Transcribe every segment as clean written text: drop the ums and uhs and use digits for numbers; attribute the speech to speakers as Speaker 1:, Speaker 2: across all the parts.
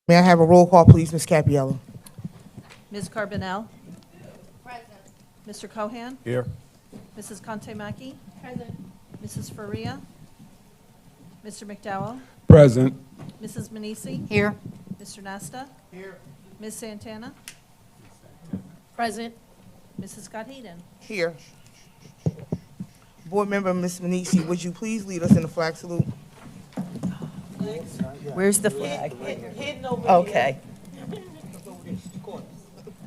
Speaker 1: May I have a roll call, please, Ms. Capiello?
Speaker 2: Ms. Carbonell? Present. Mr. Cohan?
Speaker 3: Here.
Speaker 2: Mrs. Conte-Mackey? Present. Mrs. Faria? Mr. McDowell?
Speaker 3: Present.
Speaker 2: Mrs. Manisi?
Speaker 4: Here.
Speaker 2: Mr. Nasta?
Speaker 1: Here.
Speaker 2: Ms. Santana?
Speaker 4: Present.
Speaker 2: Mrs. Scott Heeden?
Speaker 1: Here. Board Member Ms. Manisi, would you please lead us in the flag salute?
Speaker 4: Where's the flag? Okay.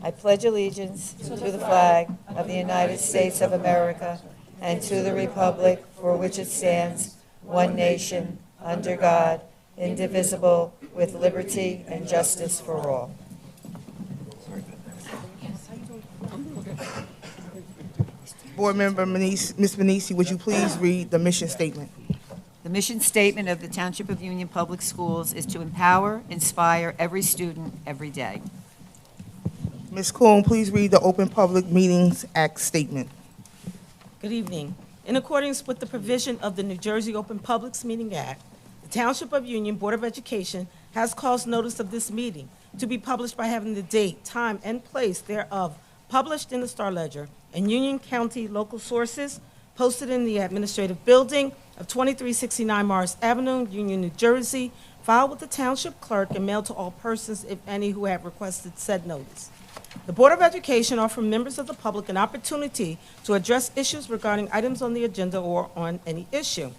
Speaker 4: I pledge allegiance to the flag of the United States of America and to the republic for which it stands, one nation, under God, indivisible, with liberty and justice for all.
Speaker 1: Board Member Ms. Manisi, would you please read the mission statement?
Speaker 4: The mission statement of the Township of Union Public Schools is to empower, inspire every student every day.
Speaker 1: Ms. Coon, please read the Open Public Meetings Act statement.
Speaker 5: Good evening. In accordance with the provision of the New Jersey Open Publics Meeting Act, the Township of Union Board of Education has caused notice of this meeting to be published by having the date, time, and place thereof published in the Star Ledger and Union County local sources, posted in the administrative building of 2369 Morris Avenue, Union, New Jersey, filed with the Township Clerk and mailed to all persons, if any, who have requested said notice. The Board of Education offers members of the public an opportunity to address issues regarding items on the agenda or on any issue.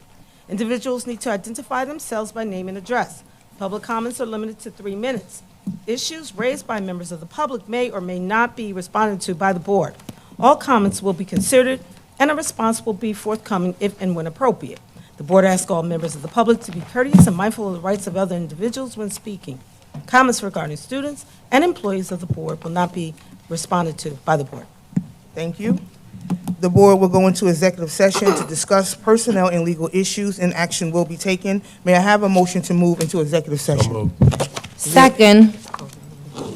Speaker 5: Individuals need to identify themselves by name and address. Public comments are limited to 3 minutes. Issues raised by members of the public may or may not be responded to by the board. All comments will be considered, and a response will be forthcoming if and when appropriate. The board asks all members of the public to be courteous and mindful of the rights of other individuals when speaking. Comments regarding students and employees of the board will not be responded to by the board.
Speaker 1: Thank you. The board will go into executive session to discuss personnel and legal issues, and action will be taken. May I have a motion to move into executive session?
Speaker 3: moved.
Speaker 6: Second.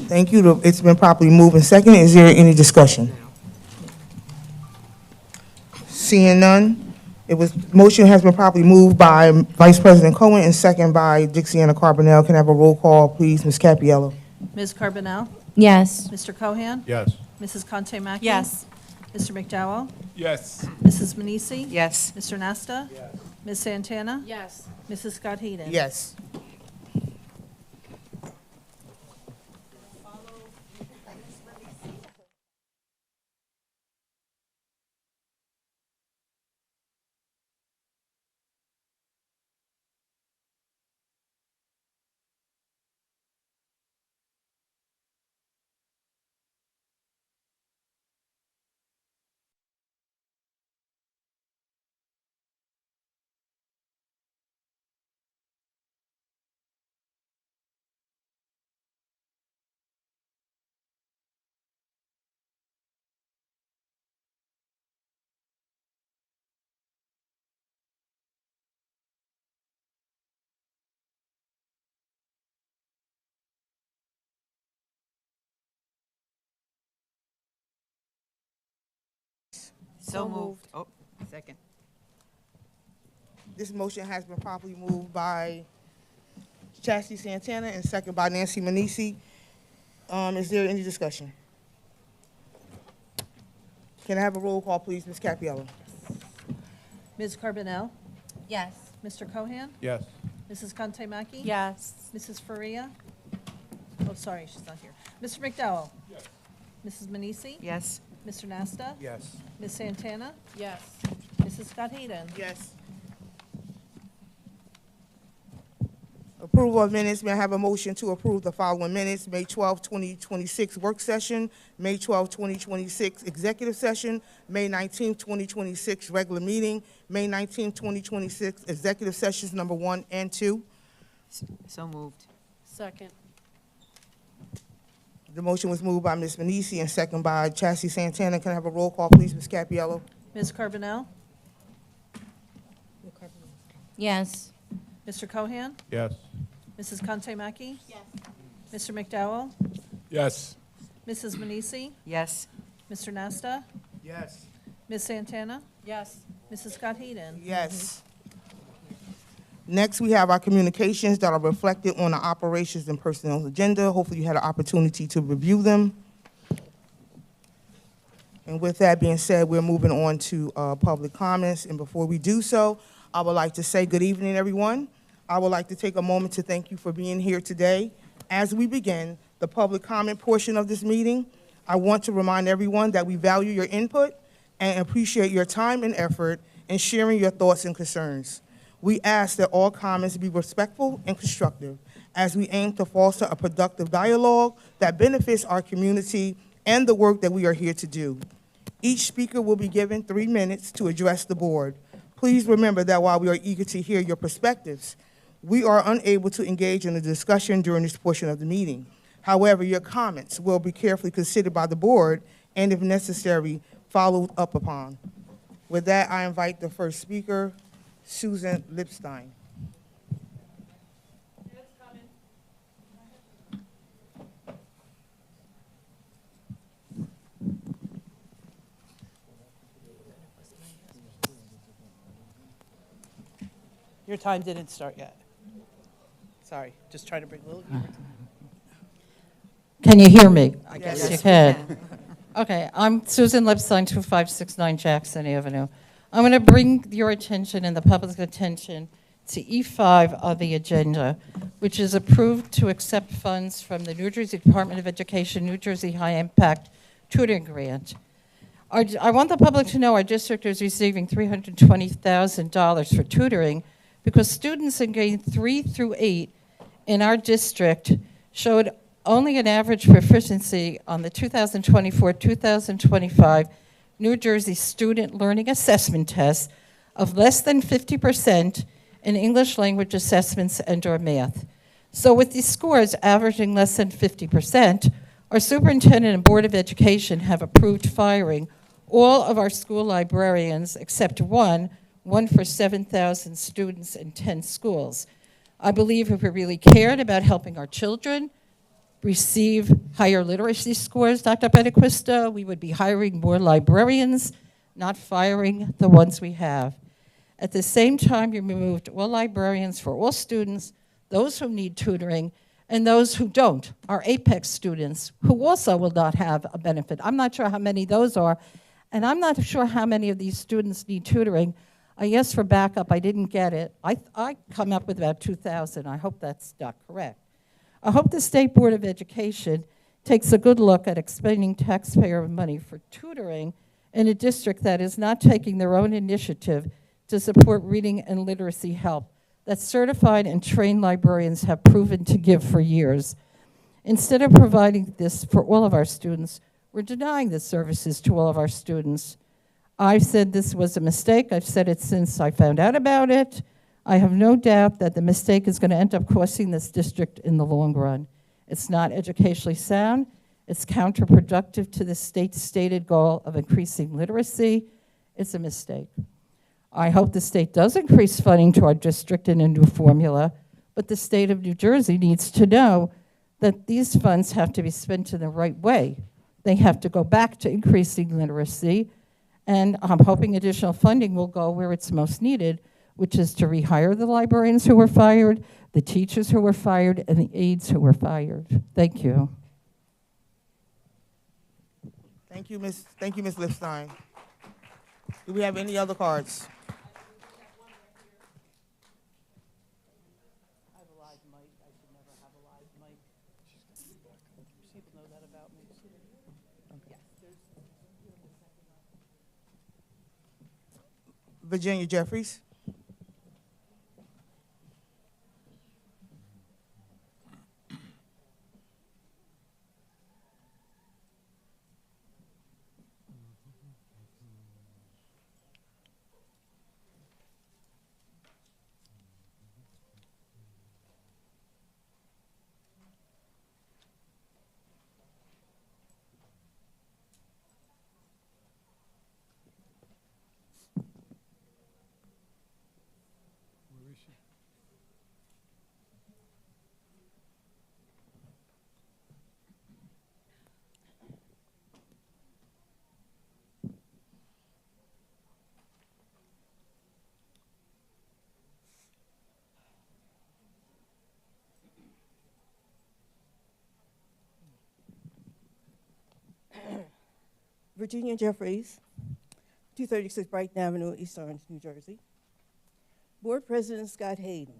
Speaker 1: Thank you. It's been properly moved and seconded. Is there any discussion? Seeing none, motion has been properly moved by Vice President Cohen and second by Dixiana Carbonell. Can I have a roll call, please, Ms. Capiello?
Speaker 2: Ms. Carbonell?
Speaker 6: Yes.
Speaker 2: Mr. Cohan?
Speaker 3: Yes.
Speaker 2: Mrs. Conte-Mackey?
Speaker 4: Yes.
Speaker 2: Mr. McDowell?
Speaker 3: Yes.
Speaker 2: Mrs. Manisi?
Speaker 4: Yes.
Speaker 2: Mr. Nasta? Ms. Santana?
Speaker 4: Yes.
Speaker 2: Mrs. Scott Heeden?
Speaker 1: Yes.
Speaker 4: So moved. Oh, second.
Speaker 1: This motion has been properly moved by Chastity Santana and second by Nancy Manisi. Is there any discussion? Can I have a roll call, please, Ms. Capiello?
Speaker 2: Ms. Carbonell?
Speaker 6: Yes.
Speaker 2: Mr. Cohan?
Speaker 3: Yes.
Speaker 2: Mrs. Conte-Mackey?
Speaker 6: Yes.
Speaker 2: Mrs. Faria? Oh, sorry, she's not here. Mr. McDowell? Yes. Mrs. Manisi?
Speaker 4: Yes.
Speaker 2: Mr. Nasta?
Speaker 3: Yes.
Speaker 2: Ms. Santana?
Speaker 4: Yes.
Speaker 2: Mrs. Scott Heeden?
Speaker 1: Yes. Approval of minutes. May I have a motion to approve the following minutes? May 12, 2026 work session, May 12, 2026 executive session, May 19, 2026 regular meeting, May 19, 2026 executive sessions number 1 and 2.
Speaker 4: So moved.
Speaker 6: Second.
Speaker 1: The motion was moved by Ms. Manisi and second by Chastity Santana. Can I have a roll call, please, Ms. Capiello?
Speaker 2: Ms. Carbonell?
Speaker 6: Yes.
Speaker 2: Mr. Cohan?
Speaker 3: Yes.
Speaker 2: Mrs. Conte-Mackey? Yes. Mr. McDowell?
Speaker 3: Yes.
Speaker 2: Mrs. Manisi?
Speaker 4: Yes.
Speaker 2: Mr. Nasta?
Speaker 3: Yes.
Speaker 2: Ms. Santana?
Speaker 4: Yes.
Speaker 2: Mrs. Scott Heeden?
Speaker 1: Yes. Next, we have our communications that are reflected on the operations and personnel agenda. Hopefully, you had an opportunity to review them. And with that being said, we're moving on to public comments. And before we do so, I would like to say good evening, everyone. I would like to take a moment to thank you for being here today. As we begin the public comment portion of this meeting, I want to remind everyone that we value your input and appreciate your time and effort in sharing your thoughts and concerns. We ask that all comments be respectful and constructive as we aim to foster a productive dialogue that benefits our community and the work that we are here to do. Each speaker will be given 3 minutes to address the board. Please remember that while we are eager to hear your perspectives, we are unable to engage in a discussion during this portion of the meeting. However, your comments will be carefully considered by the board and, if necessary, followed up upon. With that, I invite the first speaker, Susan Lipstein.
Speaker 3: Your time didn't start yet. Sorry, just trying to bring a little humor.
Speaker 7: Can you hear me?
Speaker 3: I
Speaker 1: Yes.
Speaker 3: guess
Speaker 7: You can. Okay, I'm Susan Lipstein, 2569 Jackson Avenue. I'm going to bring your attention and the public's attention to E5 of the agenda, which is approved to accept funds from the New Jersey Department of Education, New Jersey High Impact Tutoring Grant. I want the public to know our district is receiving $320,000 for tutoring because students in grade 3 through 8 in our district showed only an average proficiency on the 2024-2025 New Jersey Student Learning Assessment Test of less than 50% in English language assessments and/or math. So with these scores averaging less than 50%, our superintendent and Board of Education have approved firing all of our school librarians except one for 7,000 students in 10 schools. I believe if we really cared about helping our children receive higher literacy scores, Dr. Benequista, we would be hiring more librarians, not firing the ones we have. At the same time, you removed all librarians for all students, those who need tutoring, and those who don't, our APEX students, who also will not have a benefit. I'm not sure how many those are, and I'm not sure how many of these students need tutoring. I asked for backup, I didn't get it. I come up with about 2,000, I hope that's not correct. I hope the State Board of Education takes a good look at expending taxpayer money for tutoring in a district that is not taking their own initiative to support reading and literacy help that certified and trained librarians have proven to give for years. Instead of providing this for all of our students, we're denying the services to all of our students. I've said this was a mistake. I've said it since I found out about it. I have no doubt that the mistake is going to end up costing this district in the long run. It's not educationally sound. It's counterproductive to the state's stated goal of increasing literacy. It's a mistake. I hope the state does increase funding to our district in a new formula, but the state of New Jersey needs to know that these funds have to be spent in the right way. They have to go back to increasing literacy, and I'm hoping additional funding will go where it's most needed, which is to rehire the librarians who were fired, the teachers who were fired, and the aides who were fired. Thank you.
Speaker 1: Thank you, Ms. Lipstein. Do we have any other cards?
Speaker 3: I have a live mic. I should never have a live mic. People know that about me.
Speaker 1: Virginia Jeffries.
Speaker 8: Virginia Jeffries, 236 Brighton Avenue, East Orange, New Jersey. Board President Scott Hayden.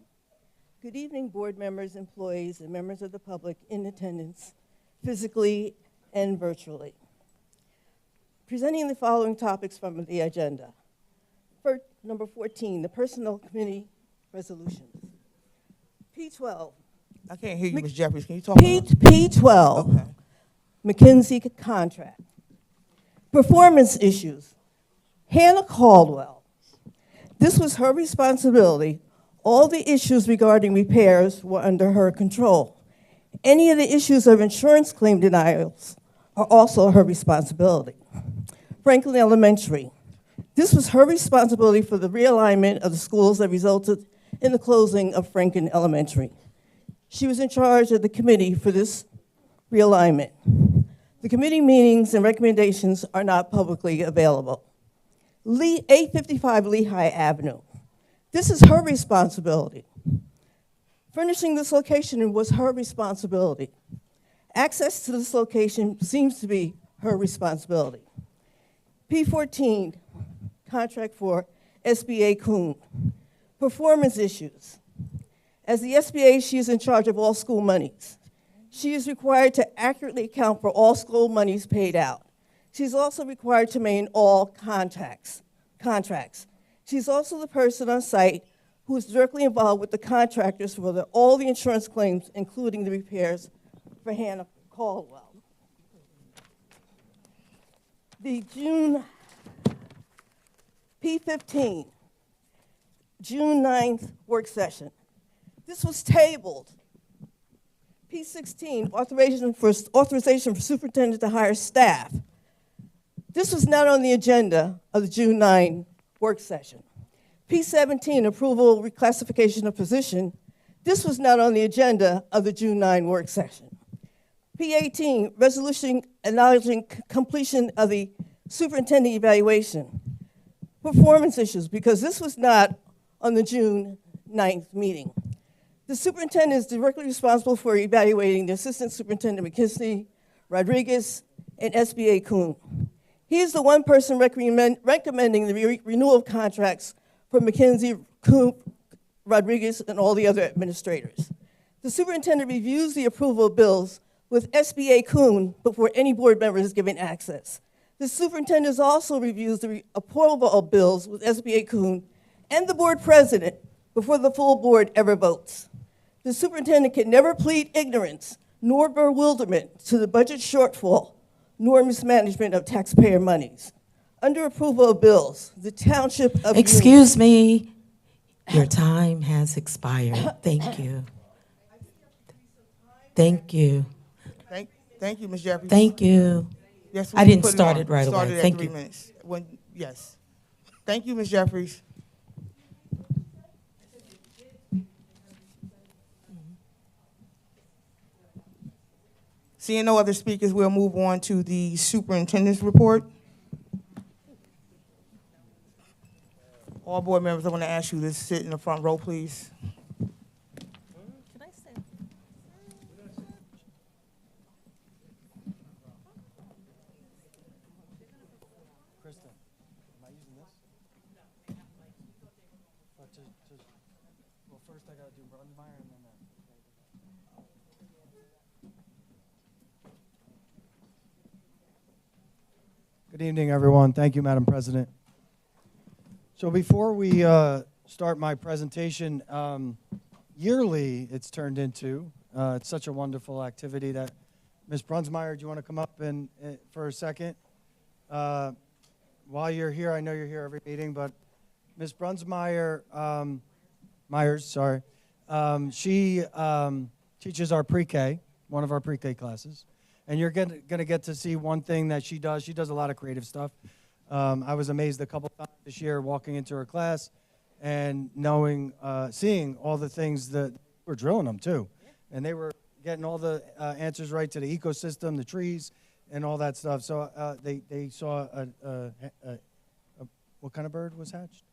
Speaker 8: Good evening, board members, employees, and members of the public in attendance, physically and virtually. Presenting the following topics from the agenda. First, number 14, the Personnel Committee resolutions. P12.
Speaker 1: I can't hear you, Ms. Jeffries. Can you talk?
Speaker 8: P12.
Speaker 1: Okay.
Speaker 8: McKinsey contract. Performance issues. Hannah Caldwell. This was her responsibility. All the issues regarding repairs were under her control. Any of the issues of insurance claim denials are also her responsibility. Franklin Elementary. This was her responsibility for the realignment of the schools that resulted in the closing of Franklin Elementary. She was in charge of the committee for this realignment. The committee meetings and recommendations are not publicly available. 855 Lehigh Avenue. This is her responsibility. Furnishing this location was her responsibility. Access to this location seems to be her responsibility. P14, contract for SBA Kuhn. Performance issues. As the SBA, she is in charge of all school monies. She is required to accurately account for all school monies paid out. She's also required to maintain all contracts. She's also the person on site who is directly involved with the contractors for all the insurance claims, including the repairs for Hannah Caldwell. The June P15, June 9th work session. This was tabled. P16, authorization for superintendent to hire staff. This was not on the agenda of the June 9 work session. P17, approval reclassification of position. This was not on the agenda of the June 9 work session. P18, resolution acknowledging completion of the superintendent evaluation. Performance issues, because this was not on the June 9th meeting. The superintendent is directly responsible for evaluating the assistant superintendent McKinsey, Rodriguez, and SBA Kuhn. He is the one person recommending the renewal of contracts for McKinsey, Kuhn, Rodriguez, and all the other administrators. The superintendent reviews the approval of bills with SBA Kuhn before any board member is given access. The superintendent also reviews the approval of bills with SBA Kuhn and the board president before the full board ever votes. The superintendent can never plead ignorance nor bewilderment to the budget shortfall nor mismanagement of taxpayer monies. Under approval of bills, the Township of
Speaker 5: Excuse me, your time has expired. Thank you. Thank you.
Speaker 1: Thank you, Ms. Jeffries.
Speaker 5: Thank you.
Speaker 1: Yes,
Speaker 5: I
Speaker 1: we
Speaker 5: didn't
Speaker 1: put
Speaker 5: start
Speaker 1: on.
Speaker 5: it right away.
Speaker 1: Started at
Speaker 5: Thank
Speaker 1: 3
Speaker 5: you.
Speaker 1: minutes. Yes. Thank you, Ms. Jeffries. Seeing no other speakers, we'll move on to the superintendent's report. All board members, I want to ask you to sit in the front row, please.
Speaker 2: Can I say?
Speaker 9: Kristen, am I using this? But well, first I gotta do Brunmeyer and then Good evening, everyone. Thank you, Madam President. So before we start my presentation, yearly it's turned into, it's such a wonderful activity that, Ms. Brunsmeyer, do you want to come up and for a second? While you're here, I know you're here every meeting, but Ms. Brunsmeyer, she teaches our pre-K, one of our pre-K classes. And you're going to get to see one thing that she does. She does a lot of creative stuff. I was amazed a couple times this year walking into her class and seeing all the things that we're drilling them too. And they were getting all the answers right to the ecosystem, the trees, and all that stuff. So they saw what kind of bird was hatched?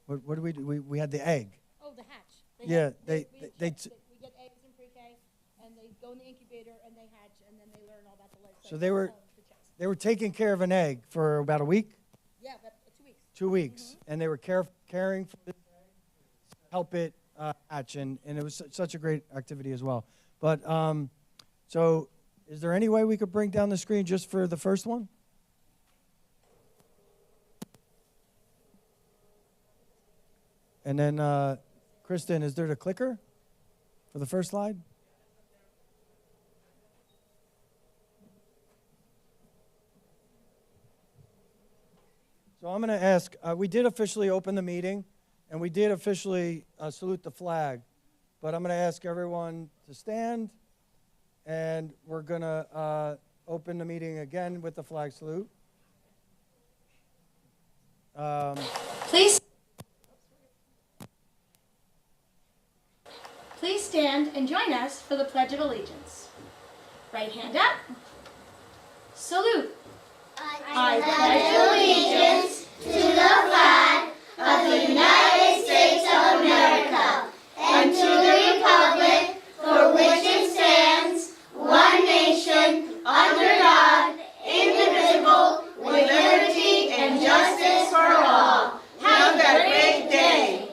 Speaker 9: What did we do? We had the egg.
Speaker 10: Oh, the hatch.
Speaker 9: They
Speaker 10: We get eggs in pre-K, and they go in the incubator, and they hatch, and then they learn all about the life cycle
Speaker 9: So they were
Speaker 10: of the chicks.
Speaker 9: they were taking care of an egg for about a week?
Speaker 10: Yeah, about 2 weeks.
Speaker 9: 2 weeks. And they were caring for this egg to help it hatch, and it was such a great activity as well. But so is there any way we could bring down the screen just for the first one? And then, Kristen, is there the clicker for the first slide? So I'm going to ask, we did officially open the meeting, and we did officially salute the flag. But I'm going to ask everyone to stand, and we're going to open the meeting again with the flag salute.
Speaker 10: Please stand and join us for the Pledge of Allegiance. Right hand up. Salute. I pledge allegiance to the flag of the United States of America and to the republic for which it stands, one nation, under God, indivisible, with liberty and justice for all. Have a great day.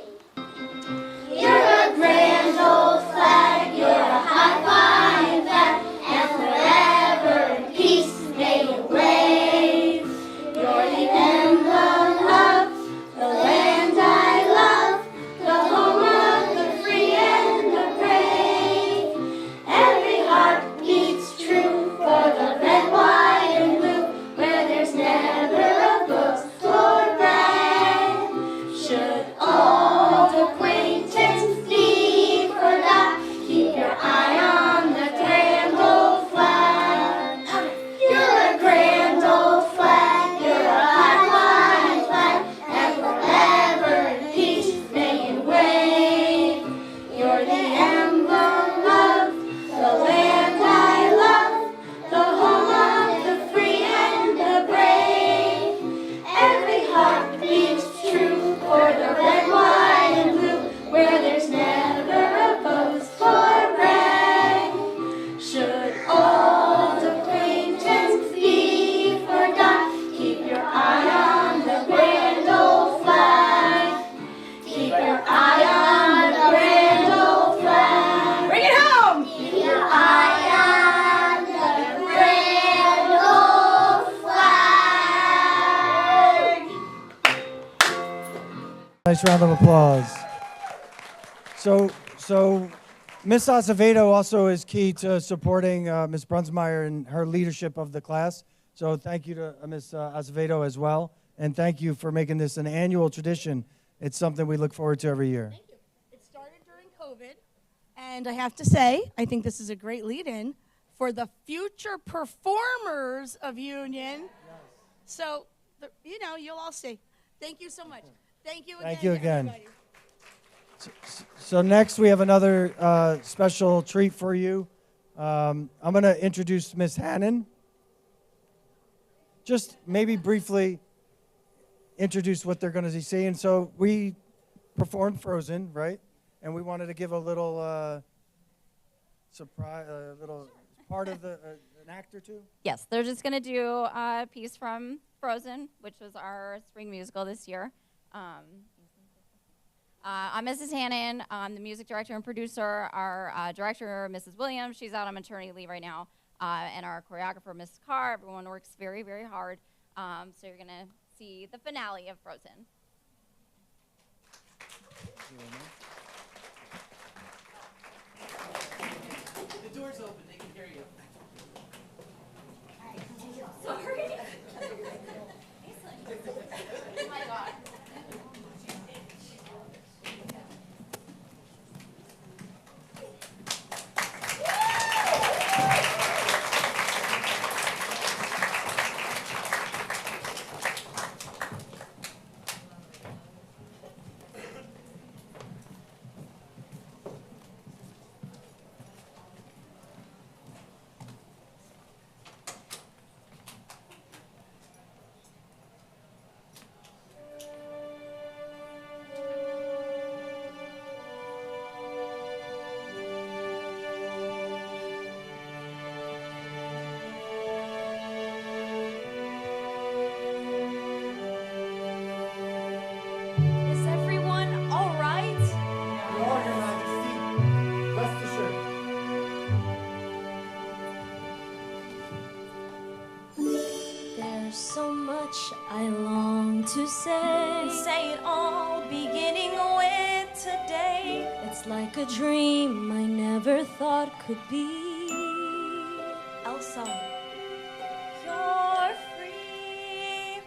Speaker 10: You're a grand old flag, you're a high-flying flag, and forever in peace may you wave. You're the emblem of the land I love, the home of the free and the brave. Every heart beats true for the red, white, and blue, where there's never a boast or brag. Should old acquaintance be forgot, keep your eye on the grand old flag. You're a grand old flag, you're a high-flying flag, and forever in peace may you wave. You're the emblem of the land I love, the home of the free and the brave. Every heart beats true for the red, white, and blue, where there's never a boast or brag. Should old acquaintance be forgot, keep your eye on the grand old flag. Keep your eye on the grand old flag. Bring it home! Keep your eye on the grand old flag.
Speaker 9: Nice round of applause. So Ms. Acevedo also is key to supporting Ms. Brunsmeyer and her leadership of the class. So thank you to Ms. Acevedo as well. And thank you for making this an annual tradition. It's something we look forward to every year.
Speaker 10: Thank you. It started during COVID, and I have to say, I think this is a great lead-in for the future performers of Union. Yes. So, you'll all see. Thank you so much. Thank you again.
Speaker 9: Thank you again.
Speaker 10: Everybody.
Speaker 9: So next we have another special treat for you. I'm going to introduce Ms. Hannon. Just maybe briefly introduce what they're going to be seeing. So we performed Frozen, right? And we wanted to give a little surprise, a little part of an act or two.
Speaker 11: Yes, they're just going to do a piece from Frozen, which was our spring musical this year. I'm Mrs. Hannon. I'm the music director and producer. Our director, Mrs. Williams, she's out on maternity leave right now. And our choreographer, Mrs. Carr, everyone works very, very hard. So you're going to see the finale of Frozen.
Speaker 5: The door's open, they can hear you.
Speaker 11: Sorry. Oh my God.
Speaker 10: like a dream I never thought could be. Elsa, you're free.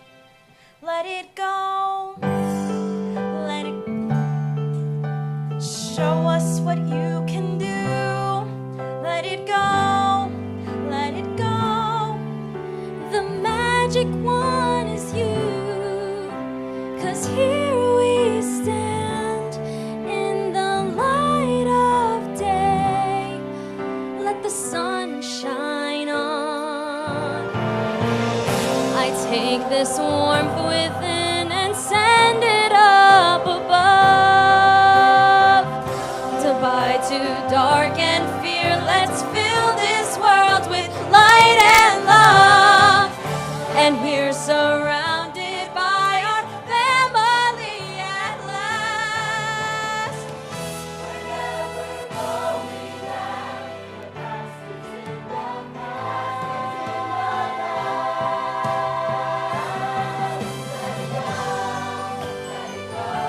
Speaker 10: Let it go. Let it show us what you can do. Let it go. Let it go. The magic one is you. 'Cause here we stand in the light of day. Let the sun shine on. I take this warmth within and send it up above. Divide to dark and fear. Let's fill this world with light and love. And we're surrounded by our family at last. We're never going back. The past is in the past. Let it go. Let it go.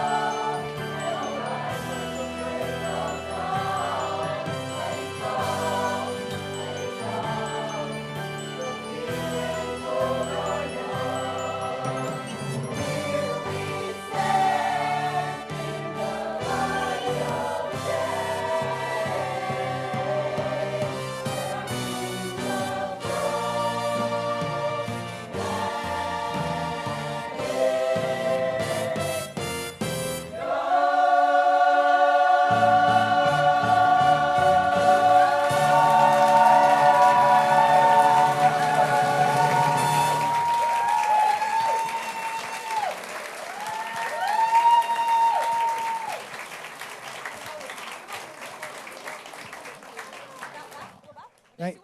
Speaker 10: We'll rise with the break of dawn. Let it go. Let it go. The feeling's over now. Here we stand in the light of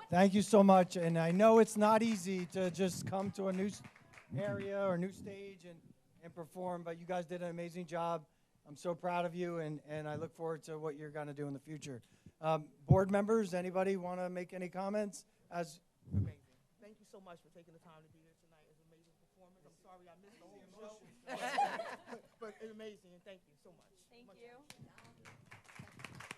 Speaker 9: Thank you so much. And I know it's not easy to just come to a new area or new stage and perform, but you guys did an amazing job. I'm so proud of you, and I look forward to what you're going to do in the future. Board members, anybody want to make any comments?
Speaker 1: Amazing. Thank you so much for taking the time to be here tonight. It's an amazing performance. I'm sorry I missed the whole show. But it's amazing, and thank you so much.
Speaker 11: Thank you.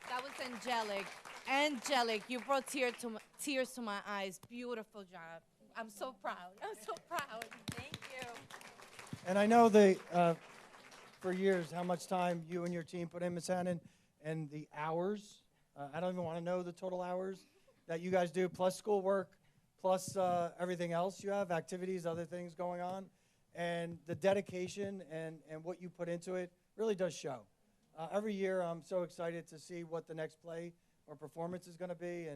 Speaker 6: That was angelic. Angelic. You brought tears to my eyes. Beautiful job. I'm so proud. I'm so proud.
Speaker 11: Thank you.
Speaker 9: And I know for years how much time you and your team put in, Ms. Hannon, and the hours. I don't even want to know the total hours that you guys do, plus schoolwork, plus everything else you have, activities, other things going on. And the dedication and what you put into it really does show. Every year I'm so excited to see what the next play or performance is going to be.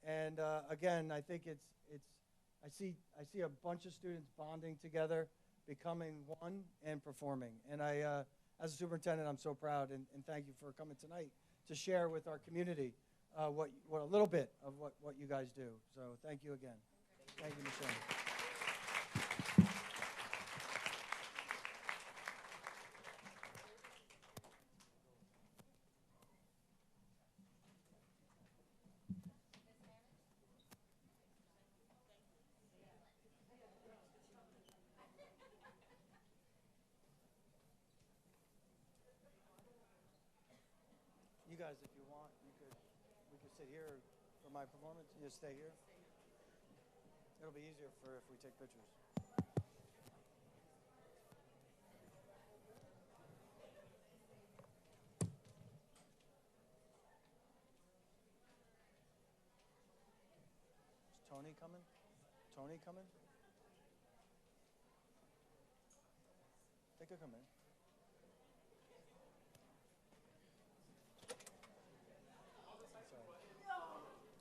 Speaker 9: And again, I think I see a bunch of students bonding together, becoming one, and performing. And as a superintendent, I'm so proud, and thank you for coming tonight to share with our community what a little bit of what you guys do. So thank you again. Thank you, Michelle. You guys, if you want, we could sit here for my performance. You just stay here. It'll be easier if we take pictures. Is Tony coming? Tony coming? They could come in.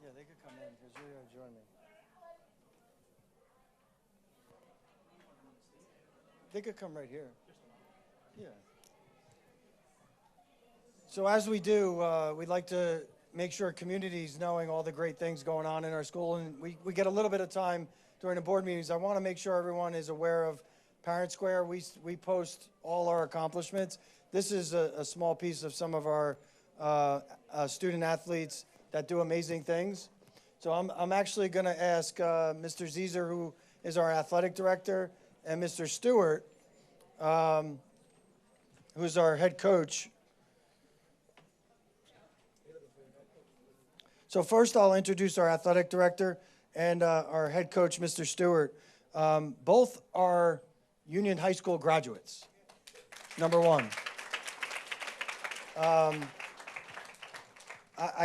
Speaker 9: Yeah, they could come in because you're going to join me. They could come right here. Yeah. So as we do, we'd like to make sure community's knowing all the great things going on in our school. And we get a little bit of time during the board meetings. I want to make sure everyone is aware of Parent Square. We post all our accomplishments. This is a small piece of some of our student athletes that do amazing things. So I'm actually going to ask Mr. Zeezer, who is our athletic director, and Mr. Stewart, who's our head coach. So first, I'll introduce our athletic director and our head coach, Mr. Stewart. Both are Union High School graduates, number one. I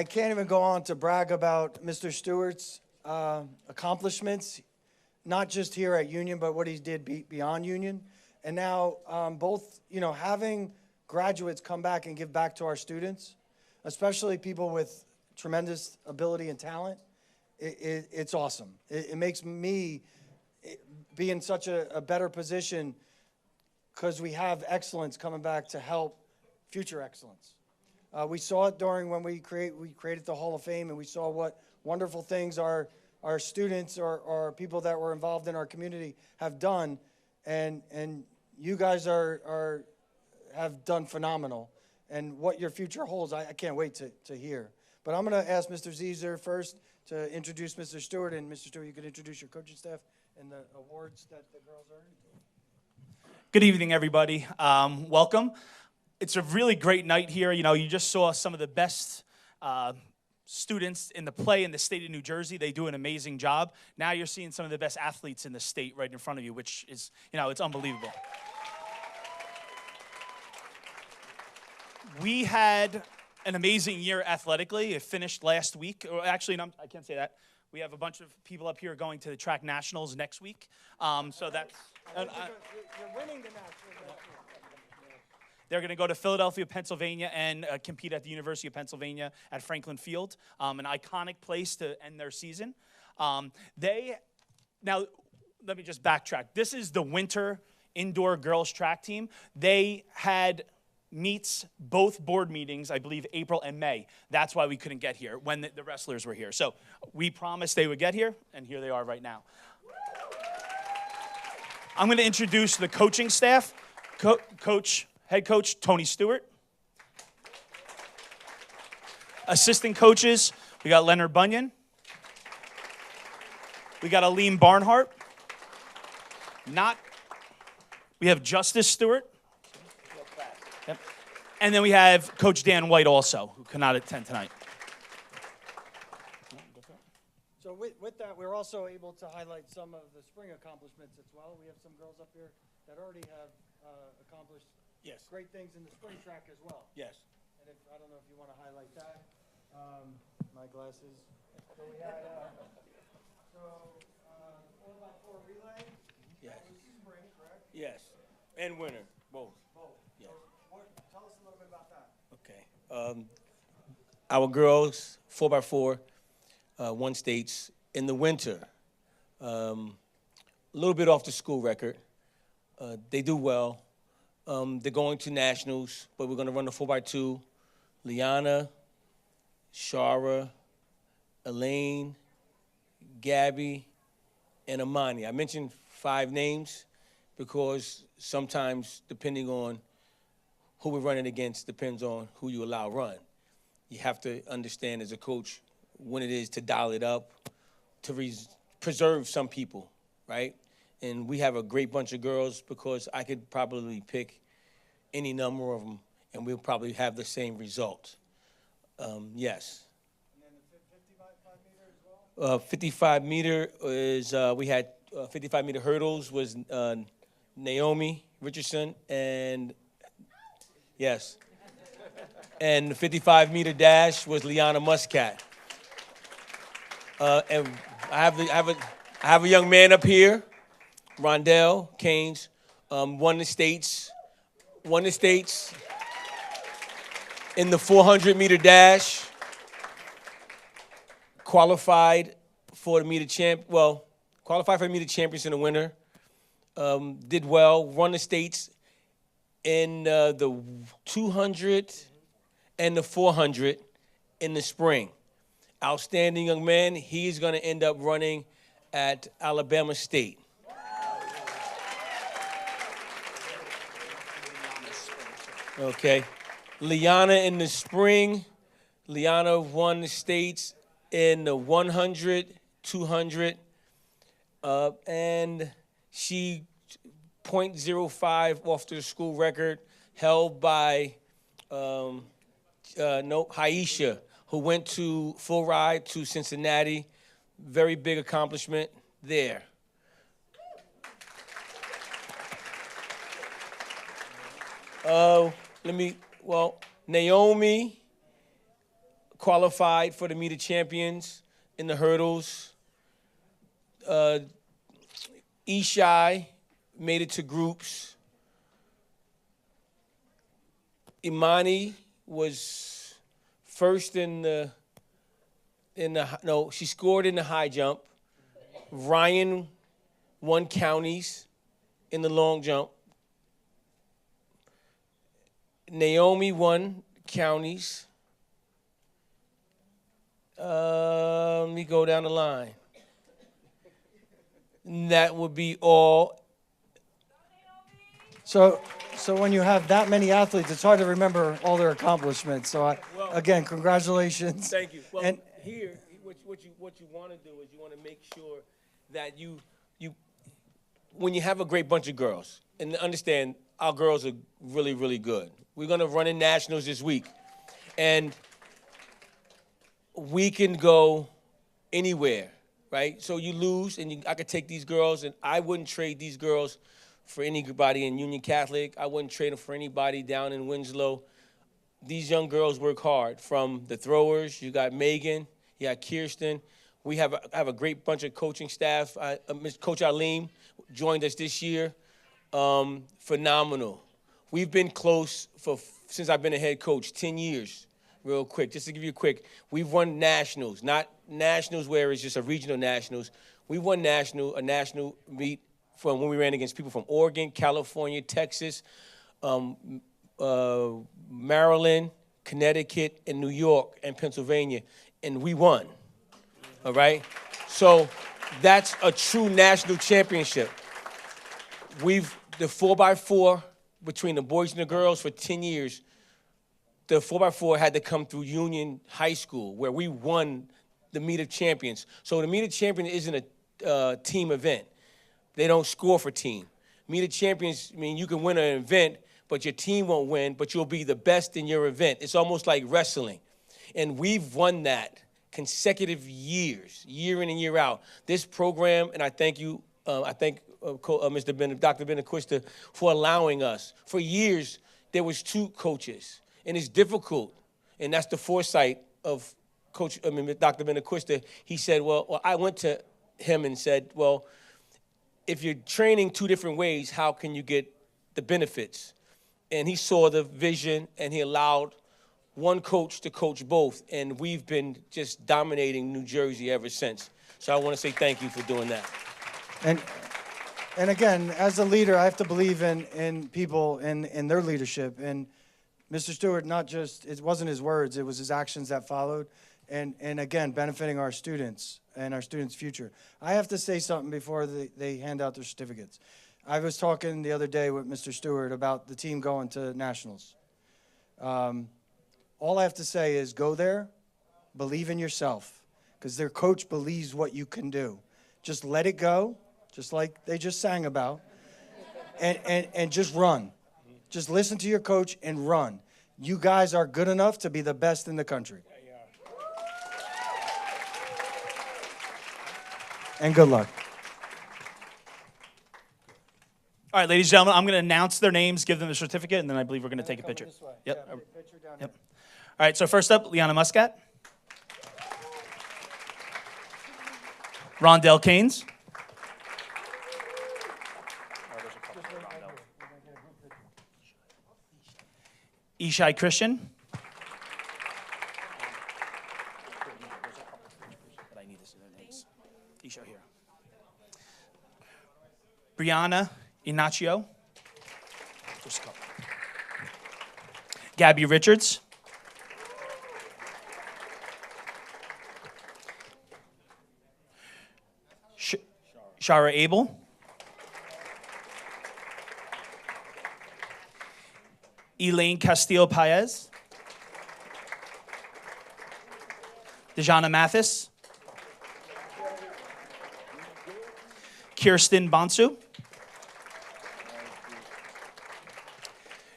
Speaker 9: can't even go on to brag about Mr. Stewart's accomplishments, not just here at Union, but what he did beyond Union. And now both, having graduates come back and give back to our students, especially people with tremendous ability and talent, it's awesome. It makes me be in such a better position because we have excellence coming back to help future excellence. We saw it during when we created the Hall of Fame, and we saw what wonderful things our students or people that were involved in our community have done, and you guys have done phenomenal. And what your future holds, I can't wait to hear. But I'm going to ask Mr. Zezer first to introduce Mr. Stewart, and Mr. Stewart, you can introduce your coaching staff and the awards that the girls earned.
Speaker 12: Good evening, everybody. Welcome. It's a really great night here. You just saw some of the best students in the play in the state of New Jersey. They do an amazing job. Now you're seeing some of the best athletes in the state right in front of you, which is, it's unbelievable. We had an amazing year athletically. It finished last week. Or actually, no, I can't say that. We have a bunch of people up here going to the track nationals next week. So that's...
Speaker 9: You're winning the national.
Speaker 12: They're going to go to Philadelphia, Pennsylvania, and compete at the University of Pennsylvania at Franklin Field, an iconic place to end their season. Now, let me just backtrack. This is the winter indoor girls track team. They had meets, both board meetings, I believe April and May. That's why we couldn't get here when the wrestlers were here. So we promised they would get here, and here they are right now. I'm going to introduce the coaching staff. Head coach, Tony Stewart. Assistant coaches, we got Leonard Bunyan. We got Aline Barnhart. We have Justice Stewart. Yep. And then we have Coach Dan White also, who cannot attend tonight.
Speaker 9: So with that, we're also able to highlight some of the spring accomplishments as well. We have some girls up here that already have accomplished great things in the spring track as well.
Speaker 12: Yes.
Speaker 9: And I don't know if you want to highlight that. My glasses. So we had 4x4 relay.
Speaker 13: Yes.
Speaker 9: That was spring, correct?
Speaker 13: Yes. And winter, both.
Speaker 9: Both.
Speaker 13: Yes.
Speaker 9: So tell us a little bit about that.
Speaker 13: Okay. Our girls, 4x4, won states in the winter. A little bit off the school record. They do well. They're going to nationals, but we're going to run the 4x2. Liana, Shara, Elaine, Gabby, and Amani. I mentioned 5 names because sometimes, depending on who we're running against, depends on who you allow run. You have to understand as a coach when it is to dial it up, to preserve some people, right? And we have a great bunch of girls because I could probably pick any number of them, and we'll probably have the same result. Yes.
Speaker 9: And then the 55 meter as well?
Speaker 13: 55 meter is, we had 55 meter hurdles was Naomi Richardson, and yes. And the 55 meter dash was Liana Muscat. And I have a young man up here, Rondell Keynes, won the states in the 400 meter dash, qualified for the meter champions in the winter, did well, won the states in the 200 and the 400 in the spring. Outstanding young man. He's going to end up running at Alabama State. Okay. Liana in the spring. Liana won the states in the 100, 200, and she .05 off the school record, held by Aisha who went to full ride to Cincinnati. Very big accomplishment there. Naomi qualified for the Meet of Champions in the hurdles. Ishai made it to groups. Imani was first she scored in the high jump. Ryan won counties in the long jump. Naomi won counties. Let me go down the line. That would be all.
Speaker 9: So when you have that many athletes, it's hard to remember all their accomplishments. So again, congratulations.
Speaker 13: Thank you. Well,
Speaker 9: and
Speaker 13: here, what you want to do is you want to make sure that you when you have a great bunch of girls, and understand our girls are really, really good. We're going to run in nationals this week, and we can go anywhere, right? So you lose, and I could take these girls, and I wouldn't trade these girls for anybody in Union Catholic. I wouldn't trade them for anybody down in Winslow. These young girls work hard. From the throwers, you got Megan, you got Kirsten. We have a great bunch of coaching staff. Coach Alim joined us this year. Phenomenal. We've been close since I've been a head coach, 10 years. Real quick, just to give you a quick, we've won nationals, not nationals where it's just a regional nationals. We won a national meet from when we ran against people from Oregon, California, Texas, Maryland, Connecticut, and New York, and Pennsylvania, and we won, all right? So that's a true national championship. The 4x4 between the boys and the girls for 10 years, the 4x4 had to come through Union High School, where we won the Meet of Champions. So the Meet of Champions isn't a team event. They don't score for team. Meet of Champions, I mean, you can win an event, but your team won't win, but you'll be the best in your event. It's almost like wrestling. And we've won that consecutive years, year in and year out. This program, and I thank you, Dr. Benaquista, for allowing us. For years, there was 2 coaches, and it's difficult, and that's the foresight of Dr. Benaquista. He said, well, I went to him and said, well, if you're training 2 different ways, how can you get the benefits? And he saw the vision, and he allowed one coach to coach both, and we've been just dominating New Jersey ever since. So I want to say thank you for doing that.
Speaker 9: And again, as a leader, I have to believe in people and their leadership. And Mr. Stewart, it wasn't his words, it was his actions that followed. And again, benefiting our students and our students' future. I have to say something before they hand out their certificates. I was talking the other day with Mr. Stewart about the team going to nationals. All I have to say is go there, believe in yourself, because their coach believes what you can do. Just let it go, just like they just sang about, and just run. Just listen to your coach and run. You guys are good enough to be the best in the country. And good luck.
Speaker 12: All right, ladies and gentlemen, I'm going to announce their names, give them the certificate, and then I believe we're going to take a picture. Yep. Yep. All right, so first up, Liana Muscat. Rondell Keynes. Ishai Christian. Isha here. Brianna Inacio. Gabby Richards. Shara Abel. Elaine Castillo-Paez. Dejana Mathis. Kirsten Bonsu.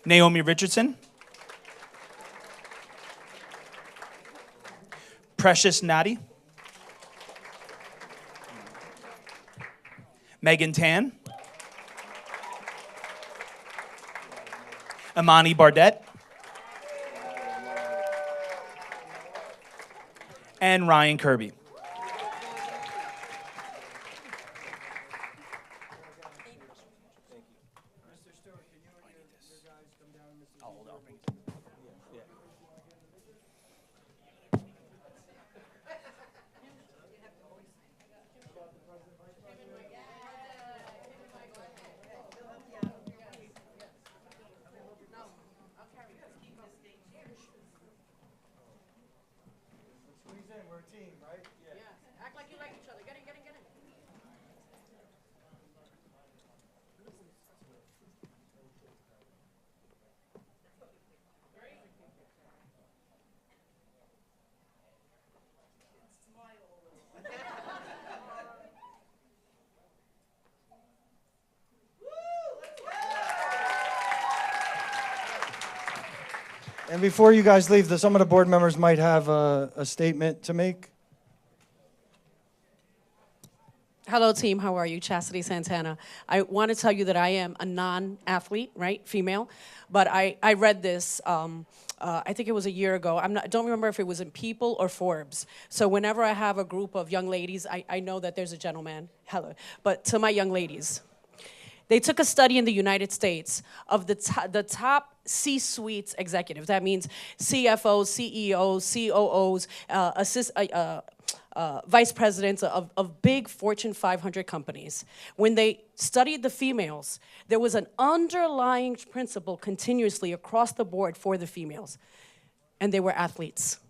Speaker 12: Naomi Richardson. Precious Natty. Megan Tan. Amani Bardet. And Ryan Kirby.
Speaker 9: And before you guys leave, some of the board members might have a statement to make.
Speaker 3: Hello, team. How are you? Chastity Santana. I want to tell you that I am a non-athlete, right, female, but I read this. I think it was a year ago. I don't remember if it was in People or Forbes. So whenever I have a group of young ladies, I know that there's a gentleman. Hello, but to my young ladies. They took a study in the United States of the top C-suite executives. That means CFOs, CEOs, COOs, vice presidents of big Fortune 500 companies. When they studied the females, there was an underlying principle continuously across the board for the females, and they were athletes.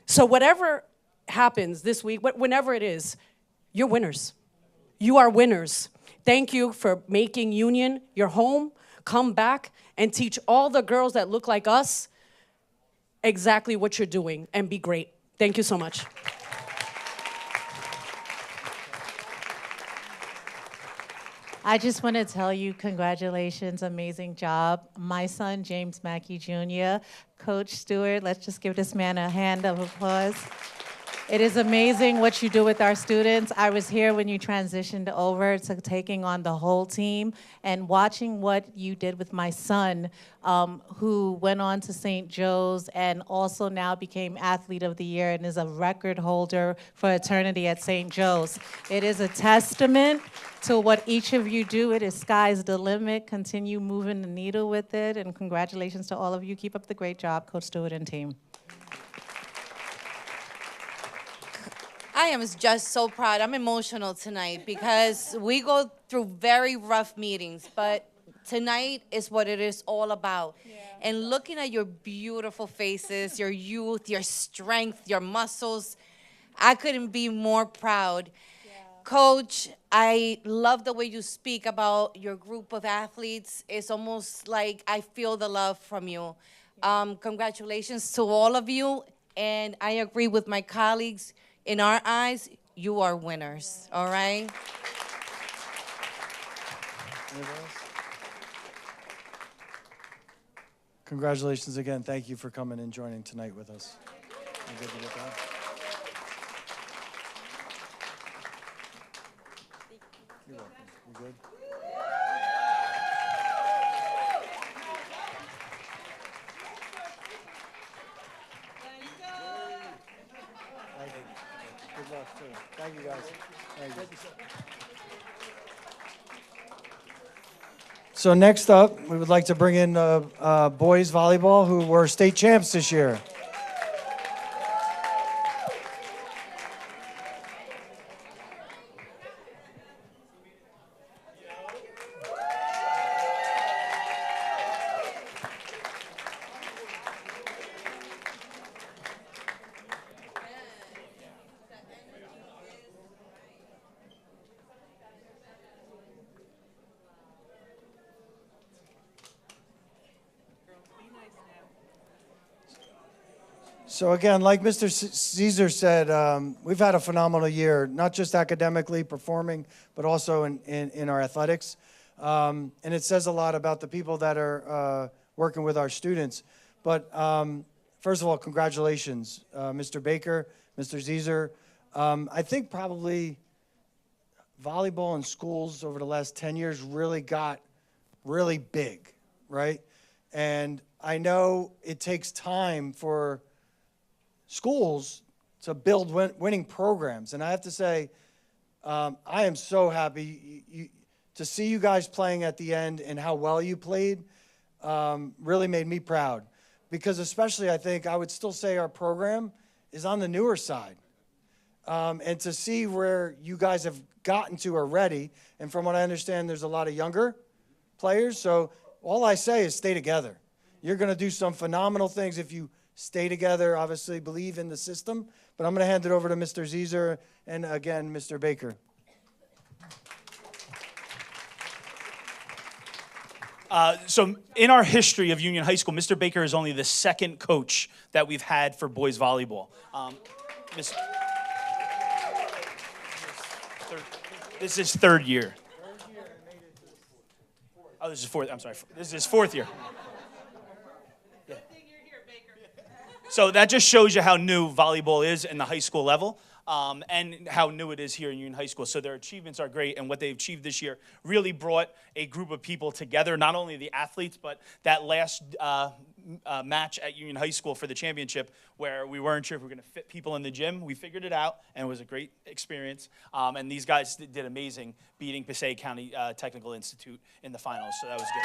Speaker 3: So whatever happens this week, whenever it is, you're winners. You are winners. Thank you for making Union your home. Come back and teach all the girls that look like us exactly what you're doing and be great. Thank you so much.
Speaker 14: I just want to tell you congratulations, amazing job. My son, James Mackey Jr., Coach Stewart, let's just give this man a hand of applause. It is amazing what you do with our students. I was here when you transitioned over to taking on the whole team and watching what you did with my son, who went on to St. Joe's and also now became Athlete of the Year and is a record holder for eternity at St. Joe's. It is a testament to what each of you do. It is sky's the limit. Continue moving the needle with it, and congratulations to all of you. Keep up the great job, Coach Stewart and team.
Speaker 6: I am just so proud. I'm emotional tonight because we go through very rough meetings, but tonight is what it is all about. Yeah. And looking at your beautiful faces, your youth, your strength, your muscles, I couldn't be more proud. Yeah. Coach, I love the way you speak about your group of athletes. It's almost like I feel the love from you. Yeah. Congratulations to all of you, and I agree with my colleagues. In our eyes, you are winners, all right?
Speaker 9: Congratulations again. Thank you for coming and joining tonight with us. You good to get that? You're welcome. You good? Good luck, too. Thank you, guys. Thank you. So next up, we would like to bring in boys volleyball, who were state champs this year. So again, like Mr. Caesar said, we've had a phenomenal year, not just academically performing, but also in our athletics. And it says a lot about the people that are working with our students. But first of all, congratulations, Mr. Baker, Mr. Zeezer. I think probably volleyball in schools over the last 10 years really got really big, right? And I know it takes time for schools to build winning programs. And I have to say, I am so happy to see you guys playing at the end and how well you played. Really made me proud. Because especially, I think, I would still say our program is on the newer side. And to see where you guys have gotten to already, and from what I understand, there's a lot of younger players. So all I say is stay together. You're going to do some phenomenal things if you stay together, obviously believe in the system. But I'm going to hand it over to Mr. Zeezer and, again, Mr. Baker.
Speaker 12: So in our history of Union High School, Mr. Baker is only the second coach that we've had for boys volleyball. This is third year. Oh, this is fourth. I'm sorry. This is his fourth year. Yeah. So that just shows you how new volleyball is in the high school level. And how new it is here in Union High School. So their achievements are great, and what they've achieved this year really brought a group of people together, not only the athletes, but that last match at Union High School for the championship where we weren't sure if we were going to fit people in the gym. We figured it out, and it was a great experience. And these guys did amazing, beating Passaic County Technical Institute in the finals, so that was good.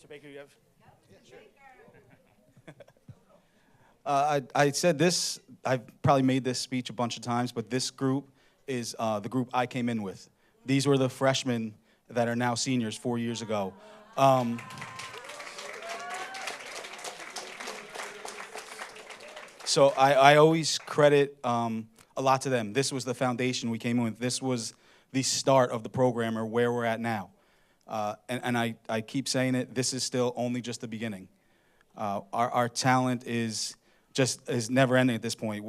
Speaker 12: Baker, you have?
Speaker 15: I said this, I've probably made this speech a bunch of times, but this group is the group I came in with. These were the freshmen that are now seniors 4 years ago. So I always credit a lot to them. This was the foundation we came in with. This was the start of the program or where we're at now. And I keep saying it, this is still only just the beginning. Our talent is never ending at this point.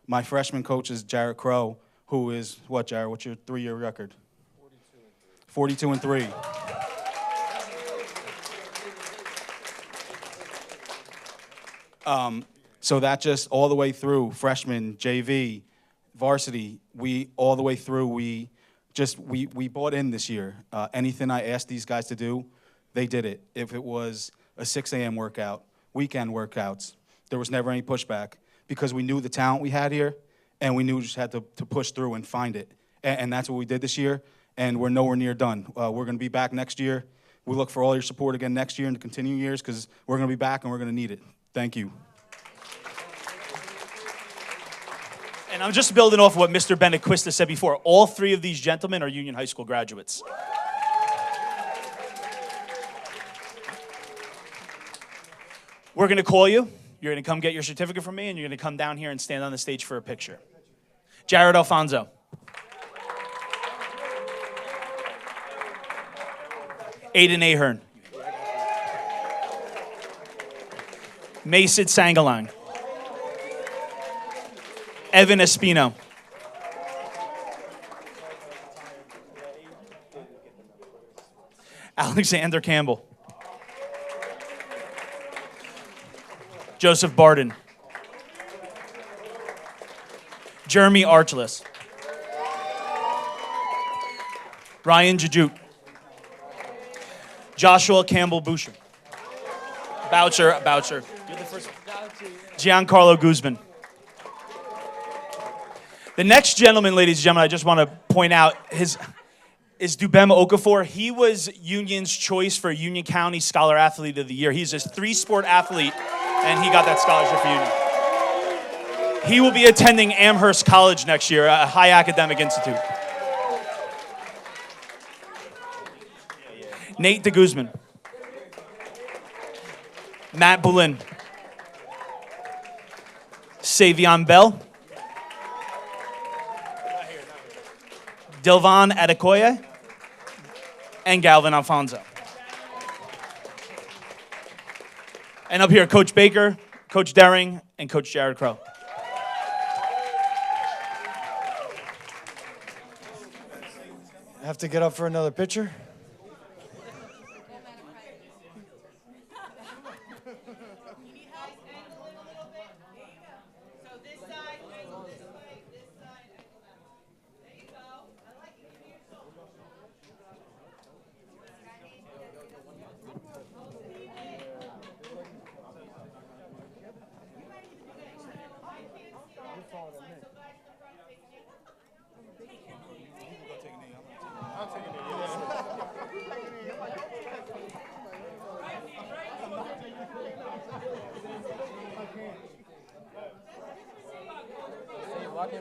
Speaker 15: My freshman coach is Jared Crow, who is, what, Jared, what's your 3-year record? 42 and 3. So that just all the way through, freshman, JV, varsity, all the way through, we bought in this year. Anything I asked these guys to do, they did it. If it was a 6 a.m. workout, weekend workouts, there was never any pushback because we knew the talent we had here, and we knew we just had to push through and find it. And that's what we did this year, and we're nowhere near done. We're going to be back next year. We look for all your support again next year and the continuing years because we're going to be back and we're going to need it. Thank you.
Speaker 12: And I'm just building off what Mr. Benequista said before. All three of these gentlemen are Union High School graduates. We're going to call you. You're going to come get your certificate from me, and you're going to come down here and stand on the stage for a picture. Jared Alfonso. Aiden Ahern. Mason Sangalang. Evan Espino. Alexander Campbell. Joseph Barden. Jeremy Archulus. Ryan Jajut. Joshua Campbell Boucher. Boucher. You're the first one. Giancarlo Guzman. The next gentleman, ladies and gentlemen, I just want to point out is Dubem Okafor. He was Union's choice for Union County Scholar Athlete of the Year. He's a 3-sport athlete, and he got that scholarship for Union. He will be attending Amherst College next year, a high academic institute. Nate de Guzman. Matt Boulin. Savion Bell. Dilvan Adekoye. And Galvin Alfonso. And up here, Coach Baker, Coach Dering, and Coach Jared Crow.
Speaker 9: have to get up for another picture.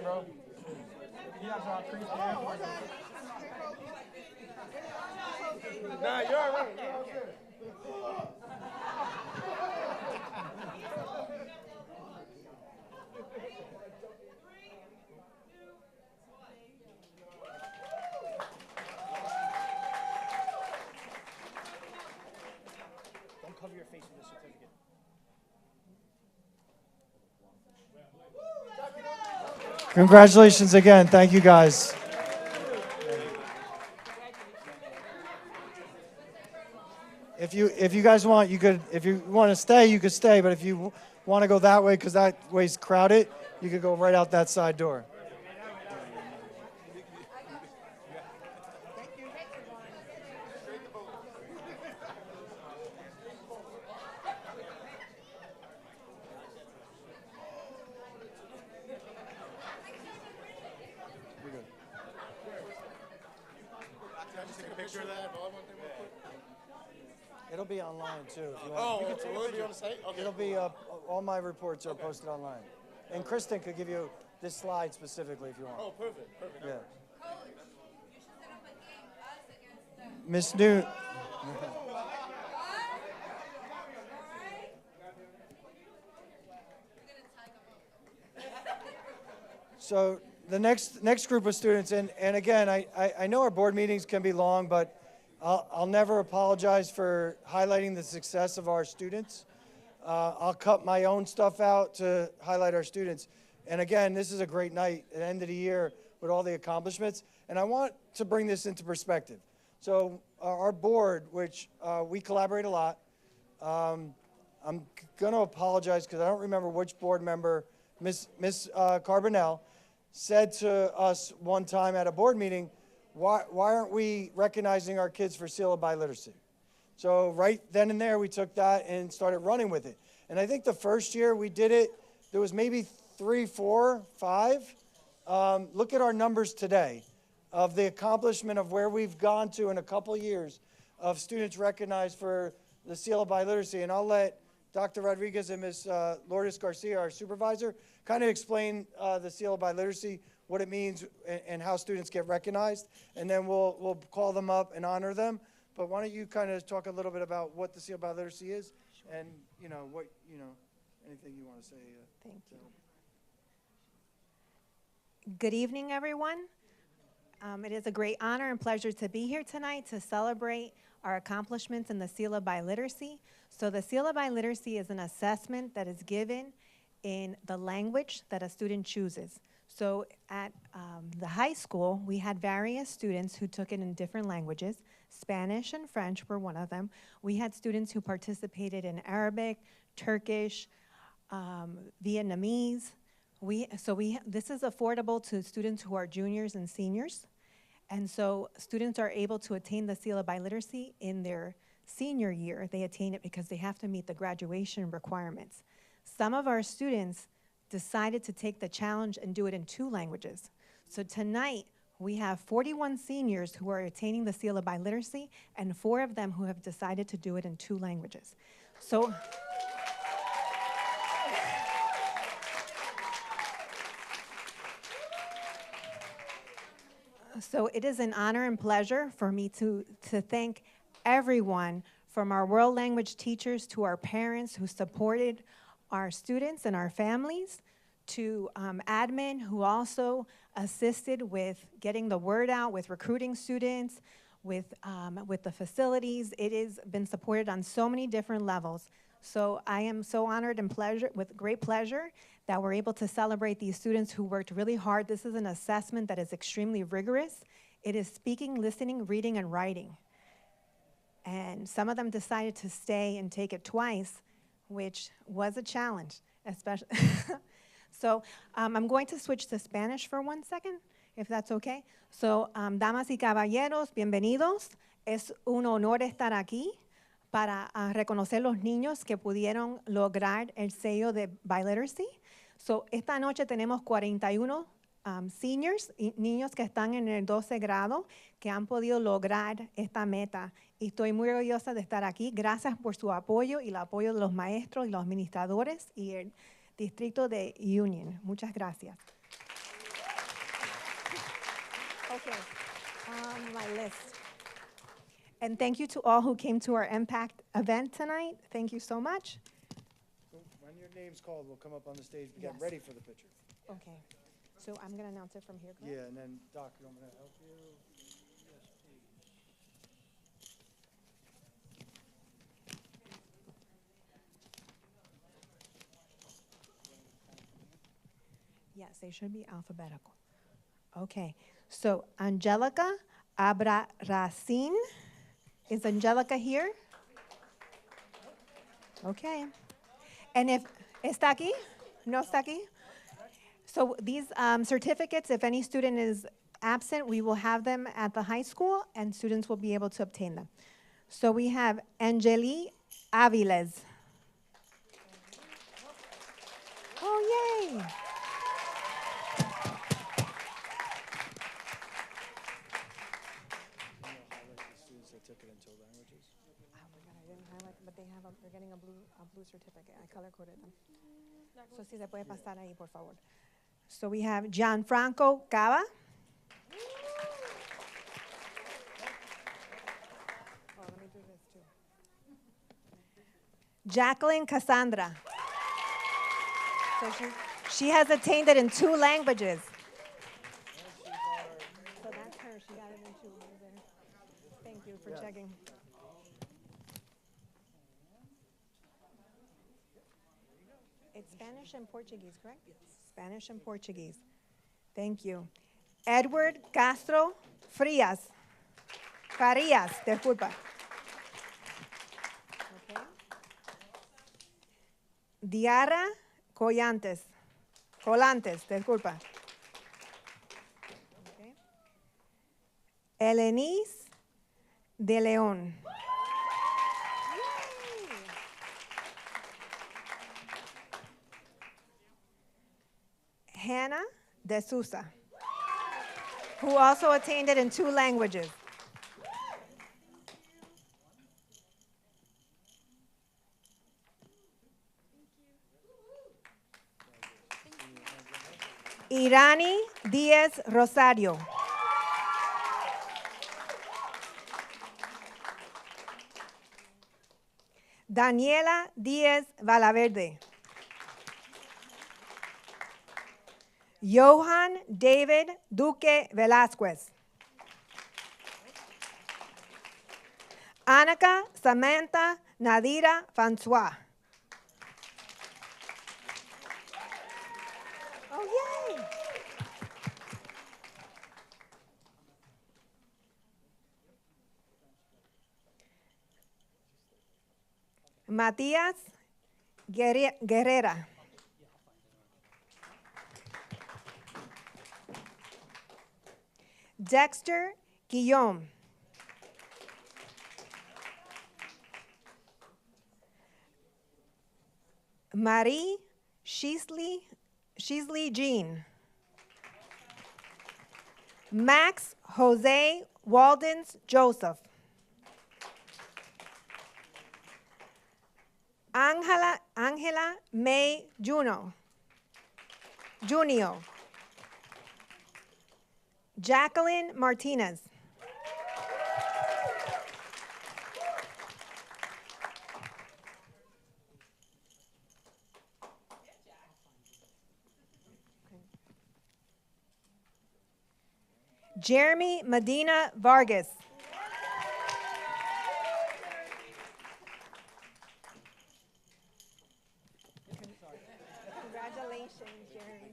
Speaker 9: Bro.
Speaker 16: Nah, you're all right. Don't cover your face with the certificate.
Speaker 9: Congratulations again. Thank you, guys. If you guys want, you could. If you want to stay, you could stay. But if you want to go that way, because that way's crowded, you could go right out that side door. It'll be online too. If you want. You can take a
Speaker 16: will it be
Speaker 9: picture.
Speaker 16: on the site? Okay.
Speaker 9: It'll be all my reports are posted online, and Kristen could give you this slide specifically if you want.
Speaker 16: Oh, perfect, perfect.
Speaker 9: Yeah. Miss Newt. So the next group of students, and again, I know our board meetings can be long, but I'll never apologize for highlighting the success of our students. I'll cut my own stuff out to highlight our students. And again, this is a great night at the end of the year with all the accomplishments. And I want to bring this into perspective. So our board, which we collaborate a lot, I'm going to apologize because I don't remember which board member, Miss Carbonell, said to us one time at a board meeting, why aren't we recognizing our kids for seal of biliteracy? So right then and there, we took that and started running with it. And I think the first year we did it, there was maybe 3, 4, 5. Look at our numbers today of the accomplishment of where we've gone to in a couple years of students recognized for the seal of biliteracy. And I'll let Dr. Rodriguez and Ms. Lourdes Garcia, our supervisor, kind of explain the seal of biliteracy, what it means, and how students get recognized. And then we'll call them up and honor them. But why don't you kind of talk a little bit about what the seal of biliteracy is, and what anything you want to say.
Speaker 17: Thank you. Good evening, everyone. It is a great honor and pleasure to be here tonight to celebrate our accomplishments in the seal of biliteracy. So the seal of biliteracy is an assessment that is given in the language that a student chooses. So at the high school, we had various students who took it in different languages. Spanish and French were one of them. We had students who participated in Arabic, Turkish, Vietnamese. This is affordable to students who are juniors and seniors. And so students are able to attain the seal of biliteracy in their senior year. They attain it because they have to meet the graduation requirements. Some of our students decided to take the challenge and do it in 2 languages. So tonight, we have 41 seniors who are attaining the seal of biliteracy and 4 of them who have decided to do it in 2 languages. So it is an honor and pleasure for me to thank everyone, from our world language teachers to our parents who supported our students and our families, to admin who also assisted with getting the word out, with recruiting students, with the facilities. It has been supported on so many different levels. So I am so honored and with great pleasure that we're able to celebrate these students who worked really hard. This is an assessment that is extremely rigorous. It is speaking, listening, reading, and writing. And some of them decided to stay and take it twice, which was a challenge, especially. So I'm going to switch to Spanish for 1 second, if that's okay. So, damas y caballeros, bienvenidos. Es un honor estar aquí para reconocer los niños que pudieron lograr el sello de Biliteracy. So, esta noche tenemos 41 seniors, niños que están en el 12 grado, que han podido lograr esta meta. Y estoy muy orgullosa de estar aquí. Gracias por su apoyo y el apoyo de los maestros y los administradores y el distrito de Union. Muchas gracias. Okay, my list. And thank you to all who came to our Impact event tonight. Thank you so much.
Speaker 9: When your name's called, we'll come up on the stage and get
Speaker 17: Yes.
Speaker 9: ready for the picture.
Speaker 17: Okay, so I'm going to announce it from here, correct?
Speaker 9: Yeah, and then Doc, you want me to help you? Yes, please.
Speaker 17: Yes, they should be alphabetical. Okay, so Angelica Abraracin. Is Angelica here? Okay. And if, ¿está aquí? ¿No está aquí? So these certificates, if any student is absent, we will have them at the high school and students will be able to obtain them. So we have Angeli Aviles. Oh, yay!
Speaker 9: Students that took it into languages.
Speaker 17: Oh my God, I didn't highlight, but they're getting a blue certificate. I color coded them. So si se puede pasar ahí, por favor. So we have Gianfranco Cava. Oh, let me do this too. Jacqueline Cassandra. So she has attained it in 2 languages. So that's her. She got it in 2. Thank you for checking. It's Spanish and Portuguese, correct? Yes. Spanish and Portuguese. Thank you. Edward Castro Frias. Farías, disculpa. Okay. Diara Colantes, disculpa. Okay. Elenice de León. Yay. Hannah de Sousa, who also attained it in 2 languages. Irani Díaz Rosario. Daniela Díaz Valaverde. Johan David Duque Velázquez. Annika Samantha Nadira Francois. Oh, yay! Matías Guerrera. Dexter Guillaume. Marie Sheasley Jean. Max Jose Waldens Joseph. Angela May Junio. Jacqueline Martinez. Jeremy Medina Vargas. Congratulations, Jeremy.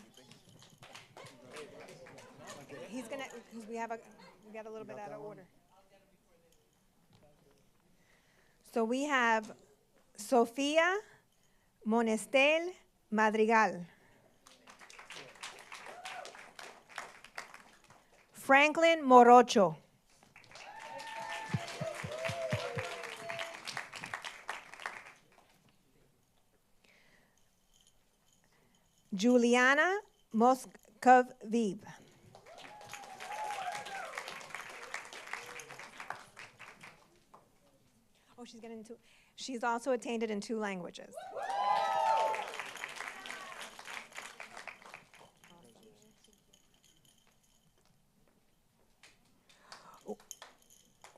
Speaker 17: He's gonna, because we have a We got a little bit out of order. So we have Sofía Monestel Madrigal. Franklin Morocho. Juliana Moscoviv. Oh, she's also attained it in 2 languages.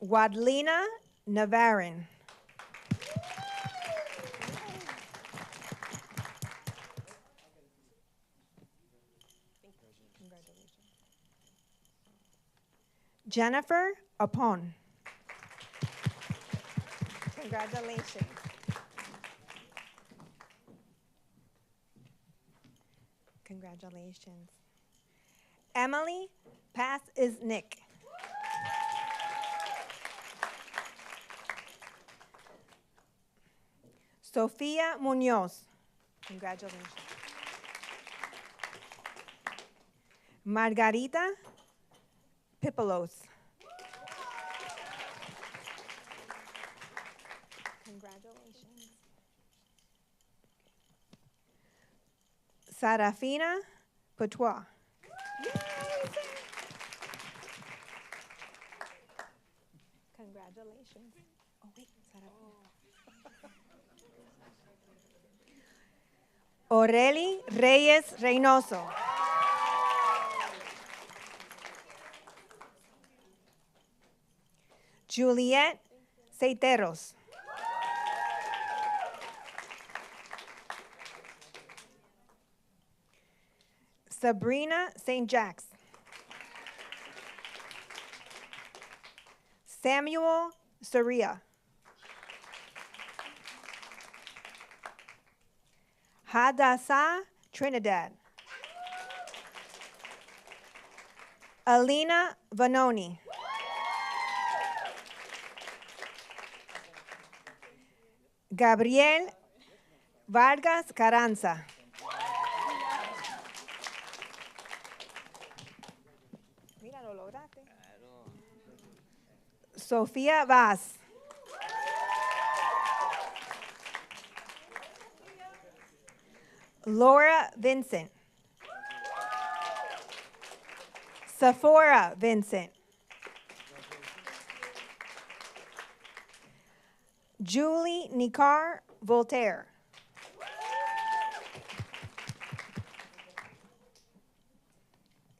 Speaker 17: Wadlina Navarin. Jennifer Apon. Congratulations. Congratulations. Emily Pass is Nick. Sofía Munoz. Congratulations. Margarita Pipelos. Congratulations. Sarafina Patois. Congratulations. Oh, wait, Sarafina. Aureli Reyes Reynoso. Juliet Seiteros. Sabrina St. Jacques. Samuel Soria. Hadassah Trinidad. Alina Vanoni. Gabriel Vargas Carranza. Mira, lo lograste. Sofía Vaz. Laura Vincent. Sephora Vincent. Julie Nicar Voltaire.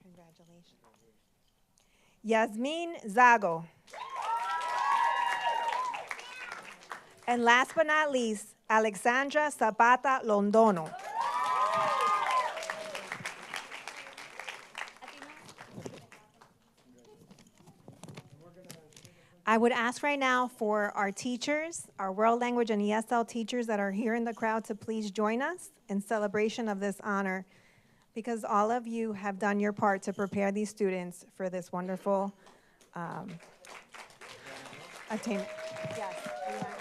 Speaker 17: Congratulations. Yasmin Zago. And last but not least, Alexandra Zapata Londono. I would ask right now for our teachers, our world language and ESL teachers that are here in the crowd to please join us in celebration of this honor, because all of you have done your part to prepare these students for this wonderful attainment. Yes, we are.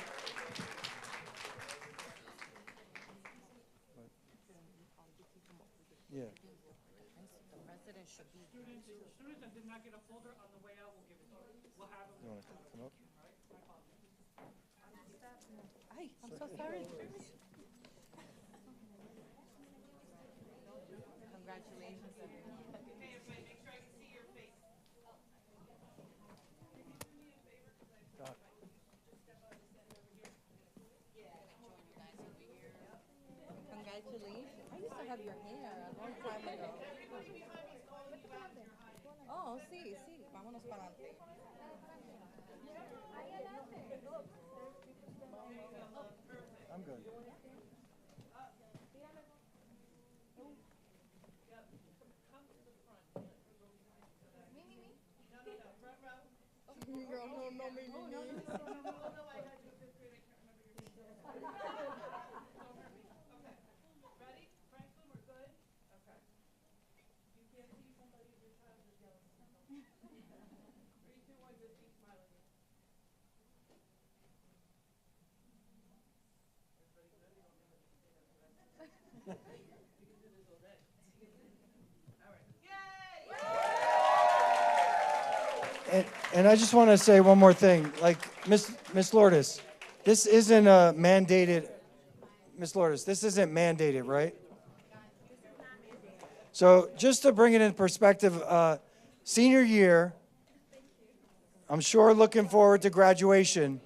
Speaker 9: Yeah.
Speaker 16: Students that did not get a folder on the way out, we'll give it to you. We'll have them.
Speaker 9: You want to come up?
Speaker 2: Ay, I'm so sorry.
Speaker 6: Congratulations, everyone.
Speaker 16: Hey, everybody, make sure I can see your face.
Speaker 6: Congratulations. I used to have your hair a long time ago. Oh, sí, sí. Vámonos para adelante.
Speaker 9: I'm good. And I just want to say one more thing. Like, Miss Lourdes, this isn't a mandated, Miss Lourdes, this isn't mandated, right? So just to bring it in perspective, senior year, I'm sure looking forward to graduation.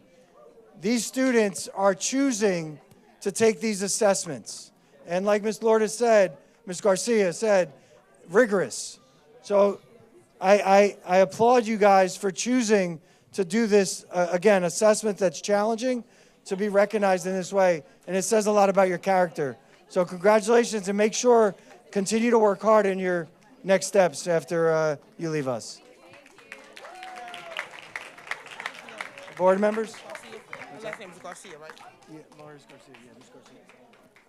Speaker 9: These students are choosing to take these assessments. And like Ms. Lourdes said, Ms. Garcia said, rigorous. So I applaud you guys for choosing to do this, again, assessment that's challenging, to be recognized in this way. And it says a lot about your character. So congratulations, and make sure, continue to work hard in your next steps after you leave us. Board members?
Speaker 1: Last name is Garcia, right?
Speaker 9: Yeah, Laura's Garcia. Yeah, Ms.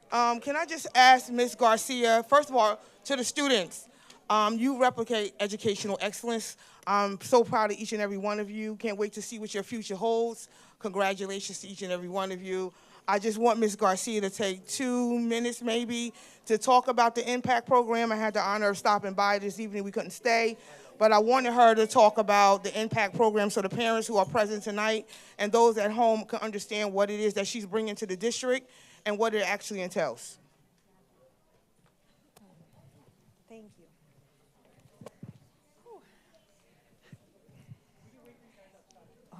Speaker 9: Garcia.
Speaker 1: Can I just ask Ms. Garcia, first of all, to the students, you replicate educational excellence. I'm so proud of each and every one of you. Can't wait to see what your future holds. Congratulations to each and every one of you. I just want Ms. Garcia to take 2 minutes maybe to talk about the Impact Program. I had the honor of stopping by this evening. We couldn't stay. But I wanted her to talk about the Impact Program so the parents who are present tonight and those at home can understand what it is that she's bringing to the district and what it actually entails.
Speaker 17: Thank you.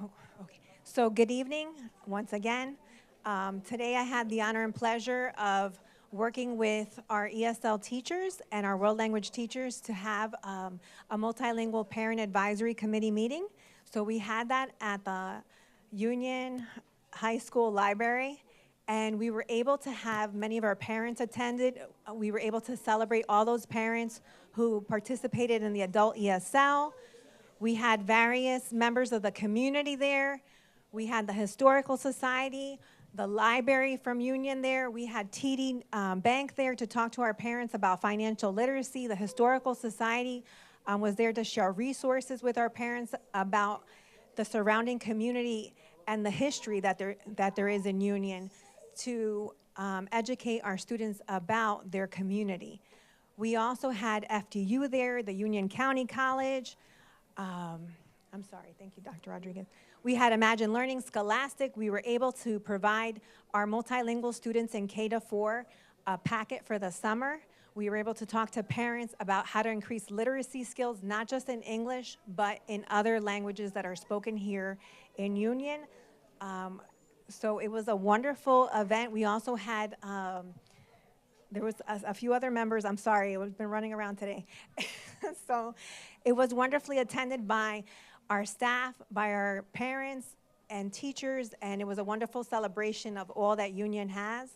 Speaker 17: Oh, okay. So good evening once again. Today I had the honor and pleasure of working with our ESL teachers and our world language teachers to have a multilingual parent advisory committee meeting. So we had that at the Union High School Library, and we were able to have many of our parents attended. We were able to celebrate all those parents who participated in the adult ESL. We had various members of the community there. We had the Historical Society, the library from Union there. We had TD Bank there to talk to our parents about financial literacy. The Historical Society was there to share resources with our parents about the surrounding community and the history that there is in Union to educate our students about their community. We also had FDU there, the Union County College. I'm sorry, thank you, Dr. Rodriguez. We had Imagine Learning Scholastic. We were able to provide our multilingual students in K-4 a packet for the summer. We were able to talk to parents about how to increase literacy skills, not just in English, but in other languages that are spoken here in Union. So it was a wonderful event. We also had, there was a few other members. I'm sorry, I've been running around today. So it was wonderfully attended by our staff, by our parents and teachers, and it was a wonderful celebration of all that Union has.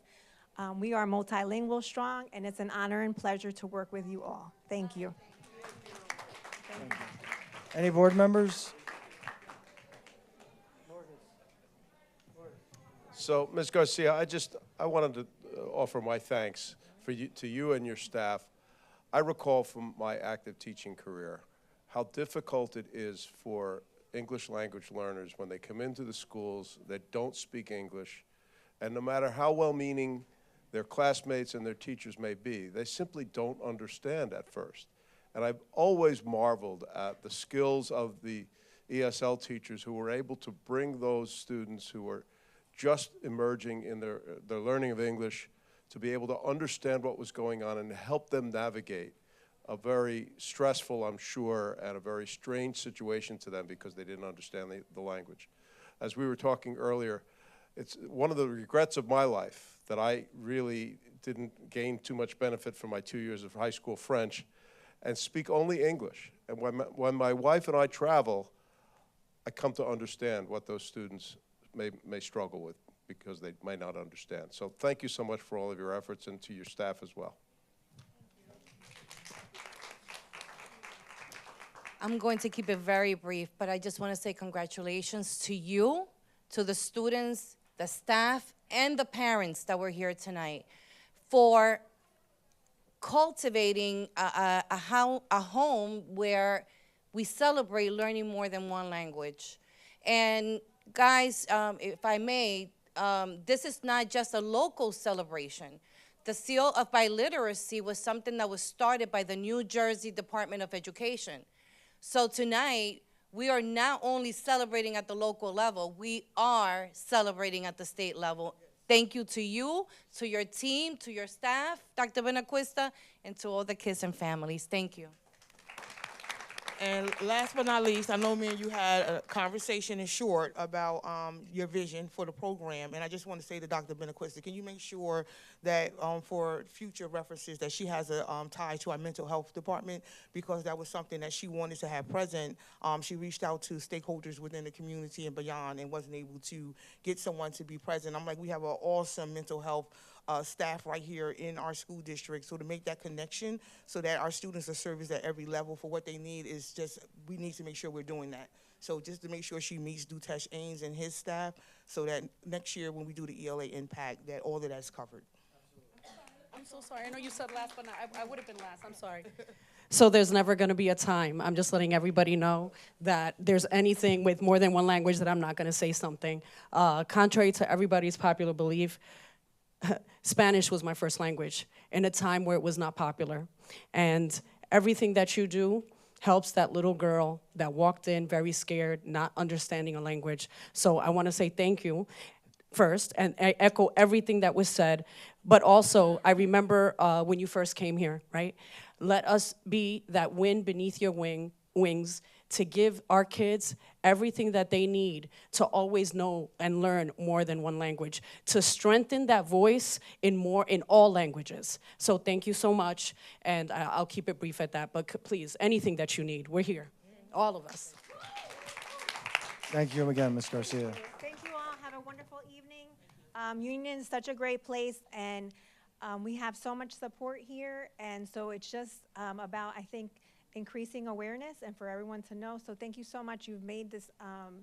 Speaker 17: We are multilingual strong, and it's an honor and pleasure to work with you all. Thank you.
Speaker 9: Thank you. Any board members?
Speaker 18: So, Ms. Garcia, I wanted to offer my thanks to you and your staff. I recall from my active teaching career how difficult it is for English language learners when they come into the schools that don't speak English, and no matter how well-meaning their classmates and their teachers may be, they simply don't understand at first. And I've always marveled at the skills of the ESL teachers who were able to bring those students who were just emerging in their learning of English to be able to understand what was going on and help them navigate a very stressful, I'm sure, and a very strange situation to them because they didn't understand the language. As we were talking earlier, it's one of the regrets of my life that I really didn't gain too much benefit from my 2 years of high school French and speak only English. And when my wife and I travel, I come to understand what those students may struggle with because they may not understand. So thank you so much for all of your efforts, and to your staff as well.
Speaker 6: I'm going to keep it very brief, but I just want to say congratulations to you, to the students, the staff, and the parents that were here tonight for cultivating a home where we celebrate learning more than one language. And guys, if I may, this is not just a local celebration. The Seal of Biliteracy was something that was started by the New Jersey Department of Education. So tonight, we are not only celebrating at the local level, we are celebrating at the state level. Thank you to you, to your team, to your staff, Dr. Benacuesta, and to all the kids and families. Thank you.
Speaker 1: And last but not least, I know me and you had a conversation in short about your vision for the program, and I just want to say to Dr. Benacuesta, can you make sure that for future references that she has a tie to our mental health department, because that was something that she wanted to have present. She reached out to stakeholders within the community and beyond and wasn't able to get someone to be present. I'm like, we have an awesome mental health staff right here in our school district. So to make that connection so that our students are serviced at every level for what they need is just, we need to make sure we're doing that. So just to make sure she meets Dutesh Ains and his staff so that next year when we do the ELA impact, that all of that's covered.
Speaker 3: I'm so sorry. I know you said last, but I would have been last. I'm sorry. So there's never going to be a time. I'm just letting everybody know that there's anything with more than one language that I'm not going to say something. Contrary to everybody's popular belief, Spanish was my first language in a time where it was not popular. And everything that you do helps that little girl that walked in very scared, not understanding a language. So I want to say thank you first, and I echo everything that was said. But also, I remember when you first came here, right? Let us be that wind beneath your wings to give our kids everything that they need to always know and learn more than one language, to strengthen that voice in all languages. So thank you so much, and I'll keep it brief at that, but please, anything that you need, we're here, all of us.
Speaker 9: Thank you again, Ms. Garcia.
Speaker 17: Thank you all. Have a wonderful evening. Union is such a great place, and we have so much support here, and so it's just about, I think, increasing awareness and for everyone to know. So thank you so much. You've made this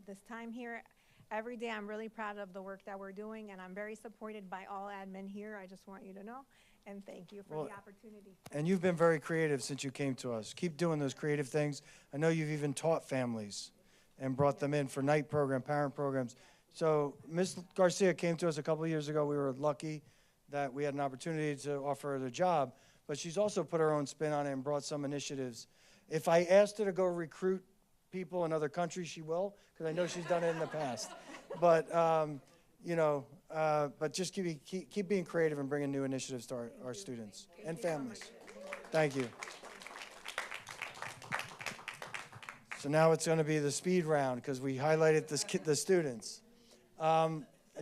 Speaker 17: this time here. Every day I'm really proud of the work that we're doing, and I'm very supported by all admin here. I just want you to know, and thank you for the opportunity.
Speaker 9: And you've been very creative since you came to us. Keep doing those creative things. I know you've even taught families and brought them in for night program, parent programs. So Ms. Garcia came to us a couple of years ago. We were lucky that we had an opportunity to offer her the job, but she's also put her own spin on it and brought some initiatives. If I asked her to go recruit people in other countries, she will, because I know she's done it in the past. But, you know, but just keep being creative and bringing new initiatives to our students and families. Thank you. So now it's going to be the speed round because we highlighted the students.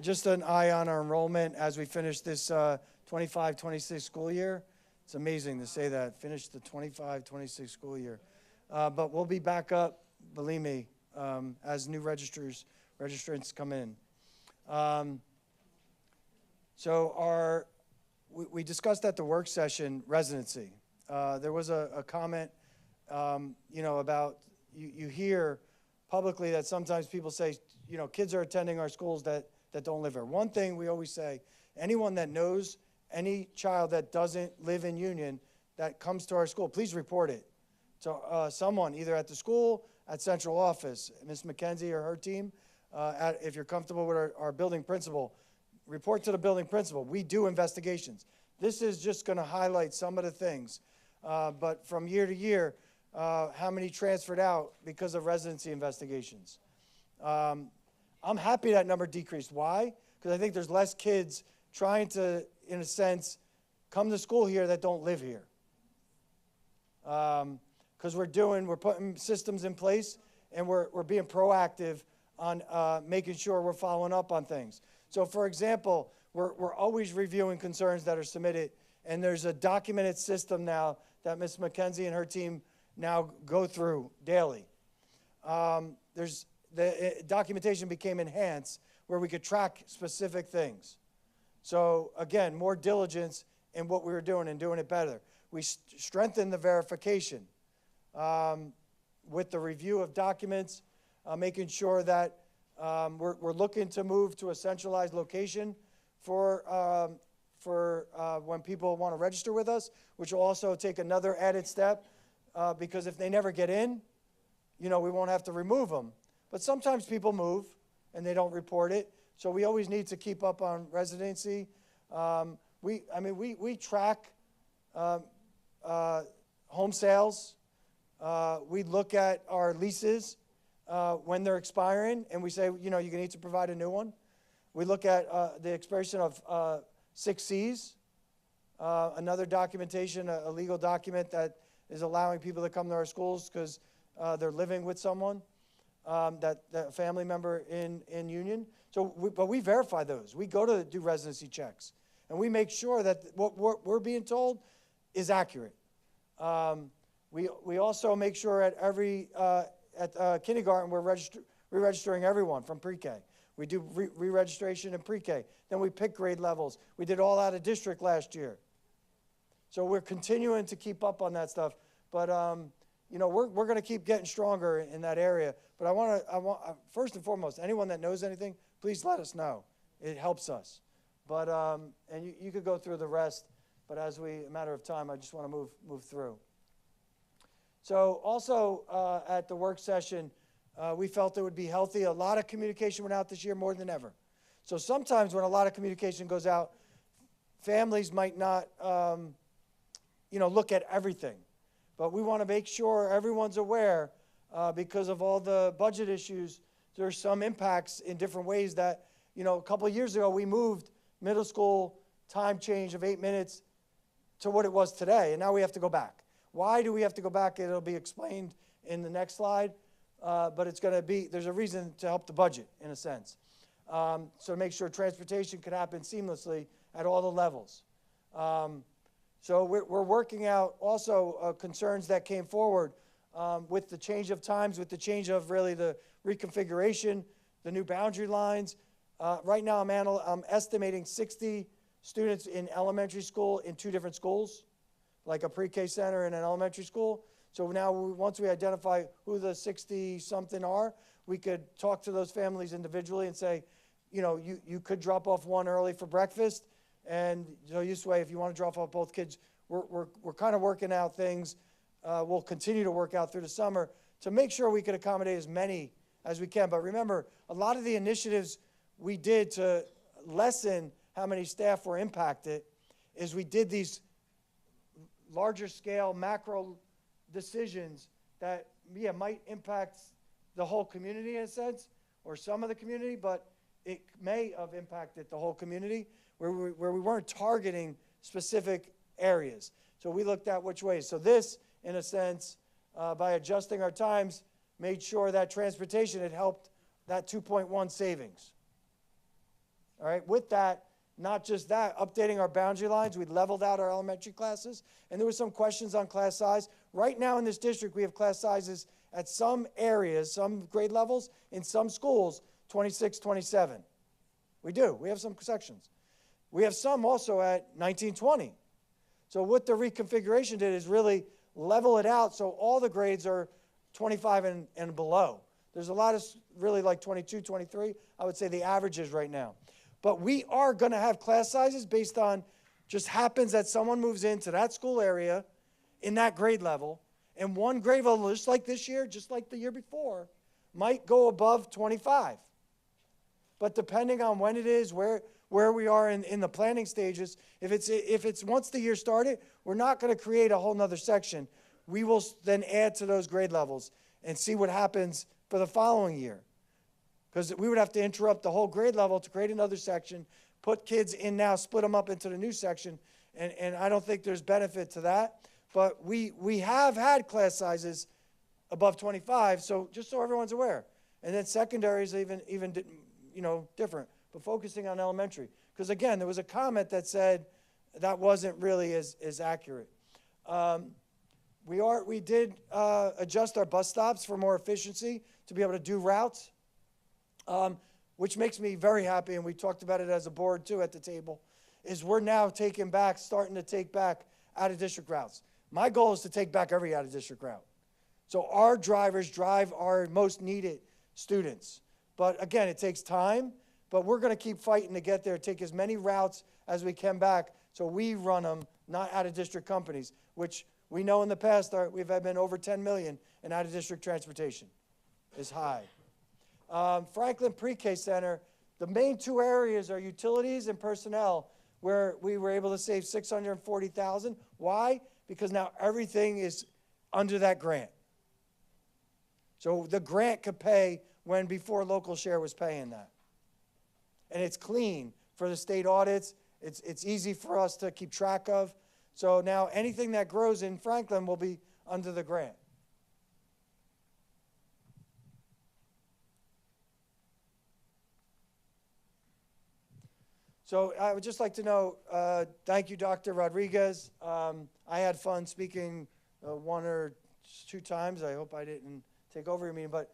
Speaker 9: Just an eye on our enrollment as we finish this 25-26 school year. It's amazing to say that, finish the 25-26 school year. But we'll be back up, believe me, as new registrants come in. So we discussed at the work session residency. There was a comment, you know, about, you hear publicly that sometimes people say, you know, kids are attending our schools that don't live here. One thing we always say, anyone that knows any child that doesn't live in Union that comes to our school, please report it to someone, either at the school, at central office, Ms. McKenzie or her team. If you're comfortable with our building principal, report to the building principal. We do investigations. This is just going to highlight some of the things. But from year to year, how many transferred out because of residency investigations? I'm happy that number decreased. Why? Because I think there's less kids trying to, in a sense, come to school here that don't live here. Because we're putting systems in place, and we're being proactive on making sure we're following up on things. So, for example, we're always reviewing concerns that are submitted, and there's a documented system now that Ms. McKenzie and her team now go through daily. The documentation became enhanced where we could track specific things. So again, more diligence in what we were doing and doing it better. We strengthened the verification with the review of documents, making sure that we're looking to move to a centralized location for when people want to register with us, which will also take another added step because if they never get in, you know, we won't have to remove them. But sometimes people move and they don't report it. So we always need to keep up on residency. We track home sales. We look at our leases when they're expiring, and we say, you need to provide a new one. We look at the expiration of 6 Cs, another documentation, a legal document that is allowing people to come to our schools because they're living with someone, that family member in Union. But we verify those. We go to do residency checks, and we make sure that what we're being told is accurate. We also make sure at every at kindergarten we're re-registering everyone from pre-K. We do re-registration in pre-K. Then we pick grade levels. We did all out of district last year. So we're continuing to keep up on that stuff. But we're going to keep getting stronger in that area. But I want first and foremost, anyone that knows anything, please let us know. It helps us. But and you could go through the rest. But as a matter of time, I just want to move through. So also at the work session, we felt it would be healthy. A lot of communication went out this year, more than ever. So sometimes when a lot of communication goes out, families might not, look at everything. But we want to make sure everyone's aware because of all the budget issues. There's some impacts in different ways that, a couple of years ago, we moved middle school time change of 8 minutes to what it was today, and now we have to go back. Why do we have to go back? It'll be explained in the next slide, but it's going to be, there's a reason to help the budget, in a sense. So to make sure transportation could happen seamlessly at all the levels. So we're working out also concerns that came forward with the change of times, with the change of really the reconfiguration, the new boundary lines. Right now I'm estimating 60 students in elementary school in 2 different schools, like a pre-K center and an elementary school. So now once we identify who the 60-something are, we could talk to those families individually and say, you could drop off one early for breakfast. And this way, if you want to drop off both kids, we're kind of working out things. We'll continue to work out through the summer to make sure we could accommodate as many as we can. But remember, a lot of the initiatives we did to lessen how many staff were impacted is we did these larger scale macro decisions that, might impact the whole community in a sense, or some of the community, but it may have impacted the whole community where we weren't targeting specific areas. So we looked at which ways. So this, in a sense, by adjusting our times, made sure that transportation had helped that 2.1 savings. All right, with that, not just that, updating our boundary lines, we leveled out our elementary classes, and there were some questions on class size. Right now in this district, we have class sizes at some areas, some grade levels, in some schools, 26, 27. We do. We have some sections. We have some also at 19, 20. So what the reconfiguration did is really level it out so all the grades are 25 and below. There's a lot of really like 22, 23. I would say the average is right now. But we are going to have class sizes based on just happens that someone moves into that school area in that grade level, and one grade level, just like this year, just like the year before, might go above 25. But depending on when it is, where we are in the planning stages, if it's once the year started, we're not going to create a whole nother section. We will then add to those grade levels and see what happens for the following year. Because we would have to interrupt the whole grade level to create another section, put kids in now, split them up into the new section, and I don't think there's benefit to that. But we have had class sizes above 25, so just so everyone's aware. And then secondary is even different, but focusing on elementary. Because again, there was a comment that said that wasn't really as accurate. We did adjust our bus stops for more efficiency to be able to do routes. Which makes me very happy, and we talked about it as a board too at the table, is we're now starting to take back out-of-district routes. My goal is to take back every out-of-district route. So our drivers drive our most needed students. But again, it takes time, but we're going to keep fighting to get there, take as many routes as we can back so we run them, not out-of-district companies, which we know in the past we've been over 10 million in out-of-district transportation is high. Franklin Pre-K Center, the main 2 areas are utilities and personnel, where we were able to save $640,000. Why? Because now everything is under that grant. So the grant could pay when before local share was paying that. And it's clean for the state audits. It's easy for us to keep track of. So now anything that grows in Franklin will be under the grant. So I would just like to know, thank you, Dr. Rodriguez. I had fun speaking 1 or 2 times. I hope I didn't take over your meeting, but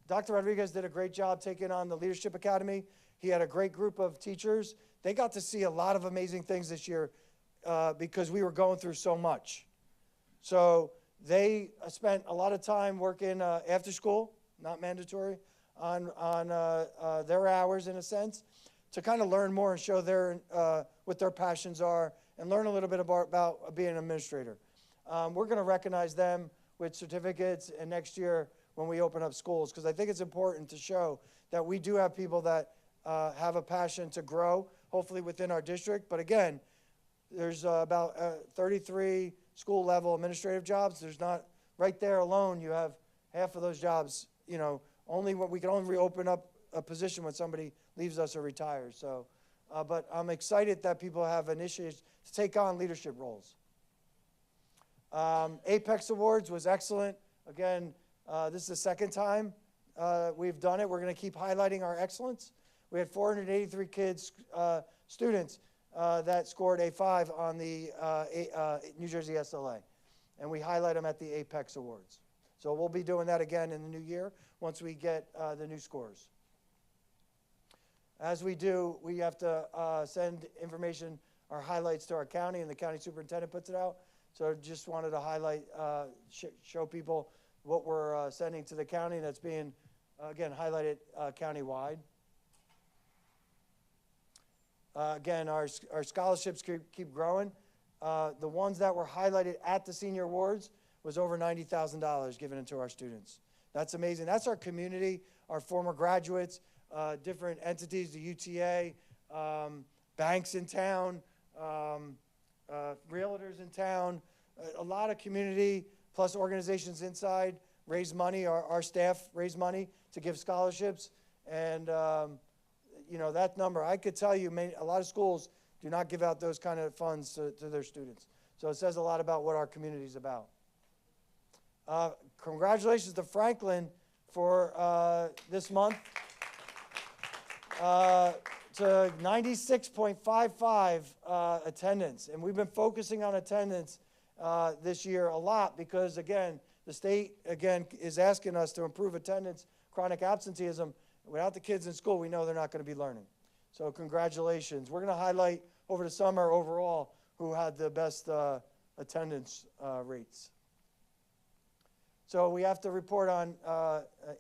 Speaker 9: Dr. Rodriguez did a great job taking on the Leadership Academy. He had a great group of teachers. They got to see a lot of amazing things this year because we were going through so much. So they spent a lot of time working after school, not mandatory, on their hours in a sense, to kind of learn more and show what their passions are and learn a little bit about being an administrator. We're going to recognize them with certificates and next year when we open up schools, because I think it's important to show that we do have people that have a passion to grow, hopefully within our district. But again, there's about 33 school-level administrative jobs. There's not, right there alone, you have half of those jobs, we can only open up a position when somebody leaves us or retires. So, but I'm excited that people have initiatives to take on leadership roles. Apex Awards was excellent. Again, this is the second time we've done it. We're going to keep highlighting our excellence. We had 483 students that scored A5 on the New Jersey SLA, and we highlight them at the Apex Awards. So we'll be doing that again in the new year once we get the new scores. As we do, we have to send information, our highlights to our county, and the county superintendent puts it out. So just wanted to highlight, show people what we're sending to the county that's being, again, highlighted countywide. Again, our scholarships keep growing. The ones that were highlighted at the senior awards was over $90,000 given into our students. That's amazing. That's our community, our former graduates, different entities, the UTA, banks in town, realtors in town, a lot of community plus organizations inside raise money. Our staff raise money to give scholarships. And, that number, I could tell you a lot of schools do not give out those kind of funds to their students. So it says a lot about what our community is about. Congratulations to Franklin for this month. To 96.55 attendance. And we've been focusing on attendance this year a lot because, again, the state, is asking us to improve attendance, chronic absenteeism. Without the kids in school, we know they're not going to be learning. So congratulations. We're going to highlight over the summer overall who had the best attendance rates. So we have to report on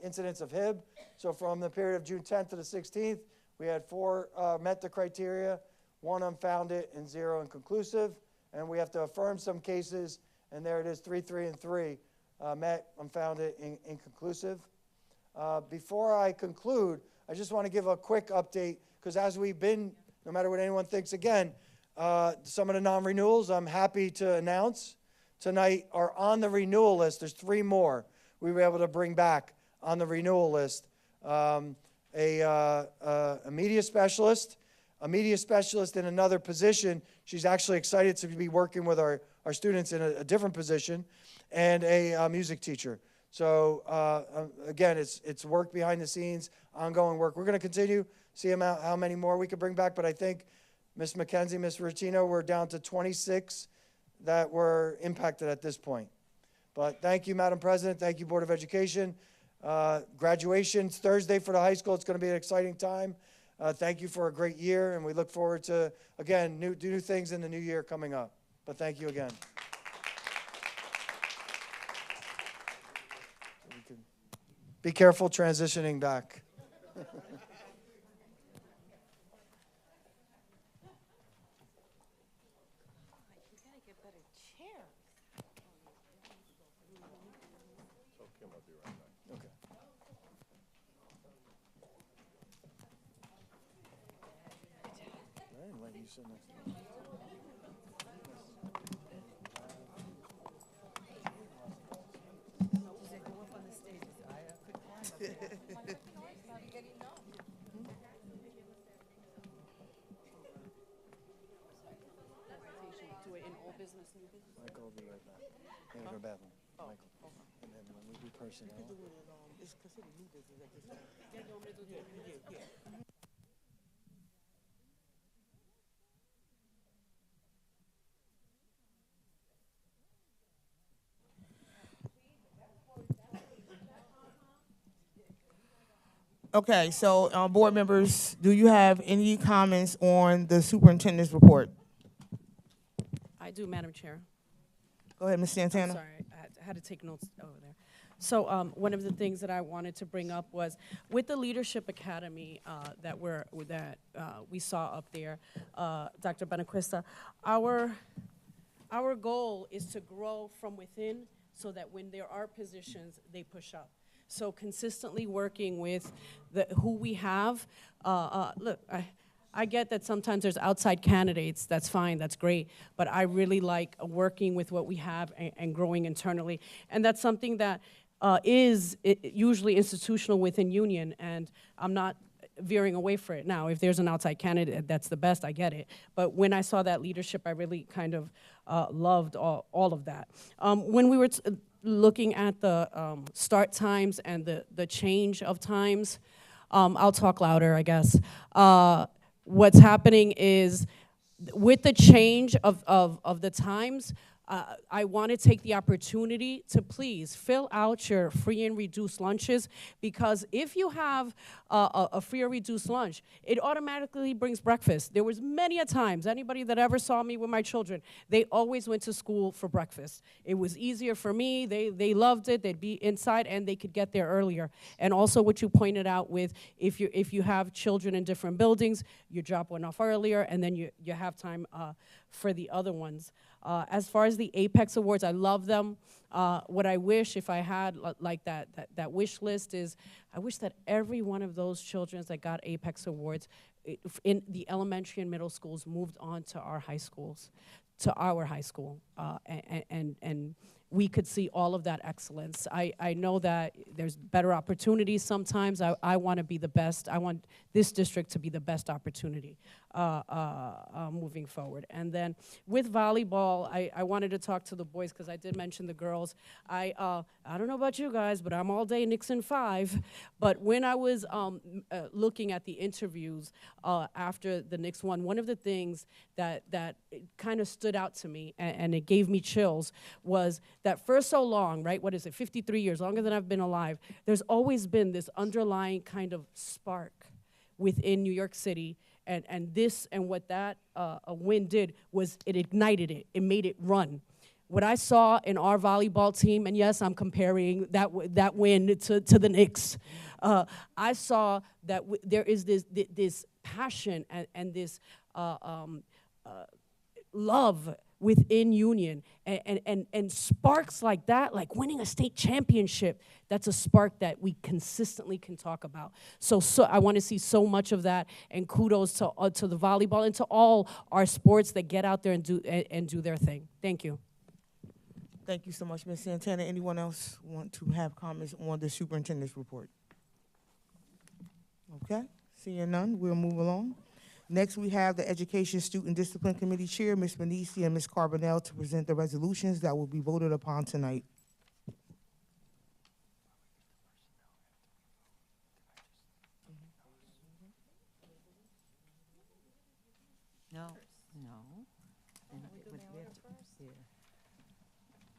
Speaker 9: incidents of HIB. So from the period of June 10th to the 16th, we had 4 met the criteria, 1 unfounded, and 0 inconclusive. And we have to affirm some cases, and there it is, 3, 3, and 3, met, unfounded, inconclusive. Before I conclude, I just want to give a quick update, because as we've been, no matter what anyone thinks, again, some of the non-renewals I'm happy to announce tonight are on the renewal list. There's 3 more we were able to bring back on the renewal list. A media specialist in another position. She's actually excited to be working with our students in a different position, and a music teacher. So again, it's work behind the scenes, ongoing work. We're going to continue, see how many more we can bring back, but I think Ms. McKenzie, Ms. Rutino, we're down to 26 that were impacted at this point. But thank you, Madam President. Thank you, Board of Education. Graduation's Thursday for the high school. It's going to be an exciting time. Thank you for a great year, and we look forward to, again, new things in the new year coming up. But thank you again. Be careful transitioning back. Sit next to me.
Speaker 19: Go up on the stage.
Speaker 3: business, new business.
Speaker 9: Michael will be right back. They go to the bathroom. Michael. And then when we do personnel.
Speaker 1: It's considered new business at this time. Okay, so, board members, do you have any comments on the superintendent's report?
Speaker 3: I do, Madam Chair.
Speaker 1: Go ahead, Ms. Santana.
Speaker 3: I'm sorry, I had to take notes over there. So one of the things that I wanted to bring up was with the Leadership Academy that we saw up there, Dr. Benaquista, our goal is to grow from within so that when there are positions, they push up. So consistently working with who we have. Look, I get that sometimes there's outside candidates. That's fine. That's great. But I really like working with what we have and growing internally. And that's something that is usually institutional within union. And I'm not veering away from it. Now, if there's an outside candidate, that's the best. I get it. But when I saw that leadership, I really kind of loved all of that. When we were looking at the start times and the change of times, I'll talk louder, I guess. What's happening is with the change of the times, I want to take the opportunity to please fill out your free and reduced lunches, because if you have a free or reduced lunch, it automatically brings breakfast. There was many a times, anybody that ever saw me with my children, they always went to school for breakfast. It was easier for me. They loved it. They'd be inside and they could get there earlier. And also what you pointed out with if you have children in different buildings, you drop one off earlier and then you have time for the other ones. As far as the Apex Awards, I love them. What I wish, if I had like that wish list, is I wish that every one of those children that got Apex Awards in the elementary and middle schools moved on to our high schools, to our high school, and we could see all of that excellence. I know that there's better opportunities sometimes. I want to be the best. I want this district to be the best opportunity moving forward. And then with volleyball, I wanted to talk to the boys because I did mention the girls. I don't know about you guys, but I'm all day Nixon 5. But when I was looking at the interviews after the Knicks won, one of the things that kind of stood out to me and it gave me chills was that for so long, right, what is it, 53 years, longer than I've been alive, there's always been this underlying kind of spark within New York City, and what that win did was it ignited it. It made it run. What I saw in our volleyball team, and yes, I'm comparing that win to the Knicks, I saw that there is this passion and this love within Union, and sparks like that, like winning a state championship, that's a spark that we consistently can talk about. So I want to see so much of that, and kudos to the volleyball and to all our sports that get out there and do their thing. Thank you.
Speaker 1: Thank you so much, Ms. Santana. Anyone else want to have comments on the superintendent's report? Okay, seeing none, we'll move along. Next, we have the Education Student Discipline Committee Chair, Ms. Manisi and Ms. Carbonell, to present the resolutions that will be voted upon tonight.
Speaker 19: No.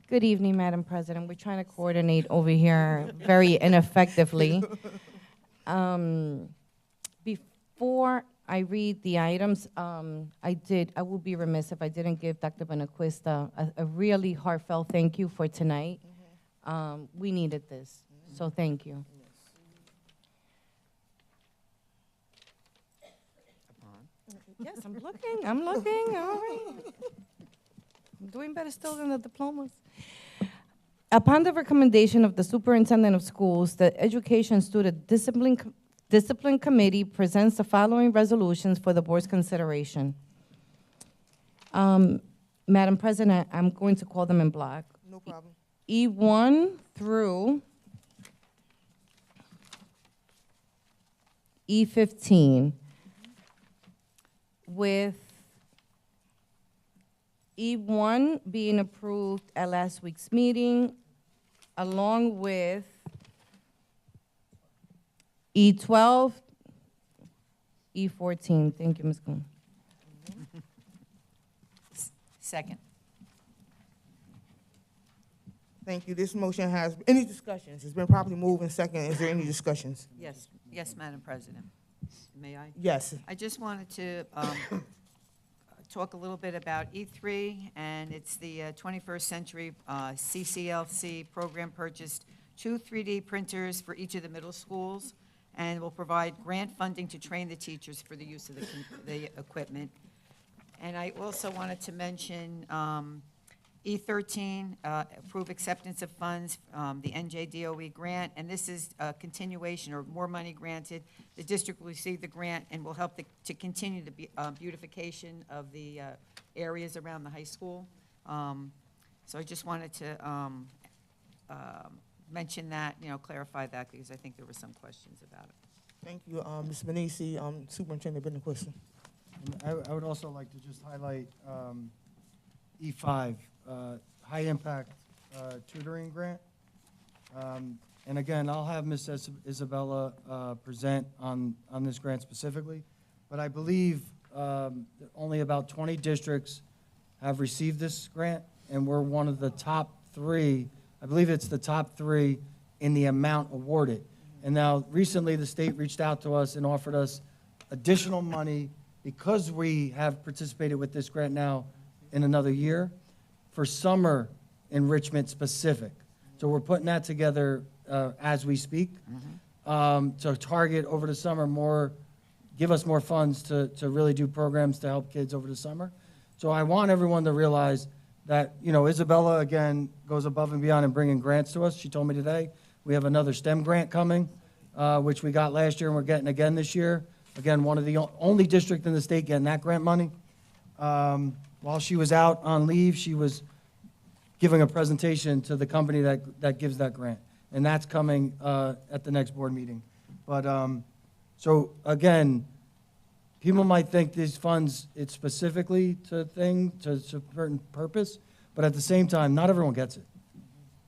Speaker 20: Good evening, Madam President. We're trying to coordinate over here very ineffectively. Before I read the items, I will be remiss if I didn't give Dr. Benaquista a really heartfelt thank you for tonight. We needed this, so thank you. Yes, I'm looking, all right. I'm doing better still than the diplomas. Upon the recommendation of the Superintendent of Schools, the Education Student Discipline Committee presents the following resolutions for the board's consideration. Madam President, I'm going to call them in block.
Speaker 1: No problem.
Speaker 20: E1 through E15 with E1 being approved at last week's meeting, along with E12, E14. Thank you, Ms. Kuhn.
Speaker 19: Second.
Speaker 1: Thank you. This motion has, any discussions? It's been properly moved and second. Is there any discussions?
Speaker 19: Yes, yes, Madam President. May I?
Speaker 1: Yes.
Speaker 19: I just wanted to talk a little bit about E3, and it's the 21st Century CCLC program purchased 2 3D printers for each of the middle schools, and will provide grant funding to train the teachers for the use of the equipment. And I also wanted to mention E13, approve acceptance of funds, the NJDOE grant, and this is a continuation or more money granted. The district will receive the grant and will help to continue the beautification of the areas around the high school. So I just wanted to mention that, clarify that, because I think there were some questions about it.
Speaker 1: Thank you, Ms. Manisi. Superintendent Benquist.
Speaker 9: And I would also like to just highlight E5, high impact tutoring grant. And again, I'll have Ms. Isabella present on this grant specifically, but I believe that only about 20 districts have received this grant, and we're one of the top 3. I believe it's the top 3 in the amount awarded. And now recently the state reached out to us and offered us additional money because we have participated with this grant now in another year for summer enrichment specific. So we're putting that together as we speak to target over the summer give us more funds to really do programs to help kids over the summer. So I want everyone to realize that, Isabella, again, goes above and beyond in bringing grants to us. She told me today we have another STEM grant coming, which we got last year and we're getting again this year. Again, one of the only district in the state getting that grant money. While she was out on leave, she was giving a presentation to the company that gives that grant. And that's coming at the next board meeting. But so again, people might think these funds, it's specifically to a certain purpose, but at the same time, not everyone gets it.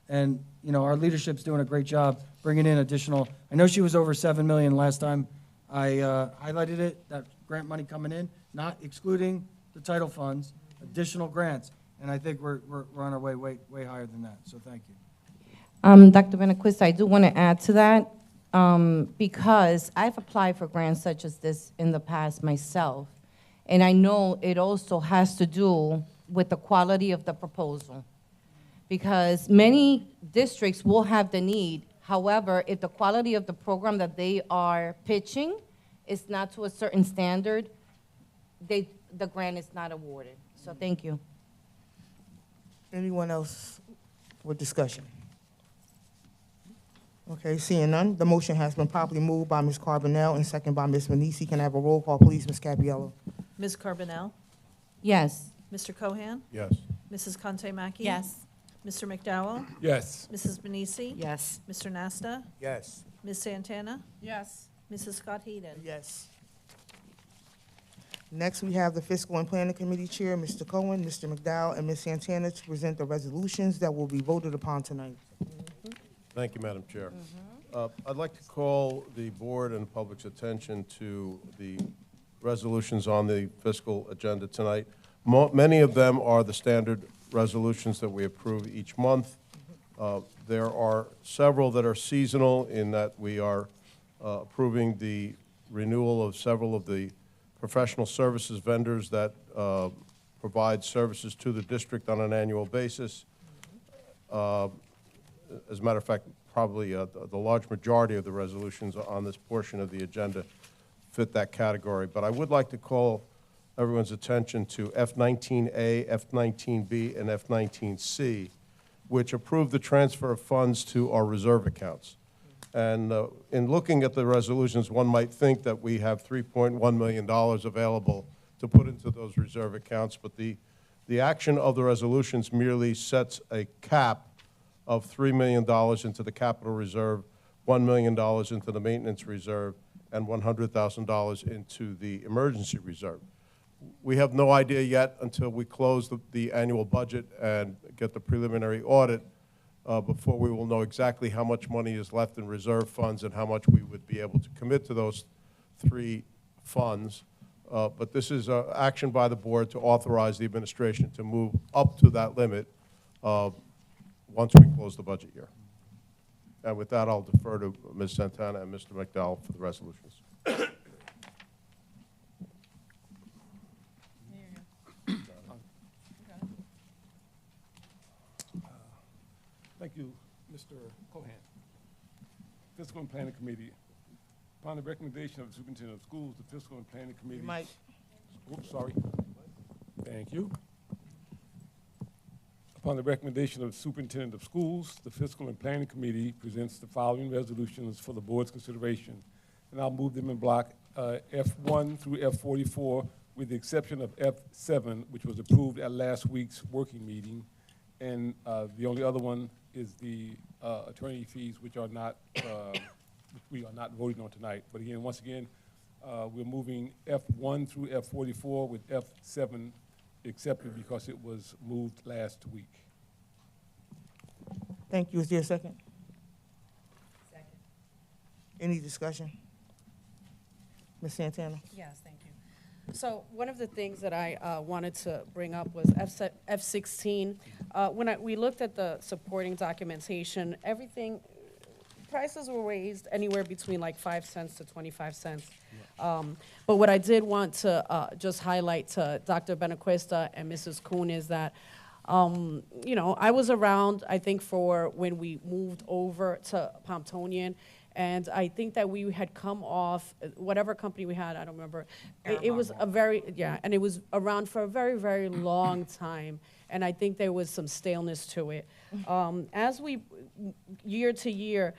Speaker 9: And our leadership's doing a great job bringing in additional. I know she was over $7 million last time I highlighted it, that grant money coming in, not excluding the title funds, additional grants. And I think we're on our way higher than that. So thank you.
Speaker 20: Dr. Benquist, I do want to add to that because I've applied for grants such as this in the past myself, and I know it also has to do with the quality of the proposal, because many districts will have the need. However, if the quality of the program that they are pitching is not to a certain standard, the grant is not awarded. So thank you.
Speaker 1: Anyone else for discussion? Okay, seeing none, the motion has been properly moved by Ms. Carbonell and second by Ms. Manisi. Can I have a roll call, please, Ms. Capiello?
Speaker 2: Ms. Carbonell?
Speaker 20: Yes.
Speaker 2: Mr. Cohan?
Speaker 18: Yes.
Speaker 2: Mrs. Conte-Mackey?
Speaker 14: Yes.
Speaker 2: Mr. McDowell?
Speaker 18: Yes.
Speaker 2: Mrs. Benisi?
Speaker 19: Yes.
Speaker 2: Mr. Nasta?
Speaker 18: Yes.
Speaker 2: Ms. Santana?
Speaker 14: Yes.
Speaker 2: Mrs. Scott Heeden?
Speaker 1: Yes. Next, we have the Fiscal and Planning Committee Chair, Mr. Cohen, Mr. McDowell, and Ms. Santana to present the resolutions that will be voted upon tonight.
Speaker 18: Thank you, Madam Chair. I'd like to call the board and public's attention to the resolutions on the fiscal agenda tonight. Many of them are the standard resolutions that we approve each month. There are several that are seasonal in that we are approving the renewal of several of the professional services vendors that provide services to the district on an annual basis. As a matter of fact, probably the large majority of the resolutions on this portion of the agenda fit that category. But I would like to call everyone's attention to F19A, F19B, and F19C, which approve the transfer of funds to our reserve accounts. And in looking at the resolutions, one might think that we have $3.1 million available to put into those reserve accounts, but the action of the resolutions merely sets a cap of $3 million into the capital reserve, $1 million into the maintenance reserve, and $100,000 into the emergency reserve. We have no idea yet until we close the annual budget and get the preliminary audit before we will know exactly how much money is left in reserve funds and how much we would be able to commit to those 3 funds. But this is action by the board to authorize the administration to move up to that limit once we close the budget year. And with that, I'll defer to Ms. Santana and Mr. McDowell for the resolutions.
Speaker 21: Thank you, Mr. Cohan. Fiscal and Planning Committee. Upon the recommendation of the Superintendent of Schools, the Fiscal and Planning Committee. Oops, sorry. Thank you. Upon the recommendation of the Superintendent of Schools, the Fiscal and Planning Committee presents the following resolutions for the board's consideration. And I'll move them in block F1 through F44, with the exception of F7, which was approved at last week's working meeting. And the only other one is the attorney fees, which are not, which we are not voting on tonight. But again, once again, we're moving F1 through F44 with F7 accepted because it was moved last week.
Speaker 1: Thank you. Is there a second? Second. Any discussion? Ms. Santana?
Speaker 3: Yes, thank you. So one of the things that I wanted to bring up was F16. When we looked at the supporting documentation, everything, prices were raised anywhere between like 5 cents to 25 cents. But what I did want to just highlight to Dr. Benacuesta and Mrs. Kuhn is that, you know, I was around, I think, for when we moved over to Pomptonian. And I think that we had come off, whatever company we had, I don't remember. It was a very, yeah, and it was around for a very, very long time. And I think there was some staleness to it. As we, year to year,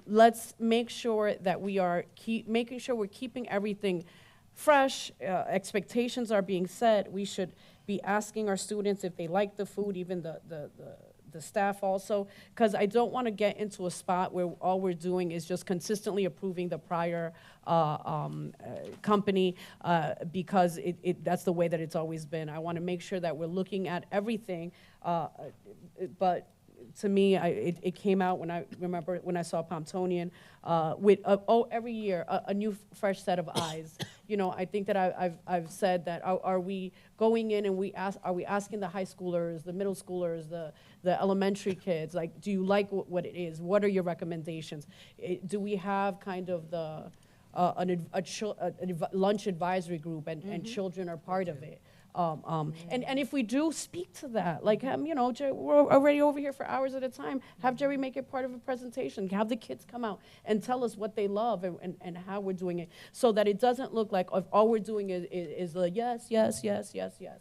Speaker 3: let's make sure that we are making sure we're keeping everything fresh. Expectations are being set. We should be asking our students if they like the food, even the staff also, because I don't want to get into a spot where all we're doing is just consistently approving the prior company because that's the way that it's always been. I want to make sure that we're looking at everything, but to me, it came out when I remember when I saw Pomptonian with every year a new fresh set of eyes. You know, I think that I've said that are we going in and are we asking the high schoolers, the middle schoolers, the elementary kids, like, do you like what it is? What are your recommendations? Do we have kind of the a lunch advisory group and children are part of it? And if we do, speak to that. Like, you know, we're already over here for hours at a time. Have Jerry make it part of a presentation. Have the kids come out and tell us what they love and how we're doing it, so that it doesn't look like all we're doing is the yes, yes, yes, yes, yes.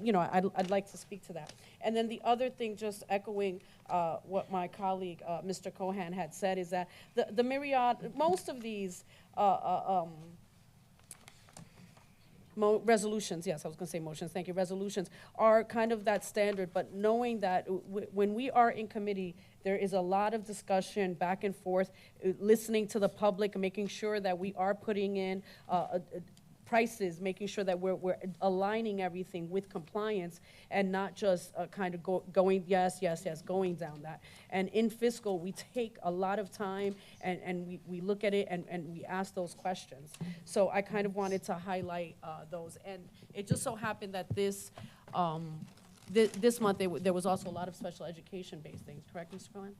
Speaker 3: You know, I'd like to speak to that. And then the other thing, just echoing what my colleague, Mr. Cohan, had said, is that the myriad, most of these resolutions, yes, I was going to say motions, thank you, resolutions are kind of that standard, but knowing that when we are in committee, there is a lot of discussion back and forth, listening to the public, making sure that we are putting in prices, making sure that we're aligning everything with compliance and not just kind of going, yes, yes, yes, going down that. And in fiscal, we take a lot of time and we look at it and we ask those questions. So I kind of wanted to highlight those. And it just so happened that this month there was also a lot of special education-based things, correct, Mr. Cohen?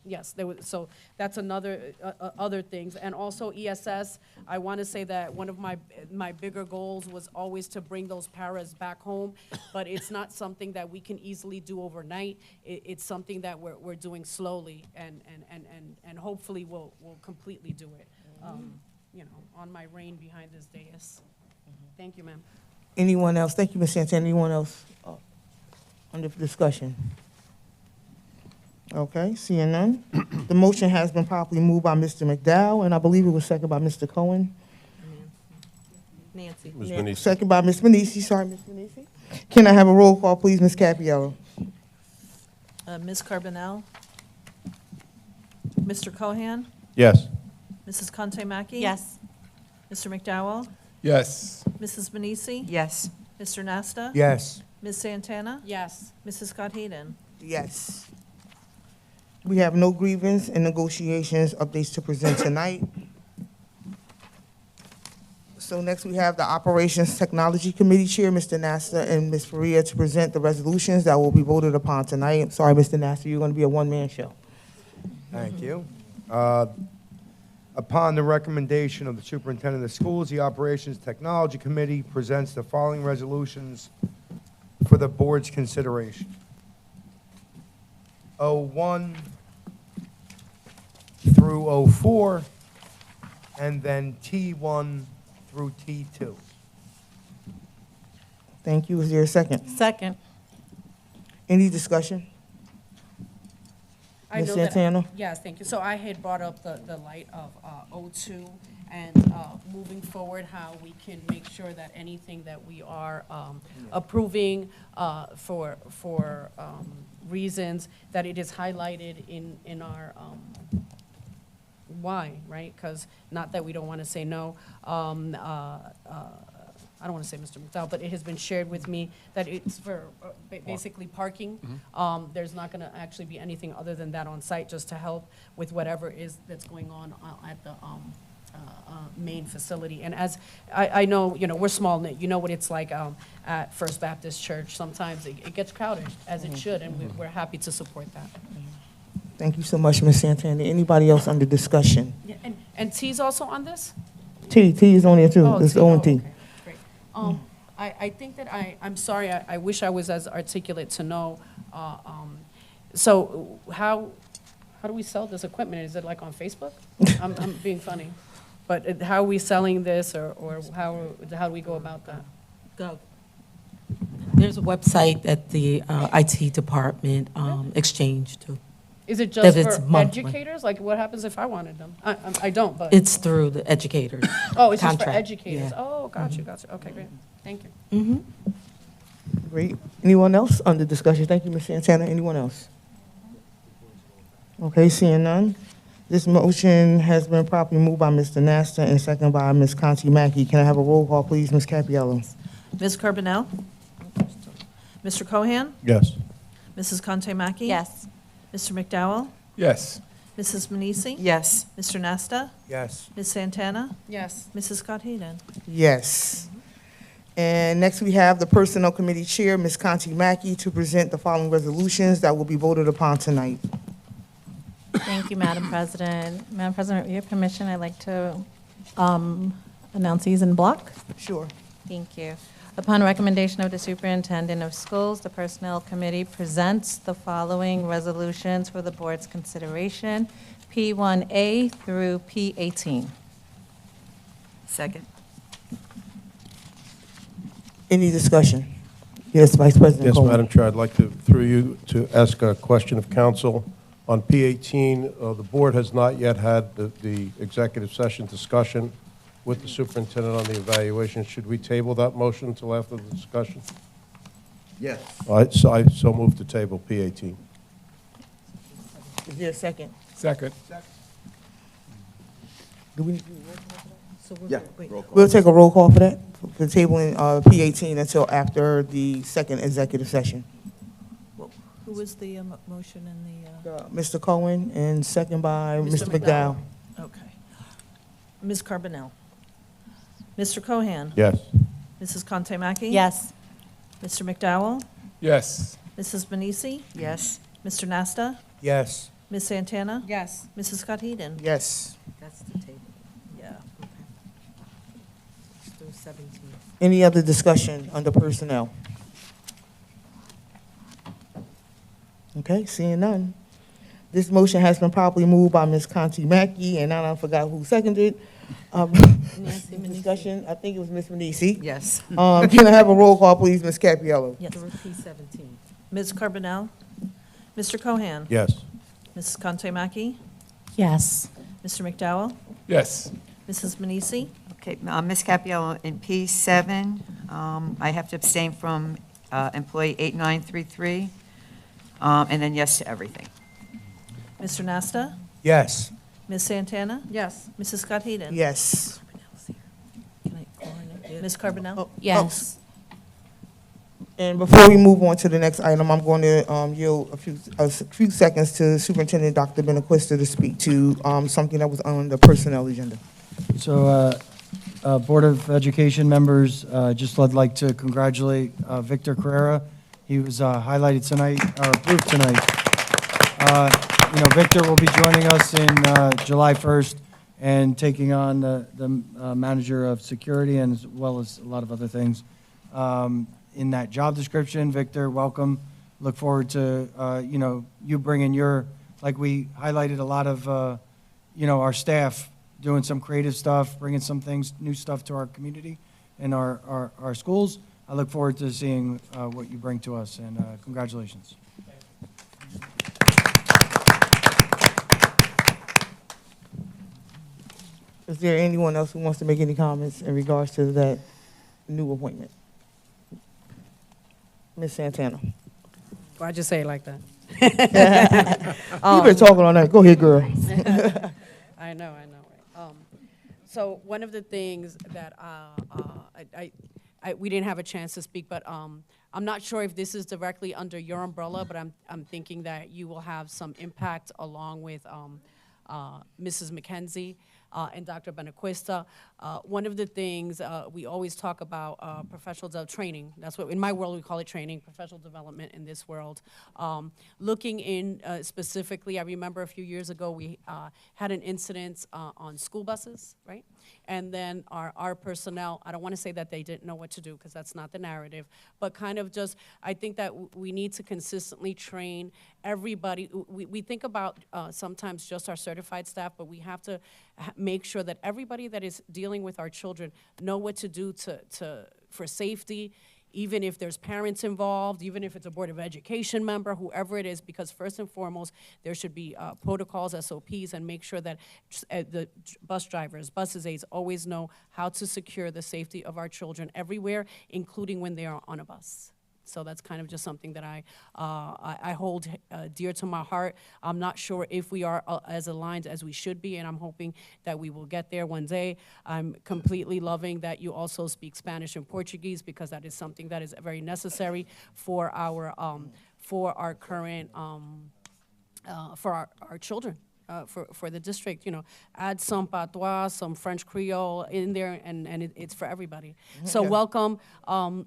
Speaker 3: Yes, there was, so that's another other things. And also ESS, I want to say that one of my bigger goals was always to bring those paras back home, but it's not something that we can easily do overnight. It's something that we're doing slowly, and hopefully we'll completely do it. You know, on my reign behind this dais. Thank you, ma'am.
Speaker 1: Anyone else? Thank you, Ms. Santana. Anyone else under discussion? Okay, seeing none. The motion has been properly moved by Mr. McDowell, and I believe it was seconded by Mr. Cohen.
Speaker 5: Nancy.
Speaker 18: Ms. Manisi.
Speaker 1: Second by Ms. Manisi. Sorry, Ms. Manisi. Can I have a roll call, please, Ms. Cappiello?
Speaker 2: Ms. Carbonell? Mr. Cohan?
Speaker 18: Yes.
Speaker 2: Mrs. Conte-Mackey?
Speaker 14: Yes.
Speaker 2: Mr. McDowell?
Speaker 21: Yes.
Speaker 2: Mrs. Manisi?
Speaker 19: Yes.
Speaker 2: Mr. Nasta?
Speaker 9: Yes.
Speaker 2: Ms. Santana?
Speaker 3: Yes.
Speaker 2: Mrs. Scott Hayden?
Speaker 1: Yes. We have no grievance and negotiations updates to present tonight. So next we have the Operations Technology Committee Chair, Mr. Nasta and Ms. Faria, to present the resolutions that will be voted upon tonight. I'm sorry, Mr. Nasta, you're going to be a one-man show.
Speaker 4: Thank you. Upon the recommendation of the superintendent of schools, the Operations Technology Committee presents the following resolutions for the board's consideration. 01 through 04, and then T1 through T2.
Speaker 1: Thank you. Is there a second?
Speaker 14: Second.
Speaker 1: Any discussion?
Speaker 3: I
Speaker 1: Ms.
Speaker 3: know that-
Speaker 1: Santana?
Speaker 3: Yes, thank you. So I had brought up the light of O2 and moving forward, how we can make sure that anything that we are approving for reasons, that it is highlighted in our why, right? Because not that we don't want to say no. I don't want to say Mr. McDowell, but it has been shared with me that it's for basically parking. There's not going to actually be anything other than that on site, just to help with whatever that's going on at the main facility. And as I know, we're small knit. You know what it's like at First Baptist Church. Sometimes it gets crowded, as it should, and we're happy to support that.
Speaker 1: Thank you so much, Ms. Santana. Anybody else under discussion?
Speaker 3: Yeah, and T's also on this?
Speaker 1: T is on there too.
Speaker 3: Oh,
Speaker 1: It's
Speaker 3: T.
Speaker 1: O
Speaker 3: Oh,
Speaker 1: and T.
Speaker 3: okay. Great. I think that I'm sorry, I wish I was as articulate to know. So how do we sell this equipment? Is it like on Facebook? I'm being funny. But how are we selling this, or how do we go about that?
Speaker 5: Go. There's a website that the IT department exchanged to.
Speaker 3: Is it
Speaker 5: That
Speaker 3: just
Speaker 5: it's
Speaker 3: for
Speaker 5: monthly.
Speaker 3: educators? Like, what happens if I wanted them? I don't, but.
Speaker 5: It's through the educators.
Speaker 3: Oh, it's just for
Speaker 5: contract,
Speaker 3: educators.
Speaker 5: yeah.
Speaker 3: Oh, gotcha. Okay, great. Thank you.
Speaker 5: Mm-hmm.
Speaker 1: Great. Anyone else under discussion? Thank you, Ms. Santana. Anyone else? Okay, seeing none. This motion has been properly moved by Mr. Nasta and seconded by Ms. Conti Mackey. Can I have a roll call, please, Ms. Capiello?
Speaker 2: Ms. Carbonell? Mr. Cohan?
Speaker 18: Yes.
Speaker 2: Mrs. Conte Mackey?
Speaker 11: Yes.
Speaker 2: Mr. McDowell?
Speaker 21: Yes.
Speaker 2: Mrs. Manisi?
Speaker 19: Yes.
Speaker 2: Mr. Nasta?
Speaker 4: Yes.
Speaker 2: Ms. Santana?
Speaker 3: Yes.
Speaker 2: Mrs. Scott Hayden?
Speaker 1: Yes. And next we have the Personnel Committee Chair, Ms. Conti Mackey, to present the following resolutions that will be voted upon tonight.
Speaker 14: Thank you, Madam President. Madam President, with your permission, I'd like to announce these in block.
Speaker 1: Sure.
Speaker 14: Thank you. Upon recommendation of the Superintendent of Schools, the Personnel Committee presents the following resolutions for the board's consideration, P1A through P18.
Speaker 19: Second.
Speaker 1: Any discussion? Yes, Vice President
Speaker 18: Yes,
Speaker 1: Coleman.
Speaker 18: Madam Chair, I'd like to, through you, to ask a question of council. On P18, the board has not yet had the executive session discussion with the superintendent on the evaluation. Should we table that motion until after the discussion?
Speaker 4: Yes.
Speaker 18: I so move to table P18.
Speaker 1: Is there a second?
Speaker 21: Second.
Speaker 1: Do we need to do a roll call for that?
Speaker 4: Yeah.
Speaker 1: We'll take a roll call for that, for tabling P18 until after the second executive session.
Speaker 2: Who was the motion in the?
Speaker 1: Mr. Cohen and second by Mr.
Speaker 2: Mr.
Speaker 1: McDowell.
Speaker 2: Okay. Ms. Carbonell? Mr. Cohan?
Speaker 18: Yes.
Speaker 2: Mrs. Conte Mackey?
Speaker 14: Yes.
Speaker 2: Mr. McDowell?
Speaker 21: Yes.
Speaker 2: Mrs. Manisi?
Speaker 19: Yes.
Speaker 2: Mr. Nasta?
Speaker 4: Yes.
Speaker 2: Ms. Santana?
Speaker 3: Yes.
Speaker 2: Mrs. Scott Hayden?
Speaker 1: Yes.
Speaker 19: That's the table.
Speaker 2: Yeah.
Speaker 19: Through 17.
Speaker 1: Any other discussion under personnel? Okay, seeing none. This motion has been properly moved by Ms. Conti Mackey, and now I forgot who seconded. Discussion, I think it was Ms. Manisi.
Speaker 19: Yes.
Speaker 1: Can I have a roll call, please, Ms. Capiello?
Speaker 2: Yes.
Speaker 19: Through P17.
Speaker 2: Ms. Carbonell? Mr. Cohan?
Speaker 18: Yes.
Speaker 2: Mrs. Conte Mackey?
Speaker 14: Yes.
Speaker 2: Mr. McDowell?
Speaker 21: Yes.
Speaker 2: Mrs. Manisi?
Speaker 19: Okay, Ms. Capiello, in P7, I have to abstain from employee 8933, and then yes to everything.
Speaker 2: Mr. Nasta?
Speaker 4: Yes.
Speaker 2: Ms. Santana?
Speaker 3: Yes.
Speaker 2: Mrs. Scott Hayden?
Speaker 1: Yes.
Speaker 2: Can I call her name? Ms. Carbonell?
Speaker 6: Yes.
Speaker 1: And before we move on to the next item, I'm going to yield a few seconds to Superintendent Dr. Benaquista to speak to something that was on the personnel agenda.
Speaker 9: So, Board of Education members, just would like to congratulate Victor Carrera. He was highlighted tonight, or approved tonight. Victor will be joining us in July 1st and taking on the manager of security and as well as a lot of other things. In that job description, Victor, welcome. Look forward to, you bringing your, like we highlighted a lot of, our staff doing some creative stuff, bringing some things, new stuff to our community and our schools. I look forward to seeing what you bring to us, and congratulations.
Speaker 1: Is there anyone else who wants to make any comments in regards to that new appointment? Ms. Santana.
Speaker 3: Why'd you say it like that?
Speaker 1: You've been talking all night. Go ahead, girl.
Speaker 3: I know, right? So one of the things that we didn't have a chance to speak, but I'm not sure if this is directly under your umbrella, but I'm thinking that you will have some impact along with Mrs. McKenzie and Dr. Benaquista. One of the things we always talk about professional training. That's what in my world we call it training, professional development in this world. Looking in specifically, I remember a few years ago we had an incident on school buses, right? And then our personnel, I don't want to say that they didn't know what to do because that's not the narrative, but kind of just, I think that we need to consistently train everybody. We think about sometimes just our certified staff, but we have to make sure that everybody that is dealing with our children know what to do for safety, even if there's parents involved, even if it's a Board of Education member, whoever it is, because first and foremost, there should be protocols, SOPs, and make sure that the bus drivers, buses aides always know how to secure the safety of our children everywhere, including when they are on a bus. So that's kind of just something that I hold dear to my heart. I'm not sure if we are as aligned as we should be, and I'm hoping that we will get there one day. I'm completely loving that you also speak Spanish and Portuguese because that is something that is very necessary for our current for our children. For the district, add some patois, some French Creole in there, and it's for everybody. So welcome.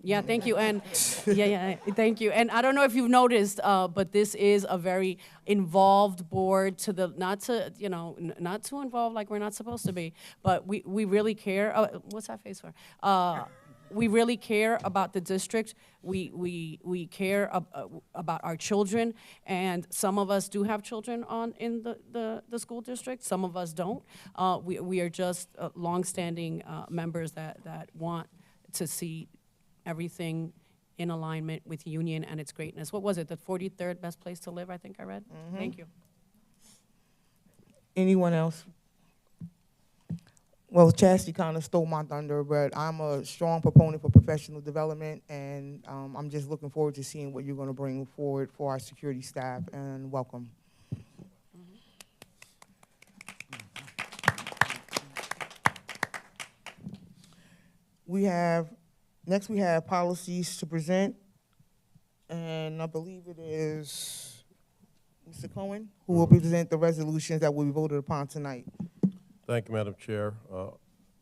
Speaker 3: Yeah, thank you. And yeah, thank you. And I don't know if you've noticed, but this is a very involved board not too involved like we're not supposed to be, but we really care. What's that face for? We really care about the district. We care about our children, and some of us do have children in the school district. Some of us don't. We are just longstanding members that want to see everything in alignment with Union and its greatness. What was it? The 43rd best place to live, I think I read. Mm-hmm. Thank you.
Speaker 1: Anyone else? Well, Chastity kind of stole my thunder, but I'm a strong proponent for professional development, and I'm just looking forward to seeing what you're going to bring forward for our security staff, and welcome. Next we have policies to present, and I believe it is Mr. Cohen who will present the resolutions that will be voted upon tonight.
Speaker 18: Thank you, Madam Chair.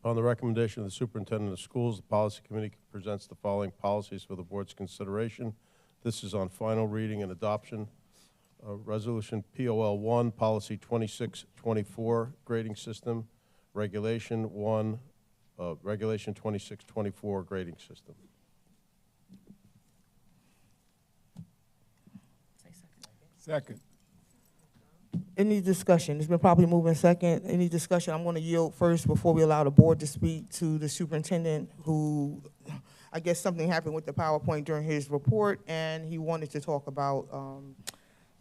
Speaker 18: On the recommendation of the Superintendent of Schools, the Policy Committee presents the following policies for the Board's consideration. This is on final reading and adoption. Resolution POL 1, Policy 2624, Grading System. Regulation 1, Regulation 2624, Grading System.
Speaker 21: Second.
Speaker 1: Any discussion? It's been probably moving second. Any discussion? I'm going to yield first before we allow the board to speak to the superintendent, who I guess something happened with the PowerPoint during his report, and he wanted to talk about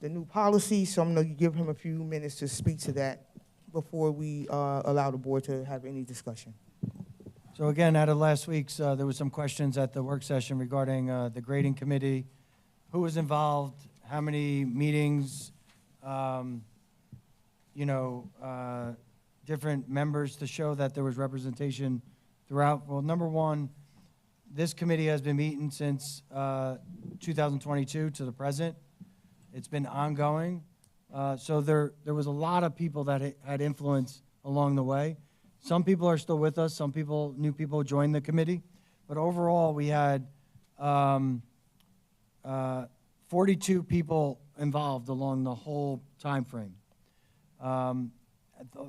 Speaker 1: the new policy. So I'm going to give him a few minutes to speak to that before we allow the board to have any discussion.
Speaker 9: So again, out of last week's, there was some questions at the work session regarding the grading committee, who was involved, how many meetings, different members to show that there was representation throughout. Well, number one, This committee has been meeting since 2022 to the present. It's been ongoing. So there was a lot of people that had influence along the way. Some people are still with us. Some people, new people joined the committee. But overall, we had 42 people involved along the whole time frame.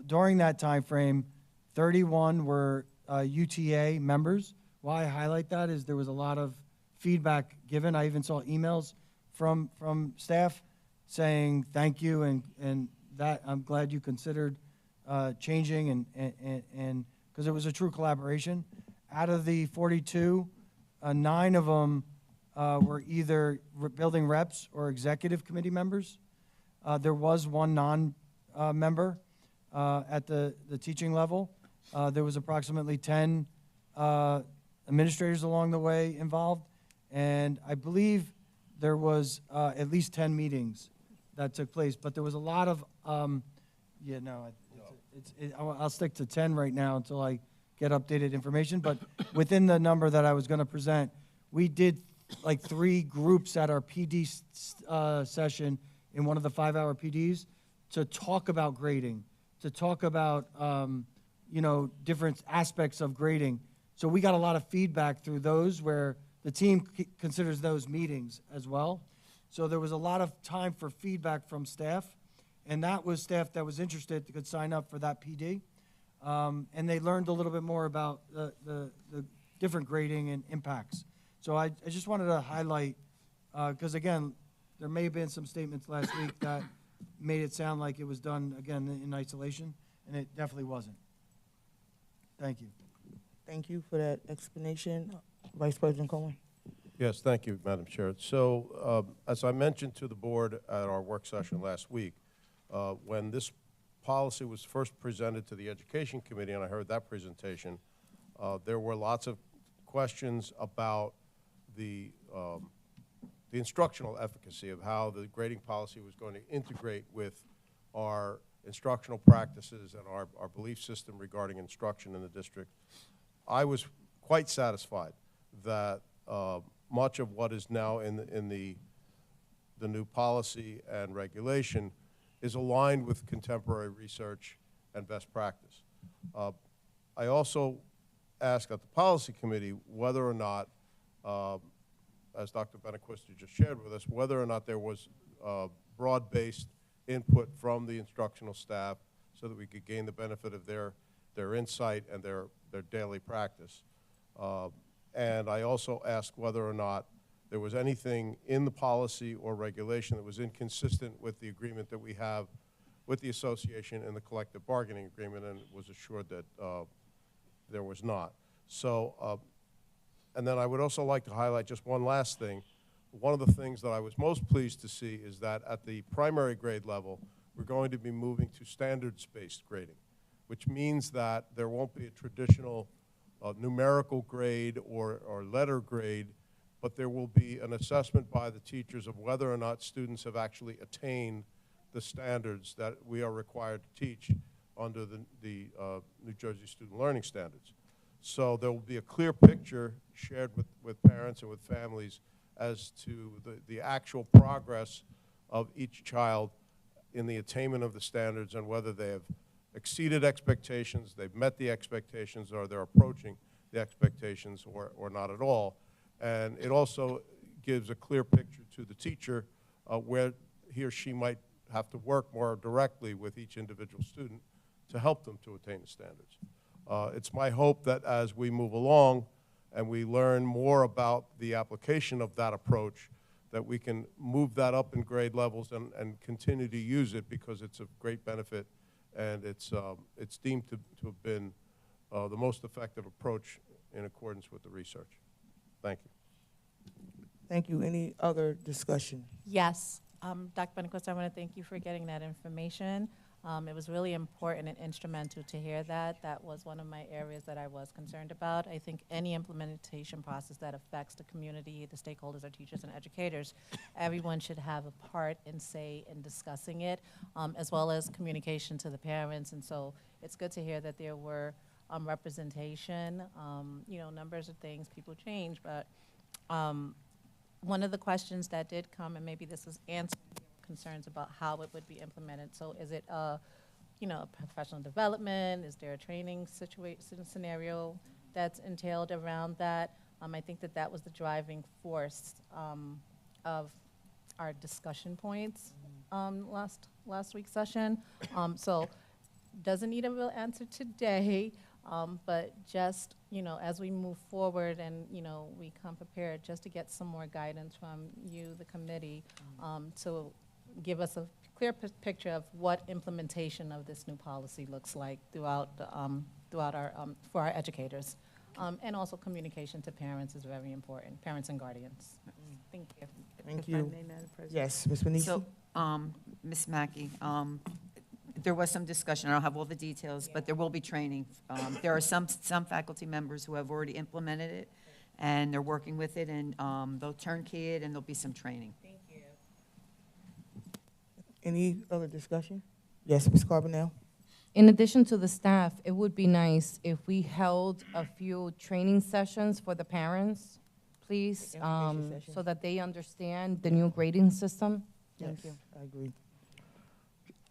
Speaker 9: During that time frame, 31 were UTA members. Why I highlight that is there was a lot of feedback given. I even saw emails from staff saying thank you and that I'm glad you considered changing and because it was a true collaboration. Out of the 42, 9 of them were either building reps or executive committee members. There was one non-member at the teaching level. There was approximately 10 administrators along the way involved, and I believe there was at least 10 meetings that took place, but there was a lot of, I'll stick to 10 right now until I get updated information, but within the number that I was gonna present, we did like 3 groups at our PD session in one of the 5-hour PDs to talk about grading, to talk about, different aspects of grading. So we got a lot of feedback through those where the team considers those meetings as well. So there was a lot of time for feedback from staff, and that was staff that was interested that could sign up for that PD. And they learned a little bit more about the different grading and impacts. So I just wanted to highlight, because again, there may have been some statements last week that made it sound like it was done, again, in isolation, and it definitely wasn't. Thank you.
Speaker 1: Thank you for that explanation. Vice President Cohen.
Speaker 18: Yes, thank you, Madam Chair. So as I mentioned to the board at our work session last week, when this policy was first presented to the Education Committee, and I heard that presentation, there were lots of questions about the instructional efficacy of how the grading policy was going to integrate with our instructional practices and our belief system regarding instruction in the district. I was quite satisfied that much of what is now in the new policy and regulation is aligned with contemporary research and best practice. I also asked at the policy committee whether or not, as Dr. Benaquisti just shared with us, whether or not there was broad-based input from the instructional staff so that we could gain the benefit of their insight and their daily practice. And I also asked whether or not there was anything in the policy or regulation that was inconsistent with the agreement that we have with the association and the collective bargaining agreement, and was assured that there was not. So, and then I would also like to highlight just one last thing. One of the things that I was most pleased to see is that at the primary grade level, we're going to be moving to standards-based grading, which means that there won't be a traditional numerical grade or letter grade, but there will be an assessment by the teachers of whether or not students have actually attained the standards that we are required to teach under the New Jersey Student Learning Standards. So there will be a clear picture shared with parents and with families as to the actual progress of each child in the attainment of the standards and whether they have exceeded expectations, they've met the expectations, or they're approaching the expectations or not at all. And it also gives a clear picture to the teacher where he or she might have to work more directly with each individual student to help them to attain the standards. It's my hope that as we move along and we learn more about the application of that approach, that we can move that up in grade levels and continue to use it because it's of great benefit and it's deemed to have been the most effective approach in accordance with the research. Thank you.
Speaker 1: Thank you. Any other discussion?
Speaker 14: Yes. Dr. Benaquisti, I want to thank you for getting that information. It was really important and instrumental to hear that. That was one of my areas that I was concerned about. I think any implementation process that affects the community, the stakeholders, our teachers and educators, everyone should have a part and say in discussing it, as well as communication to the parents. And so it's good to hear that there were representation. You know, numbers of things, people change, but one of the questions that did come, and maybe this is answering concerns about how it would be implemented. So is it you know, professional development? Is there a training situation scenario that's entailed around that? I think that that was the driving force of our discussion points last week's session. So doesn't need a real answer today, but just, you know, as we move forward and, you know, we come prepared just to get some more guidance from you, the committee, to give us a clear picture of what implementation of this new policy looks like throughout our, for our educators. And also communication to parents is very important, parents and guardians. Thank you.
Speaker 1: Thank
Speaker 19: If I
Speaker 1: you.
Speaker 19: may, Madam President.
Speaker 1: Yes, Ms. Manisi?
Speaker 19: So, Ms. Mackey, there was some discussion, I don't have all the details, but there will be training. There are some faculty members who have already implemented it, and they're working with it, and they'll turnkey it, and there'll be some training.
Speaker 14: Thank you.
Speaker 1: Any other discussion? Yes, Ms. Carbonell?
Speaker 20: In addition to the staff, it would be nice if we held a few training sessions for the parents, please,
Speaker 1: Information sessions.
Speaker 20: so that they understand the new grading system. Thank
Speaker 1: Yes,
Speaker 20: you.
Speaker 1: I agree.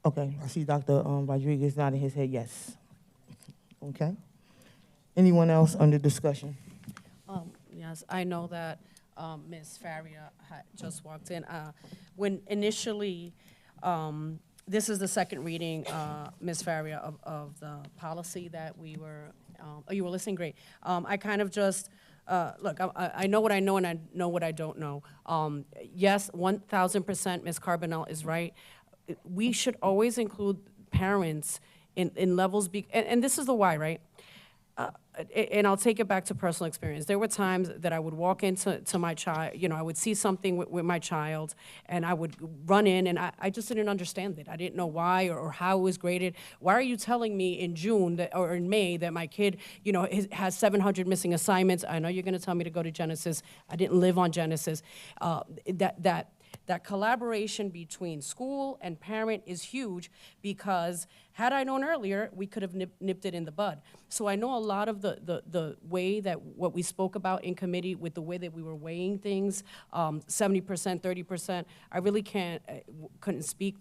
Speaker 1: Okay, I see Dr. Rodriguez nodding his head yes. Okay. Anyone else under discussion?
Speaker 3: Yes, I know that Ms. Faria had just walked in. When initially, this is the second reading, Ms. Faria, of the policy that we were, oh, you were listening? Great. I kind of just, look, I know what I know and I know what I don't know. Yes, 1,000% Ms. Carbonell is right. We should always include parents in levels, and this is the why, right? And I'll take it back to personal experience. There were times that I would walk into my child, you know, I would see something with my child, and I would run in, and I just didn't understand it. I didn't know why or how it was graded. Why are you telling me in June or in May that my kid, you know, has 700 missing assignments? I know you're going to tell me to go to Genesis. I didn't live on Genesis. That collaboration between school and parent is huge, because had I known earlier, we could have nipped it in the bud. So I know a lot of the way that what we spoke about in committee, with the way that we were weighing things, 70%, 30%, I really couldn't speak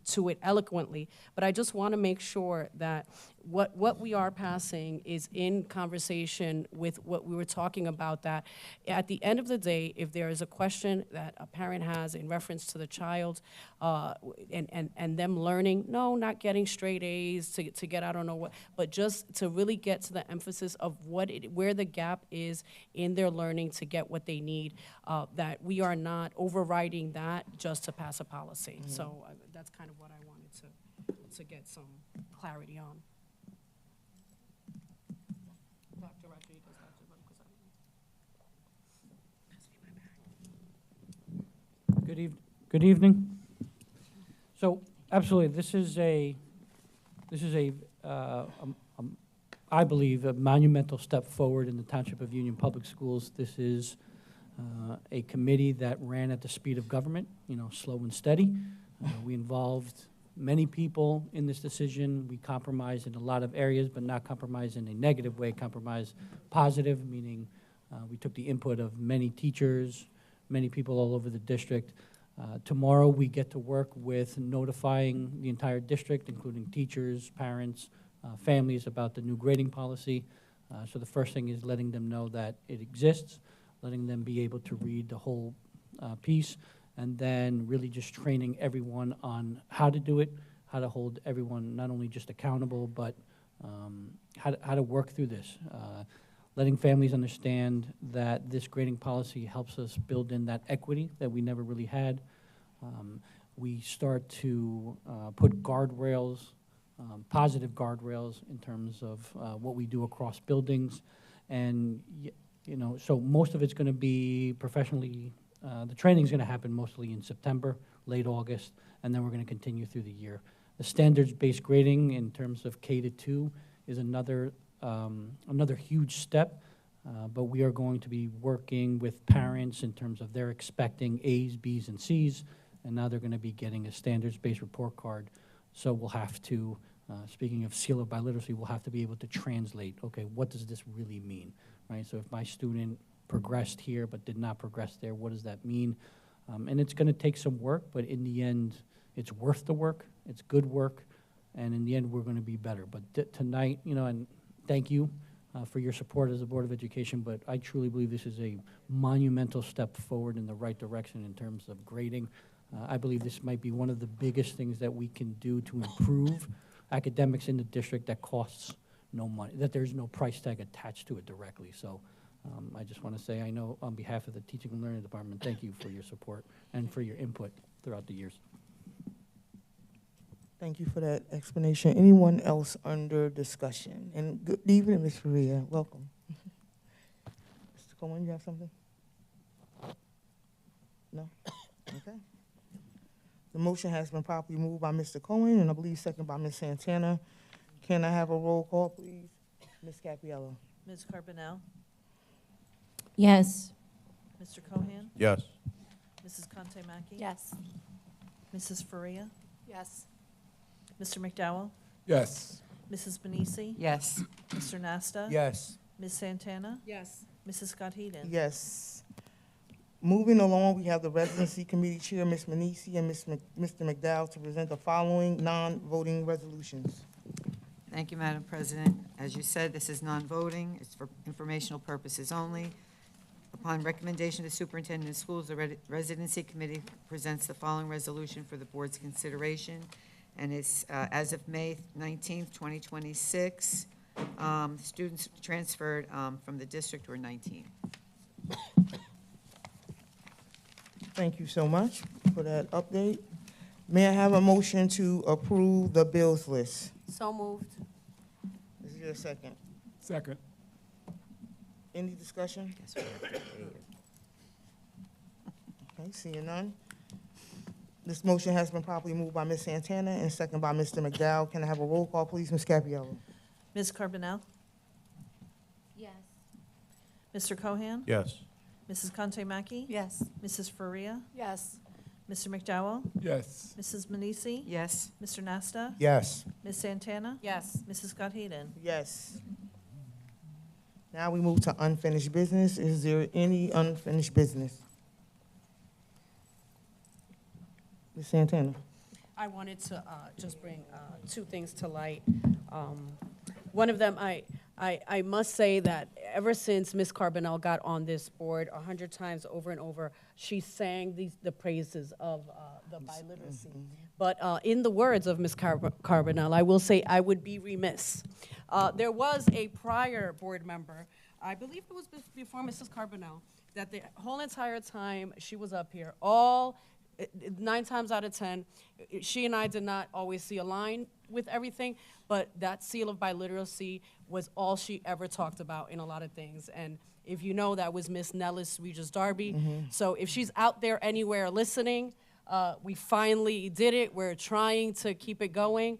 Speaker 3: to it eloquently, but I just want to make sure that what we are passing is in conversation with what we were talking about, that at the end of the day, if there is a question that a parent has in reference to the child and them learning, no, not getting straight A's to get, I don't know what, but just to really get to the emphasis of where the gap is in their learning to get what they need, that we are not overriding that just to pass a policy.
Speaker 1: Mm-hmm.
Speaker 3: So that's kind of what I wanted to get some clarity on. Dr. Rodriguez, Dr. Rodriguez.
Speaker 16: Good evening. So, absolutely, this is I believe, a monumental step forward in the Township of Union Public Schools. This is a committee that ran at the speed of government, you know, slow and steady. We involved many people in this decision. We compromised in a lot of areas, but not compromised in a negative way, compromised positive, meaning we took the input of many teachers, many people all over the district. Tomorrow, we get to work with notifying the entire district, including teachers, parents, families, about the new grading policy. So the first thing is letting them know that it exists, letting them be able to read the whole piece, and then really just training everyone on how to do it, how to hold everyone not only just accountable, but how to work through this. Letting families understand that this grading policy helps us build in that equity that we never really had. We start to put guardrails, positive guardrails in terms of what we do across buildings. And, you know, so most of it's going to be professionally, the training's going to happen mostly in September, late August, and then we're going to continue through the year. The standards-based grading in terms of K-2 is another huge step, but we are going to be working with parents in terms of they're expecting A's, B's, and C's, and now they're going to be getting a standards-based report card. So we'll have to speaking of seal of biliteracy, will have to be able to translate, okay, what does this really mean, right? So if my student progressed here but did not progress there, what does that mean? And it's going to take some work, but in the end, it's worth the work, it's good work, and in the end, we're going to be better. But tonight, you know, and thank you for your support as a Board of Education, but I truly believe this is a monumental step forward in the right direction in terms of grading. I believe this might be one of the biggest things that we can do to improve academics in the district that costs no money, that there's no price tag attached to it directly. So I just want to say, I know on behalf of the Teaching and Learning Department, thank you for your support and for your input throughout the years.
Speaker 1: Thank you for that explanation. Anyone else under discussion? And good evening, Ms. Faria. Welcome. Mr. Cohen, you have something? No? Okay. The motion has been properly moved by Mr. Cohen and I believe second by Ms. Santana. Can I have a roll call, please? Ms. Capiello.
Speaker 2: Ms. Carbonell?
Speaker 11: Yes.
Speaker 2: Mr. Cohan?
Speaker 18: Yes.
Speaker 2: Mrs. Conte-Mackey?
Speaker 11: Yes.
Speaker 2: Mrs. Faria?
Speaker 11: Yes.
Speaker 2: Mr. McDowell?
Speaker 21: Yes.
Speaker 2: Mrs. Benisi?
Speaker 19: Yes.
Speaker 2: Mr. Nasta?
Speaker 4: Yes.
Speaker 2: Ms. Santana?
Speaker 20: Yes.
Speaker 2: Mrs. Scott Heeden?
Speaker 1: Yes. Moving along, we have the Residency Committee Chair, Ms. Manisi, and Mr. McDowell to present the following non-voting resolutions.
Speaker 19: Thank you, Madam President. As you said, this is non-voting. It's for informational purposes only. Upon recommendation of the Superintendent of Schools, the Residency Committee presents the following resolution for the Board's consideration. And it's as of May 19th, 2026, students transferred from the district were 19.
Speaker 1: Thank you so much for that update. May I have a motion to approve the bills list?
Speaker 3: So moved.
Speaker 1: Is there a second?
Speaker 21: Second.
Speaker 1: Any discussion? Okay, seeing none. This motion has been properly moved by Ms. Santana and second by Mr. McDowell. Can I have a roll call, please? Ms. Capiello.
Speaker 2: Ms. Carbonell?
Speaker 11: Yes.
Speaker 2: Mr. Cohan?
Speaker 18: Yes.
Speaker 2: Mrs. Conte-Mackey?
Speaker 11: Yes.
Speaker 2: Mrs. Faria?
Speaker 11: Yes.
Speaker 2: Mr. McDowell?
Speaker 21: Yes.
Speaker 2: Mrs. Manisi?
Speaker 19: Yes.
Speaker 2: Mr. Nasta?
Speaker 4: Yes.
Speaker 2: Ms. Santana?
Speaker 11: Yes.
Speaker 2: Mrs. Scott Heeden?
Speaker 1: Yes. Now we move to unfinished business. Is there any unfinished business? Ms. Santana.
Speaker 3: I wanted to just bring two things to light. One of them, I must say that ever since Ms. Carbonell got on this board 100 times over and over, she sang the praises of the biliteracy. But in the words of Ms. Carbonell, I will say I would be remiss. There was a prior board member, I believe it was before Mrs. Carbonell, that the whole entire time she was up here, 9 times out of 10, she and I did not always see a line with everything, but that seal of biliteracy was all she ever talked about in a lot of things. And if you know, that was Miss Nellis Regis Darby. So if she's out there anywhere listening, we finally did it. We're trying to keep it going.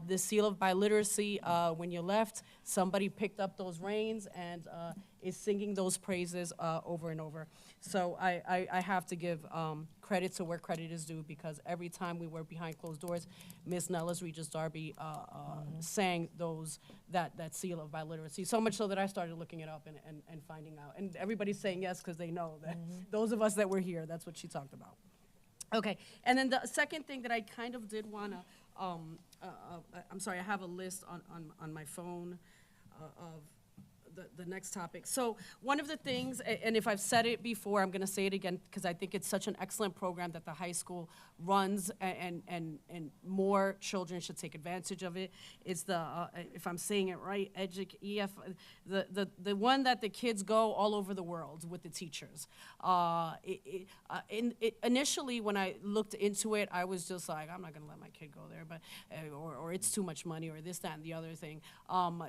Speaker 3: The seal of biliteracy, when you left, somebody picked up those reins and is singing those praises over and over. So I have to give credit to where credit is due, because every time we were behind closed doors, Miss Nellis Regis Darby sang that seal of biliteracy, so much so that I started looking it up and finding out. And everybody's saying yes because they know that those of us that were here, that's what she talked about. Okay, and then the second thing that I kind of did want to, I'm sorry, I have a list on my phone of the next topic. So one of the things, and if I've said it before, I'm going to say it again because I think it's such an excellent program that the high school runs, and more children should take advantage of it. It's the, if I'm saying it right, the one that the kids go all over the world with the teachers. Initially, when I looked into it, I was just like, I'm not going to let my kid go there, but or it's too much money, or this, that, and the other thing.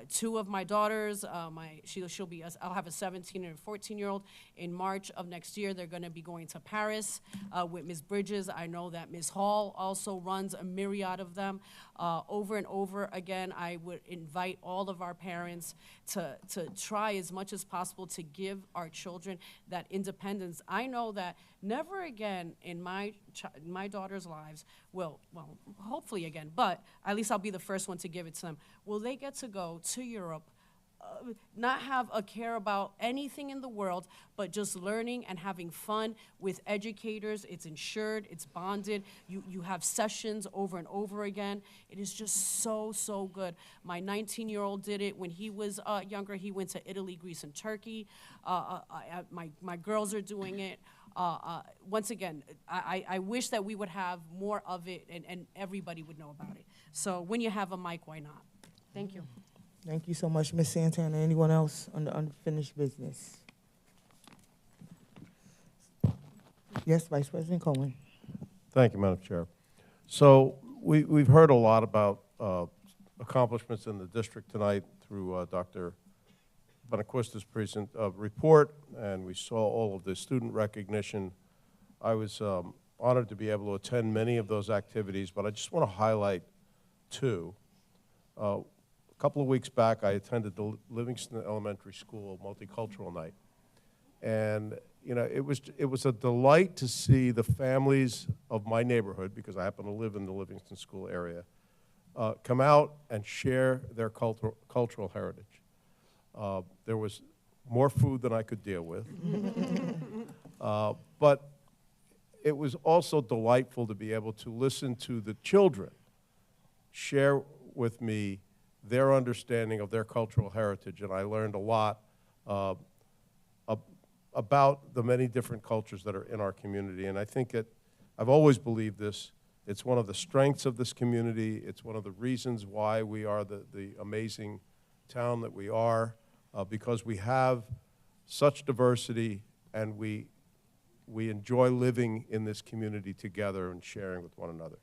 Speaker 3: 2 of my daughters, my she'll be, I'll have a 17 and a 14-year-old. In March of next year, they're gonna be going to Paris with Ms. Bridges. I know that Ms. Hall also runs a myriad of them. Over and over again, I would invite all of our parents to try as much as possible to give our children that independence. I know that never again in my daughter's lives well, hopefully again, but at least I'll be the first one to give it to them. Will they get to go to Europe, not have a care about anything in the world, but just learning and having fun with educators? It's insured, it's bonded. You have sessions over and over again. It is just so, so good. My 19-year-old did it when he was younger. He went to Italy, Greece, and Turkey. My girls are doing it. Once again, I wish that we would have more of it and everybody would know about it. So when you have a mic, why not? Thank you.
Speaker 1: Thank you so much, Ms. Santana. Anyone else under unfinished business? Yes, Vice President Cohen.
Speaker 18: Thank you, Madam Chair. So we've heard a lot about accomplishments in the district tonight through Dr. Benaquista's report, and we saw all of the student recognition. I was honored to be able to attend many of those activities, but I just want to highlight two. A couple of weeks back, I attended the Livingston Elementary School Multicultural Night. And you know, it was a delight to see the families of my neighborhood, because I happen to live in the Livingston School area, come out and share their cultural heritage. There was more food than I could deal with. But it was also delightful to be able to listen to the children share with me their understanding of their cultural heritage, and I learned a lot about the many different cultures that are in our community. And I think that I've always believed this. It's one of the strengths of this community. It's one of the reasons why we are the amazing town that we are, because we have such diversity, and we enjoy living in this community together and sharing with one another.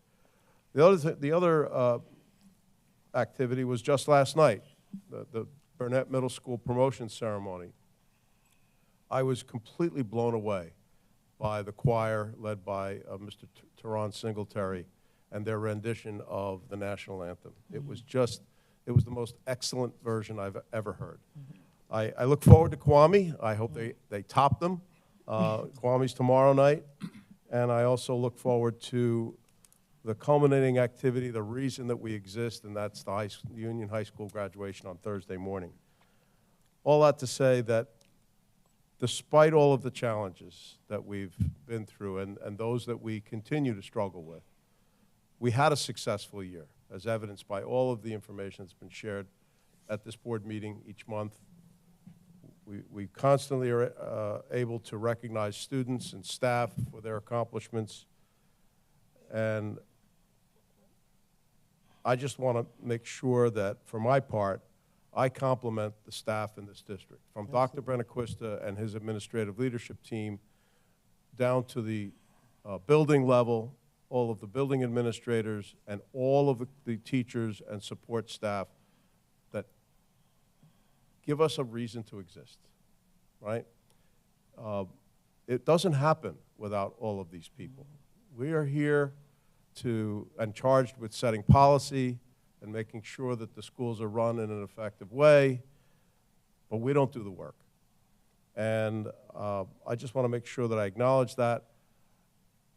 Speaker 18: The other activity was just last night, the Burnett Middle School promotion ceremony. I was completely blown away by the choir led by Mr. Teron Singletary and their rendition of the national anthem. It was the most excellent version I've ever heard. I look forward to Kwame. I hope they top them. Kwame's tomorrow night. And I also look forward to the culminating activity, the reason that we exist, and that's the Union High School graduation on Thursday morning. All that to say that despite all of the challenges that we've been through and those that we continue to struggle with, we had a successful year, as evidenced by all of the information that's been shared at this board meeting each month. We constantly are able to recognize students and staff for their accomplishments. And I just want to make sure that, for my part, I compliment the staff in this district, from Dr. Benaquista and his administrative leadership team down to the building level, all of the building administrators, and all of the teachers and support staff that give us a reason to exist, right? It doesn't happen without all of these people. We are here and charged with setting policy and making sure that the schools are run in an effective way, but we don't do the work. And I just want to make sure that I acknowledge that.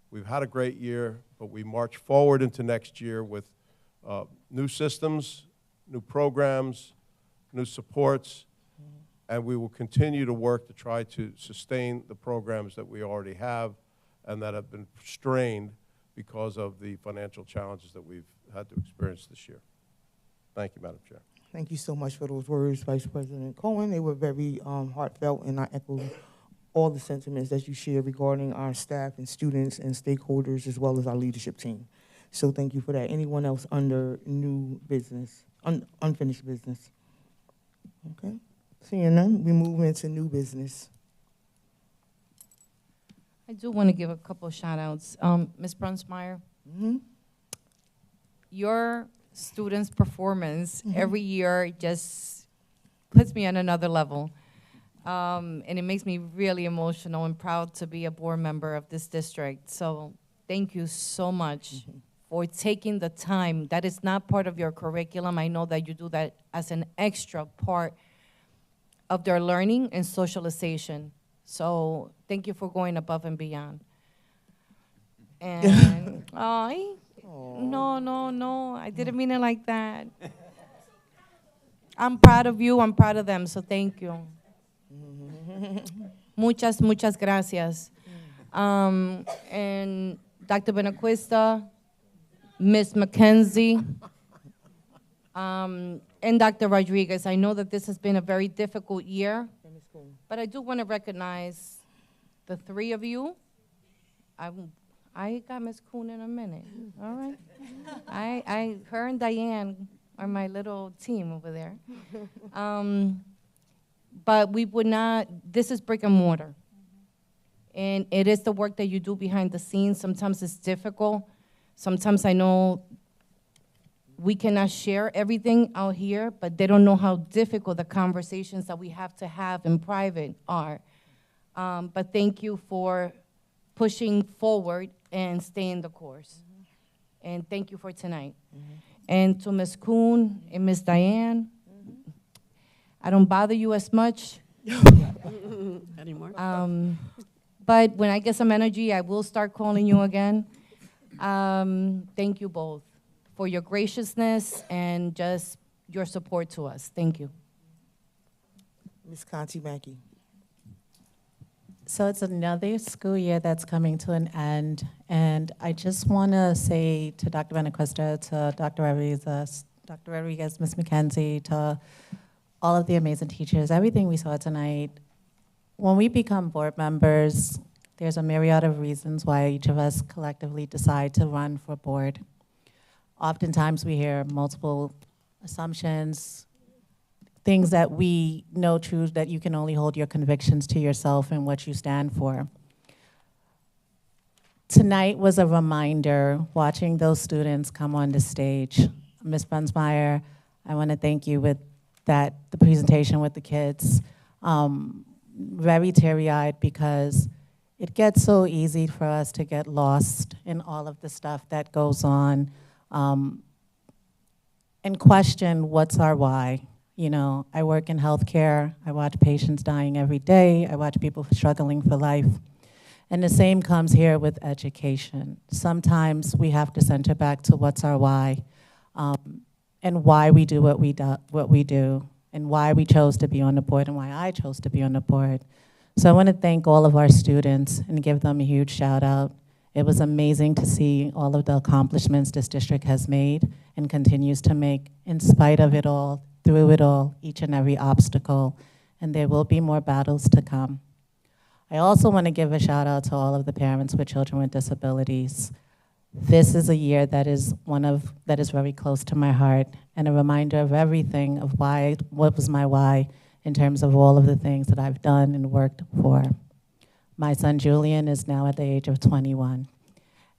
Speaker 18: We've had a great year, but we march forward into next year with new systems, new programs, new supports, and we will continue to work to try to sustain the programs that we already have and that have been strained because of the financial challenges that we've had to experience this year. Thank you, Madam Chair.
Speaker 1: Thank you so much for those words, Vice President Cohen. They were very heartfelt, and I echo all the sentiments that you shared regarding our staff and students and stakeholders, as well as our leadership team. So thank you for that. Anyone else under new business, unfinished business? Okay. Seeing none, we move into new business.
Speaker 20: I do want to give a couple of shout-outs. Ms. Brunsmeyer, your students' performance every year just puts me on another level. And it makes me really emotional and proud to be a board member of this district. So thank you so much for taking the time. That is not part of your curriculum. I know that you do that as an extra part of their learning and socialization. So thank you for going above and beyond. And, no, I didn't mean it like that. I'm proud of you, I'm proud of them, so thank you. Muchas gracias. And Dr. Benacuesta, Ms. McKenzie, and Dr. Rodriguez, I know that this has been a very difficult year, but I do want to recognize the three of you. I got Ms. Kuhn in a minute, all right? Her and Diane are my little team over there. But we would not, this is brick and mortar. And it is the work that you do behind the scenes. Sometimes it's difficult. Sometimes I know we cannot share everything out here, but they don't know how difficult the conversations that we have to have in private are. But thank you for pushing forward and staying the course. And thank you for tonight. And to Ms. Kuhn and Ms. Diane, I don't bother you as much
Speaker 3: anymore.
Speaker 20: But when I get some energy, I will start calling you again. Thank you both for your graciousness and just your support to us. Thank you.
Speaker 1: Ms. Conti Mackey.
Speaker 14: So it's another school year that's coming to an end, and I just want to say to Dr. Benacuesta, to Dr. Rodriguez, Ms. McKenzie, to all of the amazing teachers, everything we saw tonight. When we become board members, there's a myriad of reasons why each of us collectively decide to run for board. Oftentimes we hear multiple assumptions, things that we know true, that you can only hold your convictions to yourself and what you stand for. Tonight was a reminder, watching those students come on the stage. Ms. Brunsmeyer, I want to thank you with the presentation with the kids. Very teary-eyed because it gets so easy for us to get lost in all of the stuff that goes on and question what's our why. You know, I work in healthcare. I watch patients dying every day. I watch people struggling for life. And the same comes here with education. Sometimes we have to center back to what's our why, and why we do what we do, and why we chose to be on the board, and why I chose to be on the board. So I want to thank all of our students and give them a huge shout out. It was amazing to see all of the accomplishments this district has made and continues to make in spite of it all, through it all, each and every obstacle, and there will be more battles to come. I also want to give a shout out to all of the parents with children with disabilities. This is a year that is very close to my heart, and a reminder of everything, of what was my why in terms of all of the things that I've done and worked for. My son Julian is now at the age of 21.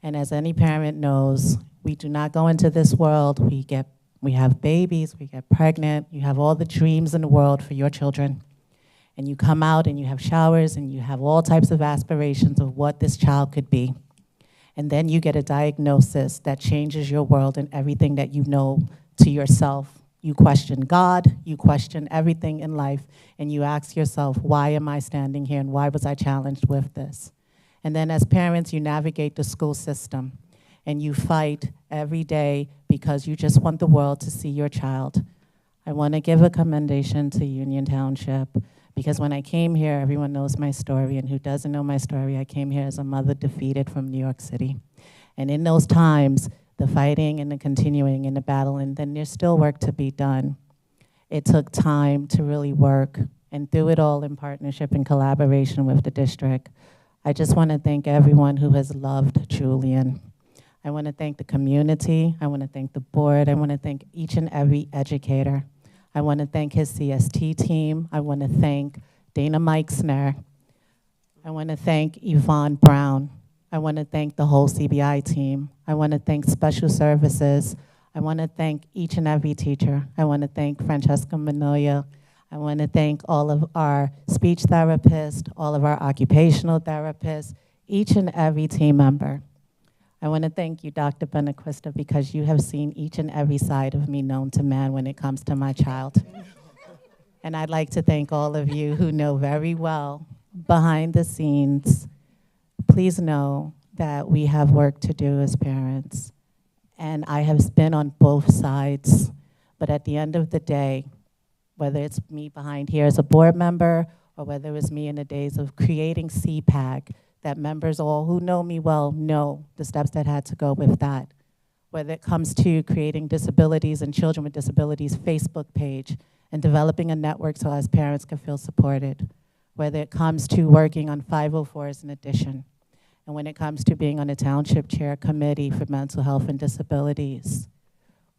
Speaker 14: And as any parent knows, we do not go into this world, we have babies, we get pregnant, you have all the dreams in the world for your children. And you come out and you have showers and you have all types of aspirations of what this child could be. And then you get a diagnosis that changes your world and everything that you know to yourself. You question God, you question everything in life, and you ask yourself, why am I standing here and why was I challenged with this? And then as parents, you navigate the school system and you fight every day because you just want the world to see your child. I want to give a commendation to Union Township because when I came here, everyone knows my story, and who doesn't know my story, I came here as a mother defeated from New York City. And in those times, the fighting and the continuing and the battle, and then there's still work to be done. It took time to really work, and through it all in partnership and collaboration with the district. I just want to thank everyone who has loved Julian. I want to thank the community. I want to thank the board. I want to thank each and every educator. I want to thank his CST team. I want to thank Dana Meixner. I want to thank Yvonne Brown. I want to thank the whole CBI team. I want to thank Special Services. I want to thank each and every teacher. I want to thank Francesca Manoia. I want to thank all of our speech therapists, all of our occupational therapists, each and every team member. I want to thank you, Dr. Benaquista, because you have seen each and every side of me known to man when it comes to my child. And I'd like to thank all of you who know very well behind the scenes. Please know that we have work to do as parents. And I have been on both sides. But at the end of the day, whether it's me behind here as a board member or whether it was me in the days of creating CPAC, that members all who know me well know the steps that had to go with that. Whether it comes to creating disabilities and children with disabilities Facebook page and developing a network so as parents can feel supported. Whether it comes to working on 504s in addition. And when it comes to being on the Township Chair Committee for Mental Health and Disabilities.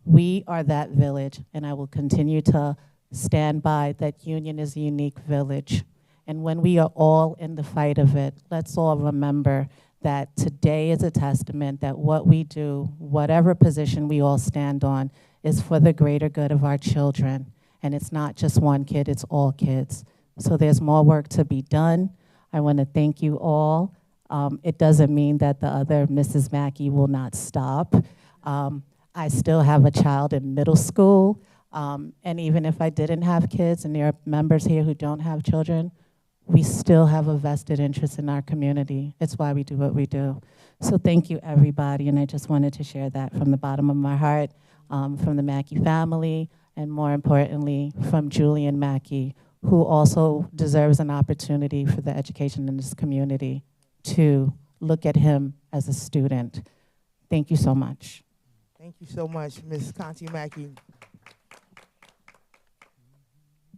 Speaker 14: We are that village, and I will continue to stand by that Union is a unique village. And when we are all in the fight of it, let's all remember that today is a testament that what we do, whatever position we all stand on, is for the greater good of our children. And it's not just one kid, it's all kids. So there's more work to be done. I want to thank you all. It doesn't mean that the other Mrs. Mackey will not stop. I still have a child in middle school. And even if I didn't have kids, and there are members here who don't have children, we still have a vested interest in our community. It's why we do what we do. So thank you, everybody, and I just wanted to share that from the bottom of my heart, from the Mackey family, and more importantly, from Julian Mackey, who also deserves an opportunity for the education in this community to look at him as a student. Thank you so much.
Speaker 1: Thank you so much, Ms. Conti Mackey.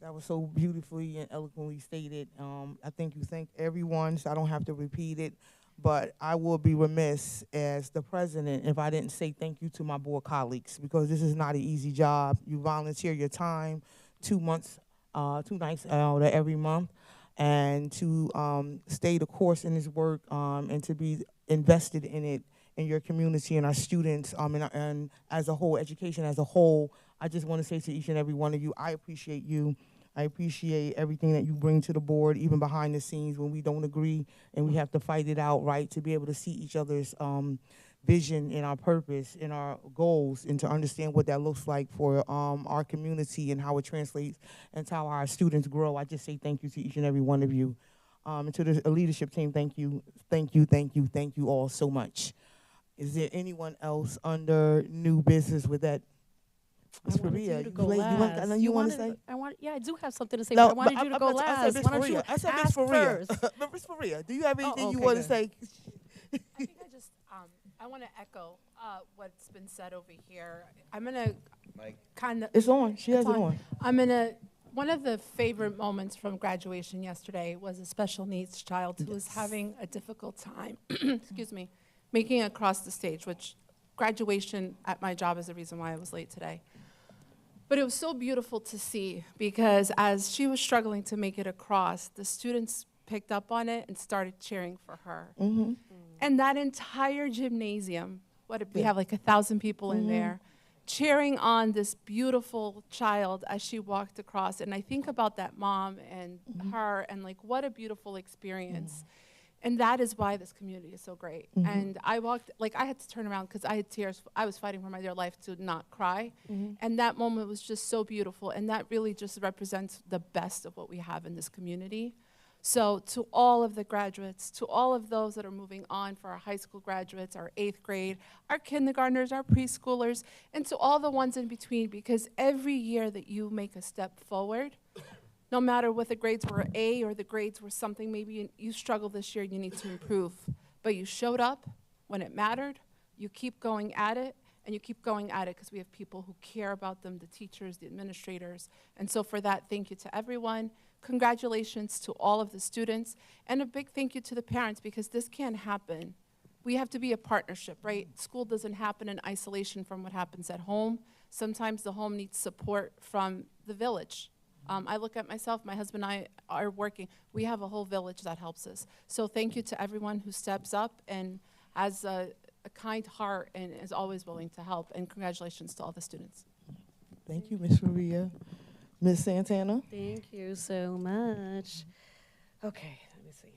Speaker 1: That was so beautifully and eloquently stated. I think you thanked everyone, so I don't have to repeat it. But I will be remiss as the president if I didn't say thank you to my board colleagues, because this is not an easy job. You volunteer your time 2 nights out of every month, and to stay the course in this work and to be invested in it, in your community and our students, and as a whole, education as a whole. I just want to say to each and every one of you, I appreciate you. I appreciate everything that you bring to the board, even behind the scenes when we don't agree and we have to fight it out, right, to be able to see each other's vision and our purpose and our goals, and to understand what that looks like for our community and how it translates and how our students grow. I just say thank you to each and every one of you. And to the leadership team, thank you, thank you, thank you, thank you all so much. Is there anyone else under new business with that? Ms. Maria,
Speaker 3: to go
Speaker 1: you
Speaker 3: last.
Speaker 1: you want to say?
Speaker 3: Yeah, I do have something to say,
Speaker 1: No,
Speaker 3: but I wanted you to go
Speaker 1: I
Speaker 3: last.
Speaker 1: said Ms.
Speaker 3: Why don't
Speaker 1: Maria.
Speaker 3: you
Speaker 1: I said Ms.
Speaker 3: ask
Speaker 1: Maria.
Speaker 3: first?
Speaker 1: Ms. Maria, do you have anything you
Speaker 3: okay,
Speaker 1: want to
Speaker 3: good.
Speaker 1: say?
Speaker 7: I think I just, I want to echo what's been said over here. I'm going to kind of.
Speaker 1: It's on. She has it on.
Speaker 7: I'm going to, one of the favorite moments from graduation yesterday was a special needs child who was having a difficult time, excuse me, making it across the stage, which graduation at my job is the reason why I was late today. But it was so beautiful to see, because as she was struggling to make it across, the students picked up on it and started cheering for her.
Speaker 1: Mm-hmm.
Speaker 7: And that entire gymnasium, we have like 1,000 people in there, cheering on this beautiful child as she walked across. And I think about that mom and her, and like, what a beautiful experience. And that is why this community is so great. And I walked, like, I had to turn around because I had tears. I was fighting for my dear life to not cry. And that moment was just so beautiful. And that really just represents the best of what we have in this community. So to all of the graduates, to all of those that are moving on, for our high school graduates, our 8th grade, our kindergartners, our preschoolers, and to all the ones in between, because every year that you make a step forward, no matter what the grades were A or the grades were something, maybe you struggled this year, you need to improve. But you showed up when it mattered, you keep going at it, and you keep going at it because we have people who care about them, the teachers, the administrators. And so for that, thank you to everyone. Congratulations to all of the students. And a big thank you to the parents, because this can't happen. We have to be a partnership, right? School doesn't happen in isolation from what happens at home. Sometimes the home needs support from the village. I look at myself, my husband and I are working. We have a whole village that helps us. So thank you to everyone who steps up and has a kind heart and is always willing to help. And congratulations to all the students.
Speaker 1: Thank you, Ms. Maria. Ms. Santana?
Speaker 3: Thank you so much. Okay, let me see.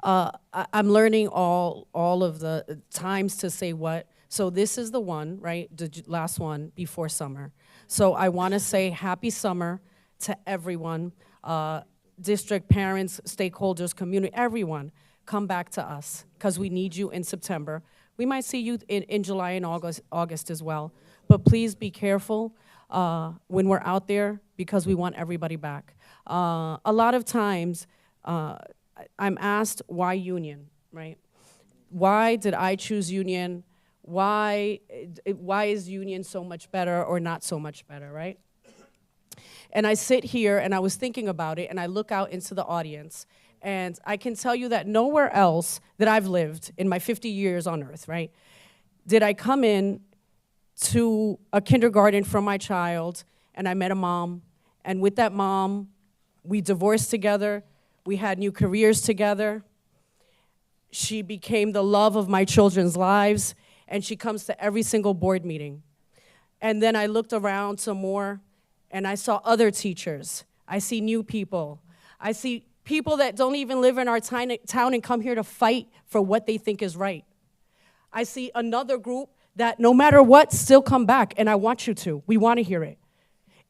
Speaker 3: I'm learning all of the times to say what. So this is the one, right? The last one before summer. So I want to say happy summer to everyone, district parents, stakeholders, community, everyone. Come back to us because we need you in September. We might see you in July and August as well. But please be careful when we're out there because we want everybody back. A lot of times, I'm asked why union, right? Why did I choose union? Why is union so much better or not so much better, right? And I sit here and I was thinking about it and I look out into the audience and I can tell you that nowhere else that I've lived in my 50 years on earth, right, did I come in to a kindergarten from my child and I met a mom, and with that mom, we divorced together, we had new careers together. She became the love of my children's lives, and she comes to every single board meeting. And then I looked around some more, and I saw other teachers. I see new people. I see people that don't even live in our town and come here to fight for what they think is right. I see another group that no matter what, still come back, and I want you to. We want to hear it.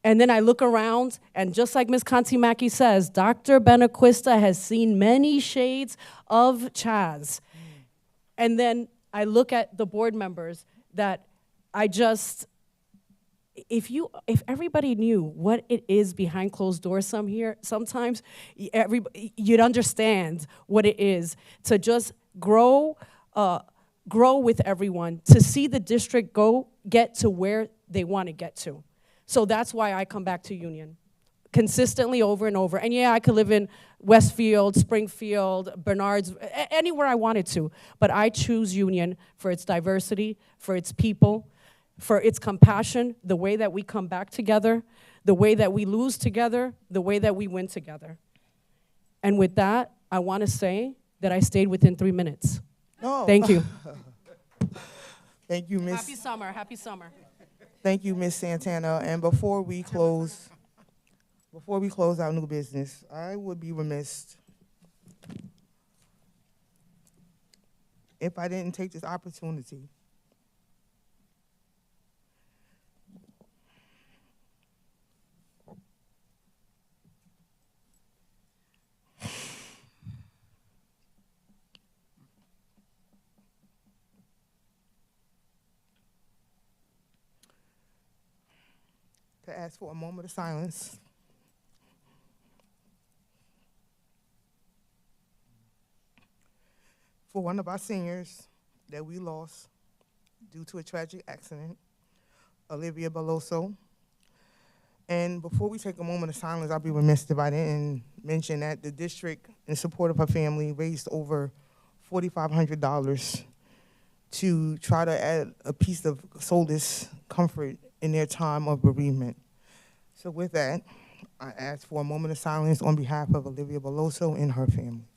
Speaker 3: And then I look around, and just like Ms. Conti-Mackey says, Dr. Benaquista has seen many shades of Chaz. And then I look at the board members that I just, if everybody knew what it is behind closed doors sometimes, you'd understand what it is to just grow with everyone, to see the district get to where they want to get to. So that's why I come back to Union consistently over and over. And yeah, I could live in Westfield, Springfield, Bernards, anywhere I wanted to. But I choose Union for its diversity, for its people, for its compassion, the way that we come back together, the way that we lose together, the way that we win together. And with that, I want to say that I stayed within 3 minutes.
Speaker 1: Oh.
Speaker 3: Thank you.
Speaker 1: Thank you, Ms.
Speaker 3: Happy summer, happy summer.
Speaker 1: Thank you, Ms. Santana. And before we close our new business, I would be remiss if I didn't take this opportunity to ask for a moment of silence for one of our seniors that we lost due to a tragic accident, Olivia Beloso. And before we take a moment of silence, I'll be remiss if I didn't mention that the district, in support of her family, raised over $4,500 to try to add a piece of solace, comfort in their time of bereavement. So with that, I ask for a moment of silence on behalf of Olivia Beloso and her family.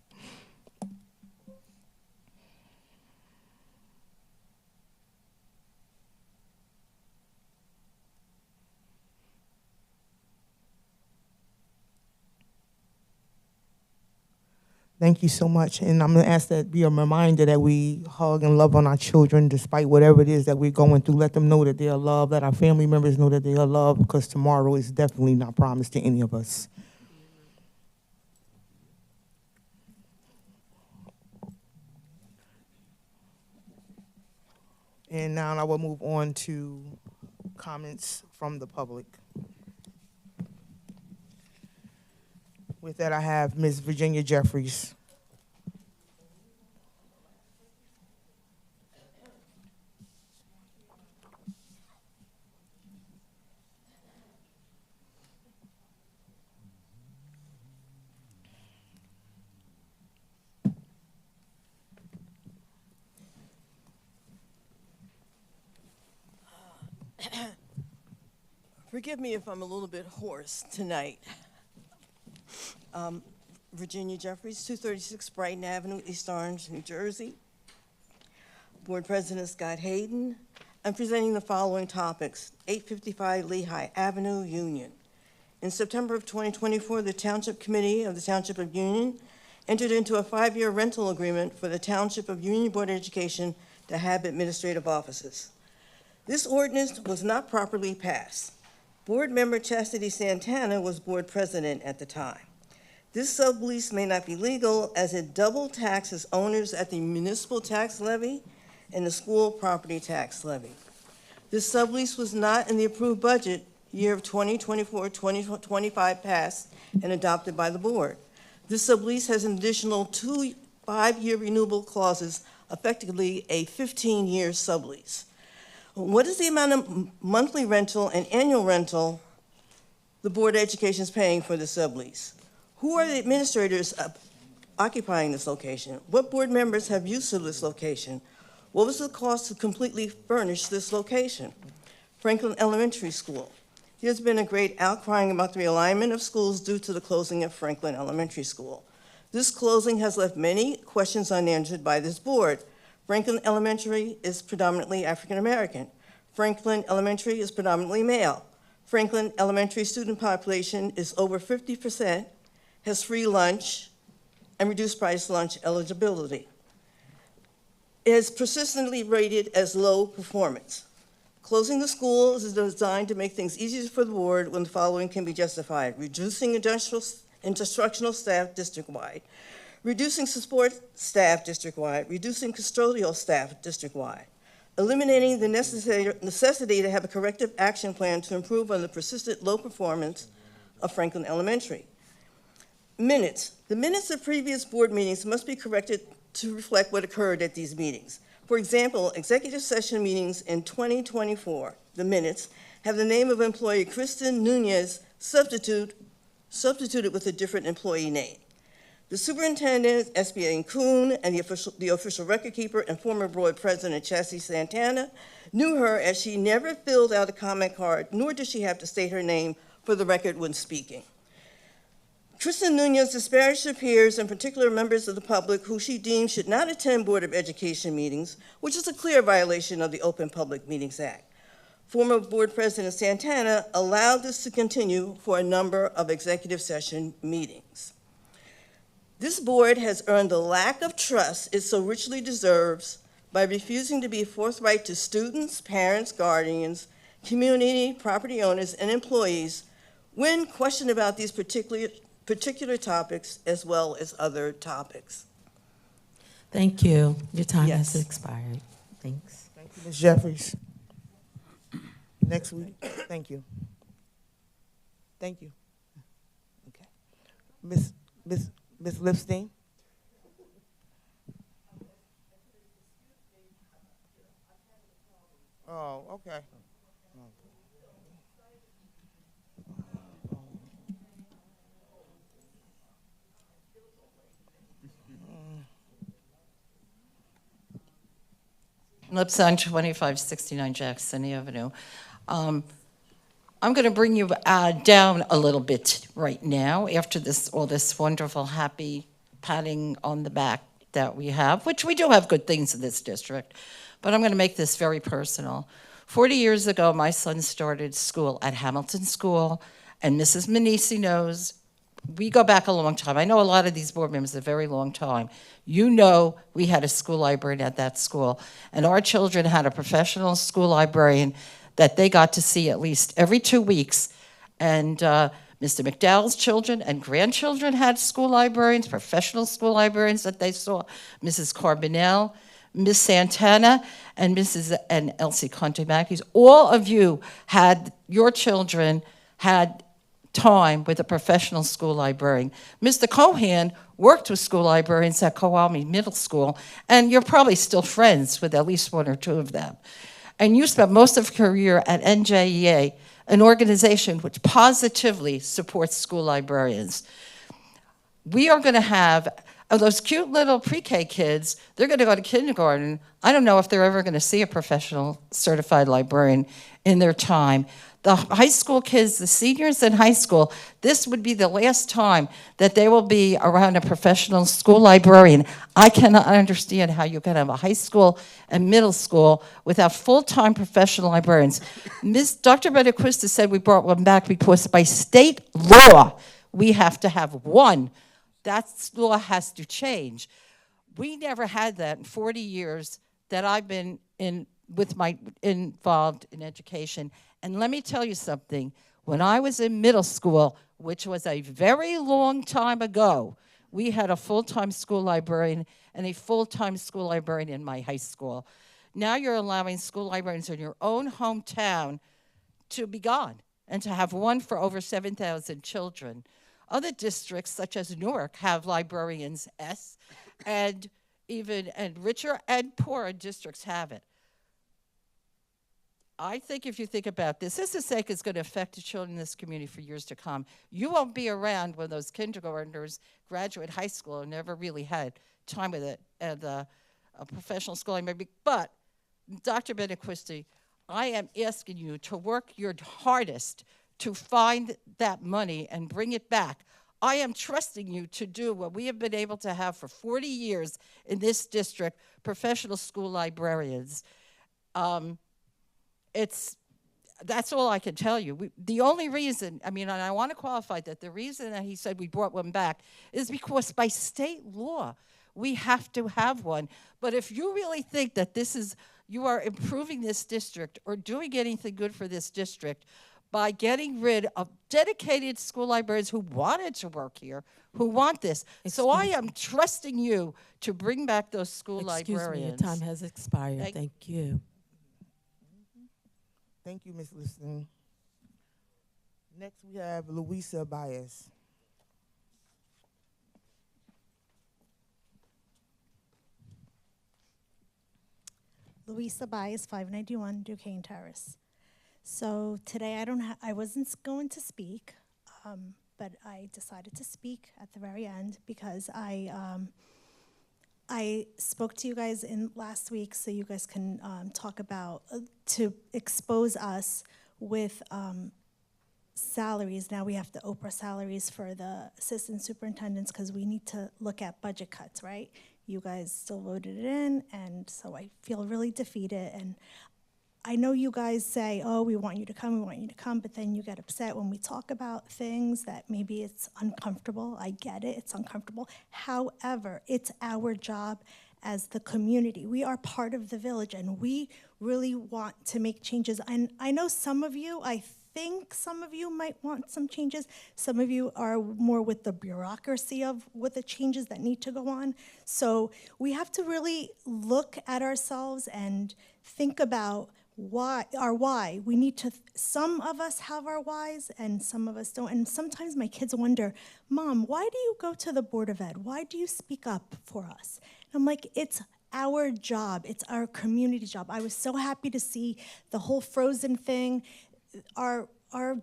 Speaker 1: Thank you so much. And I'm going to ask that be a reminder that we hug and love on our children despite whatever it is that we're going through. Let them know that they are loved, let our family members know that they are loved, because tomorrow is definitely not promised to any of us. And now I will move on to comments from the public. With that, I have Ms. Virginia Jeffries.
Speaker 8: Forgive me if I'm a little bit hoarse tonight. Virginia Jeffries, 236 Brighton Avenue, East Orange, New Jersey. Board President Scott Hayden, I'm presenting the following topics. 855 Lehigh Avenue, Union. In September of 2024, the Township Committee of the Township of Union entered into a 5-year rental agreement for the Township of Union Board of Education to have administrative offices. This ordinance was not properly passed. Board member Chastity Santana was board president at the time. This sublease may not be legal as it double taxes owners at the municipal tax levy and the school property tax levy. This sublease was not in the approved budget year of 2024-2025 passed and adopted by the board. This sublease has an additional 2 5-year renewable clauses, effectively a 15-year sublease. What is the amount of monthly rental and annual rental the Board of Education is paying for the sublease? Who are the administrators occupying this location? What board members have use of this location? What was the cost to completely furnish this location? Franklin Elementary School. There's been a great outcrying about the realignment of schools due to the closing of Franklin Elementary School. This closing has left many questions unanswered by this board. Franklin Elementary is predominantly African American. Franklin Elementary is predominantly male. Franklin Elementary student population is over 50%, has free lunch and reduced price lunch eligibility. It is persistently rated as low performance. Closing the schools is designed to make things easier for the board when the following can be justified: reducing instructional staff district-wide, reducing support staff district-wide, reducing custodial staff district-wide, eliminating the necessity to have a corrective action plan to improve on the persistent low performance of Franklin Elementary. Minutes. The minutes of previous board meetings must be corrected to reflect what occurred at these meetings. For example, executive session meetings in 2024, the minutes, have the name of employee Kristen Nunez substituted with a different employee name. The superintendent, SBA Kuhn, and the official record keeper and former board president, Chastity Santana, knew her as she never filled out a comment card, nor did she have to state her name for the record when speaking. Kristen Nunez disparaged her peers, in particular members of the public, who she deemed should not attend Board of Education meetings, which is a clear violation of the Open Public Meetings Act. Former board president Santana allowed this to continue for a number of executive session meetings. This board has earned the lack of trust it so richly deserves by refusing to be forthright to students, parents, guardians, community, property owners, and employees when questioned about these particular topics as well as other topics.
Speaker 10: Thank you. Your time
Speaker 8: Yes.
Speaker 10: has expired. Thanks.
Speaker 1: Thank you, Ms. Jeffries. Next week, thank you. Thank you. Okay. Ms. Lipstein? Oh, okay.
Speaker 10: Lipson, 2569 Jackson Avenue. I'm going to bring you down a little bit right now after all this wonderful, happy patting on the back that we have, which we do have good things in this district, but I'm going to make this very personal. 40 years ago, my son started school at Hamilton School, and Mrs. Manisi knows, we go back a long time. I know a lot of these board members a very long time. You know we had a school librarian at that school, and our children had a professional school librarian that they got to see at least every 2 weeks. And Mr. McDowell's children and grandchildren had school librarians, professional school librarians that they saw. Mrs. Carbonell, Miss Santana, and Elsie Conte Mackies. All of you had, your children had time with a professional school librarian. Mr. Cohan worked with school librarians at Kowalmi Middle School, and you're probably still friends with at least one or two of them. And you spent most of your career at NJEA, an organization which positively supports school librarians. We are going to have those cute little pre-K kids, they're going to go to kindergarten. I don't know if they're ever going to see a professional certified librarian in their time. the high school kids, the seniors in high school, this would be the last time that they will be around a professional school librarian. I cannot understand how you can have a high school and middle school without full-time professional librarians. Dr. Benequista said we brought one back because by state law, we have to have one. That law has to change. We never had that in 40 years that I've been involved in education. And let me tell you something. When I was in middle school, which was a very long time ago, we had a full-time school librarian and a full-time school librarian in my high school. Now you're allowing school librarians in your own hometown to be gone and to have one for over 7,000 children. Other districts, such as Newark, have librarians, and richer and poorer districts have it. I think if you think about this is going to affect the children in this community for years to come. You won't be around when those kindergartners graduate high school and never really had time with a professional schooling. But, Dr. Benequista, I am asking you to work your hardest to find that money and bring it back. I am trusting you to do what we have been able to have for 40 years in this district, professional school librarians. That's all I can tell you. The only reason, and I want to qualify that the reason that he said we brought one back is because by state law, we have to have one. But if you really think that you are improving this district or doing anything good for this district by getting rid of dedicated school librarians who wanted to work here, who want this. So I am trusting you to bring back those school librarians.
Speaker 13: Excuse me, your time has expired. Thank you.
Speaker 1: Thank you, Ms. Liston. Next, we have Louisa Baez.
Speaker 22: Louisa Baez, 591 Duquesne Terrace. So today I wasn't going to speak, but I decided to speak at the very end because I spoke to you guys in last week so you guys can talk about, to expose us with salaries. Now we have to Oprah salaries for the assistant superintendents because we need to look at budget cuts, right? You guys still voted it in, and so I feel really defeated. And I know you guys say, oh, we want you to come, but then you get upset when we talk about things that maybe it's uncomfortable. I get it, it's uncomfortable. However, it's our job as the community. We are part of the village, and we really want to make changes. And I know some of you, I think some of you might want some changes. Some of you are more with the bureaucracy of what the changes that need to go on. So we have to really look at ourselves and think about why. We need to, some of us have our whys and some of us don't. And sometimes my kids wonder, Mom, why do you go to the Board of Ed? Why do you speak up for us? And I'm like, it's our job. It's our community job. I was so happy to see the whole Frozen thing. Our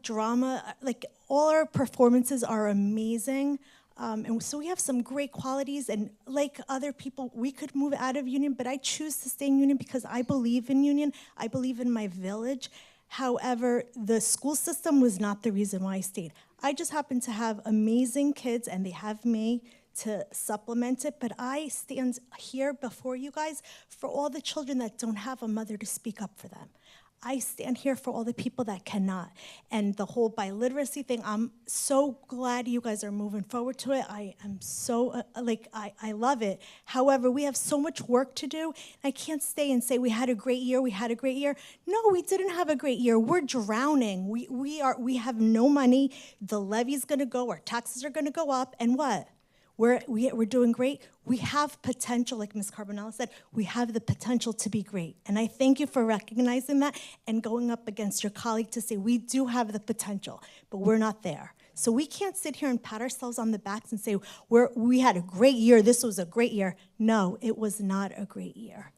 Speaker 22: drama, like all our performances are amazing. And so we have some great qualities, and like other people, we could move out of Union, but I choose to stay in Union because I believe in Union. I believe in my village. However, the school system was not the reason why I stayed. I just happen to have amazing kids, and they have me to supplement it, but I stand here before you guys for all the children that don't have a mother to speak up for them. I stand here for all the people that cannot. And the whole biliteracy thing, I'm so glad you guys are moving forward to it. I am so, I love it. However, we have so much work to do. I can't stay and say we had a great year, No, we didn't have a great year. We're drowning. We have no money. The levy's gonna go, our taxes are gonna go up, and what? We're doing great. We have potential, like Ms. Carbonella said, we have the potential to be great. And I thank you for recognizing that and going up against your colleague to say we do have the potential, but we're not there. So we can't sit here and pat ourselves on the backs and say we had a great year, this was a great year. No, it was not a great year.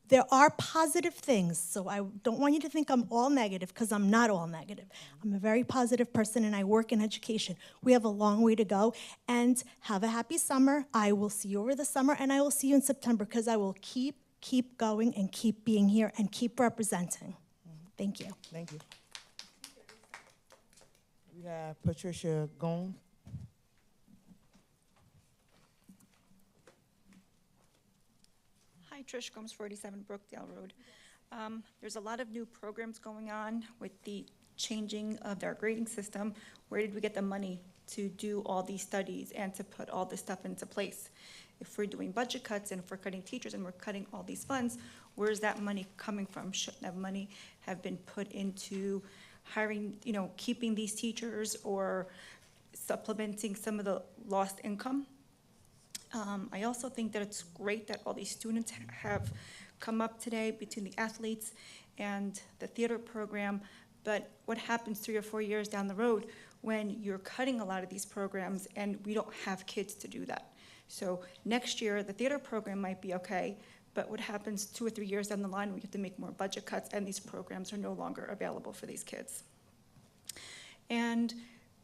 Speaker 22: There are positive things, so I don't want you to think I'm all negative, because I'm not all negative. I'm a very positive person, and I work in education. We have a long way to go, and have a happy summer. I will see you over the summer, and I will see you in September, because I will keep going and keep being here and keep representing. Thank you.
Speaker 1: Thank you. We have Patricia Gomes.
Speaker 12: Hi, Trish Gomes, 47 Brookdale Road. There's a lot of new programs going on with the changing of their grading system. Where did we get the money to do all these studies and to put all this stuff into place? If we're doing budget cuts and if we're cutting teachers and we're cutting all these funds, where's that money coming from? Shouldn't that money have been put into hiring, keeping these teachers or supplementing some of the lost income? I also think that it's great that all these students have come up today between the athletes and the theater program, but what happens 3 or 4 years down the road when you're cutting a lot of these programs and we don't have kids to do that? So next year, the theater program might be okay, but what happens 2 or 3 years down the line, we have to make more budget cuts and these programs are no longer available for these kids. And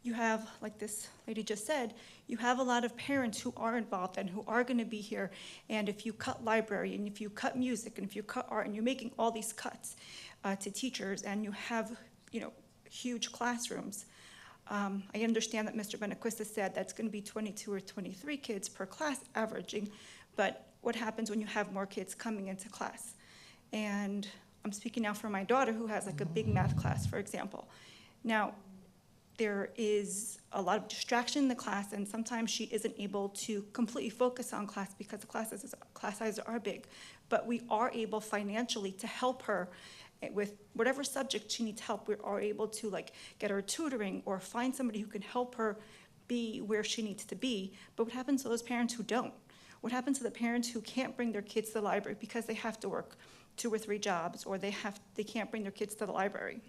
Speaker 12: you have, like this lady just said, you have a lot of parents who are involved and who are gonna be here. And if you cut library, and if you cut music, and if you cut art, and you're making all these cuts to teachers, and you have, huge classrooms, I understand that Mr. Benaquista said that's gonna be 22 or 23 kids per class averaging, but what happens when you have more kids coming into class? And I'm speaking now for my daughter who has like a big math class, for example. Now, there is a lot of distraction in the class, and sometimes she isn't able to completely focus on class because the class sizes are big. But we are able financially to help her with whatever subject she needs help. We are able to get her tutoring or find somebody who can help her be where she needs to be. But what happens to those parents who don't? What happens to the parents who can't bring their kids to the library because they have to work 2 or 3 jobs, or they can't bring their kids to the library?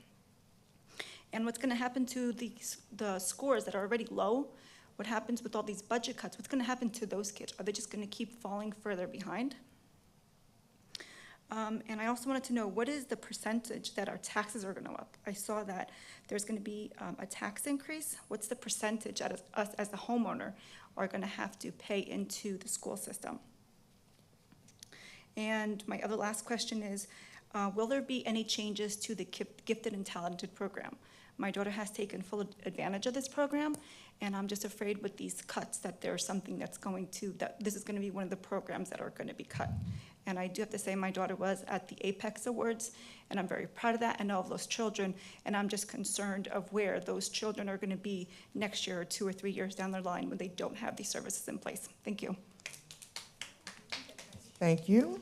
Speaker 12: And what's gonna happen to the scores that are already low? What happens with all these budget cuts? What's gonna happen to those kids? Are they just gonna keep falling further behind? And I also wanted to know, what is the percentage that our taxes are gonna go up? I saw that there's gonna be a tax increase. What's the percentage that us as the homeowner are gonna have to pay into the school system? And my other last question is, will there be any changes to the Gifted and Talented program? My daughter has taken full advantage of this program, and I'm just afraid with these cuts that there's something that this is gonna be one of the programs that are gonna be cut. And I do have to say, my daughter was at the Apex Awards, and I'm very proud of that and all of those children, and I'm just concerned of where those children are gonna be next year or 2 or 3 years down the line when they don't have these services in place. Thank you.
Speaker 1: Thank you.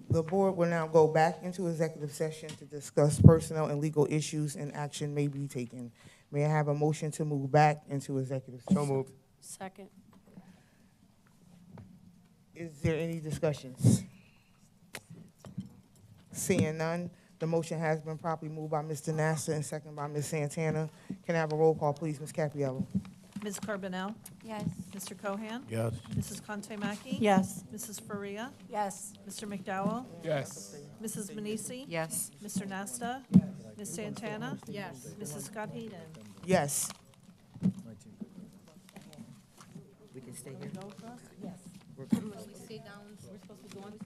Speaker 1: The board will now go back into executive session to discuss personnel and legal issues, and action may be taken. May I have a motion to move back into executive session?
Speaker 4: So moved.
Speaker 3: Second.
Speaker 1: Is there any discussions? Seeing none, the motion has been properly moved by Mr. Nasser and seconded by Ms. Santana. Can I have a roll call, please, Ms. Capiello?
Speaker 2: Ms. Carbonell?
Speaker 11: Yes.
Speaker 2: Mr. Cohan?
Speaker 21: Yes.
Speaker 2: Mrs. Conte-Mackey?
Speaker 13: Yes.
Speaker 2: Mrs. Faria?
Speaker 14: Yes.
Speaker 2: Mr. McDowell?
Speaker 21: Yes.
Speaker 2: Mrs. Manisi?
Speaker 19: Yes.
Speaker 2: Mr. Nasta? Ms. Santana? Yes. Mrs. Scott Hayden?
Speaker 1: Yes.
Speaker 19: We can stay here.
Speaker 2: Yes.
Speaker 6: We stay down, we're supposed to go on.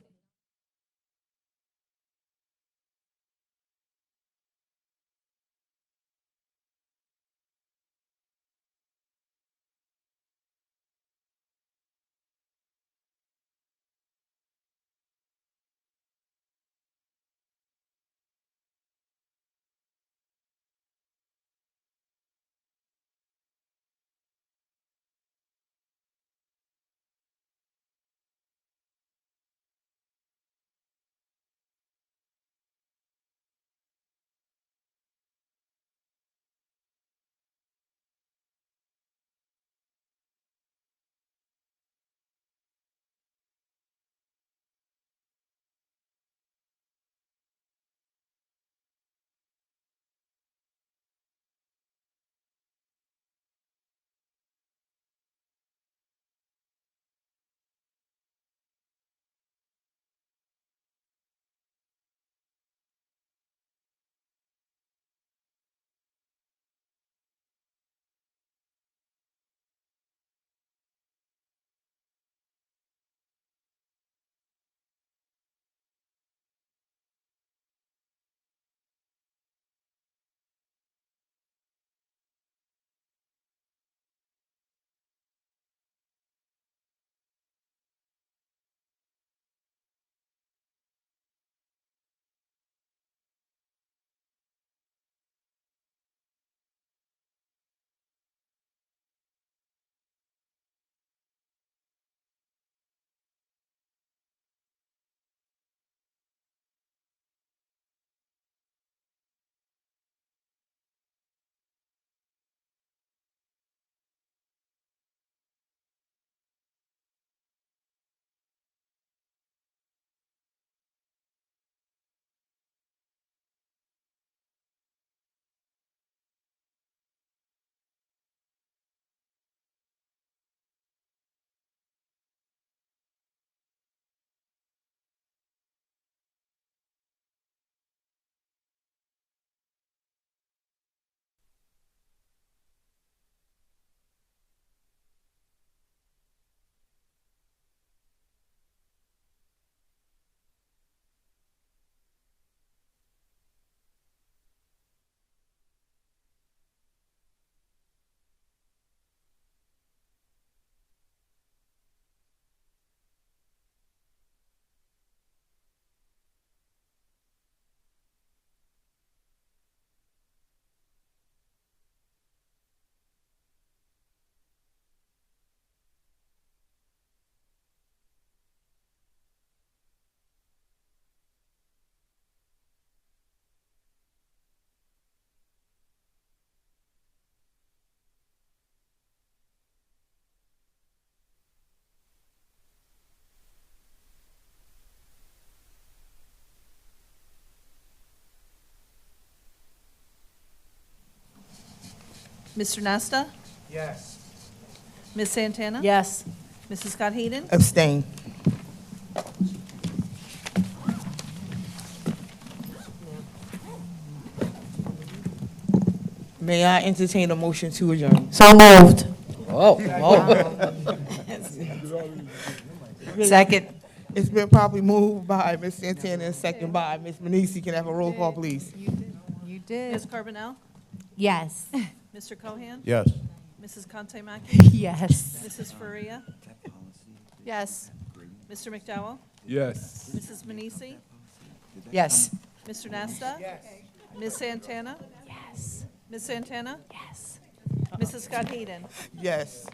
Speaker 2: Mr. Nasta?
Speaker 4: Yes.
Speaker 2: Ms. Santana?
Speaker 3: Yes.
Speaker 2: Mrs. Scott Hayden?
Speaker 1: Abstain. May I entertain a motion to adjourn?
Speaker 3: So moved.
Speaker 19: Oh, Second.
Speaker 1: It's been properly moved by Ms. Santana and second by Ms. Manisi. Can I have a roll call, please?
Speaker 20: You did.
Speaker 2: Ms. Carbonell?
Speaker 20: Yes.
Speaker 2: Mr. Cohan?
Speaker 18: Yes.
Speaker 2: Mrs. Conte-Maki?
Speaker 20: Yes.
Speaker 2: Mrs. Faria?
Speaker 3: Yes.
Speaker 2: Mr. McDowell?
Speaker 21: Yes.
Speaker 2: Mrs. Manisi?
Speaker 19: Yes.
Speaker 2: Mr. Nasta?
Speaker 1: Yes.
Speaker 2: Ms. Santana?
Speaker 20: Yes.
Speaker 2: Ms. Santana?
Speaker 20: Yes.
Speaker 2: Mrs. Scott Hayden?
Speaker 1: Yes.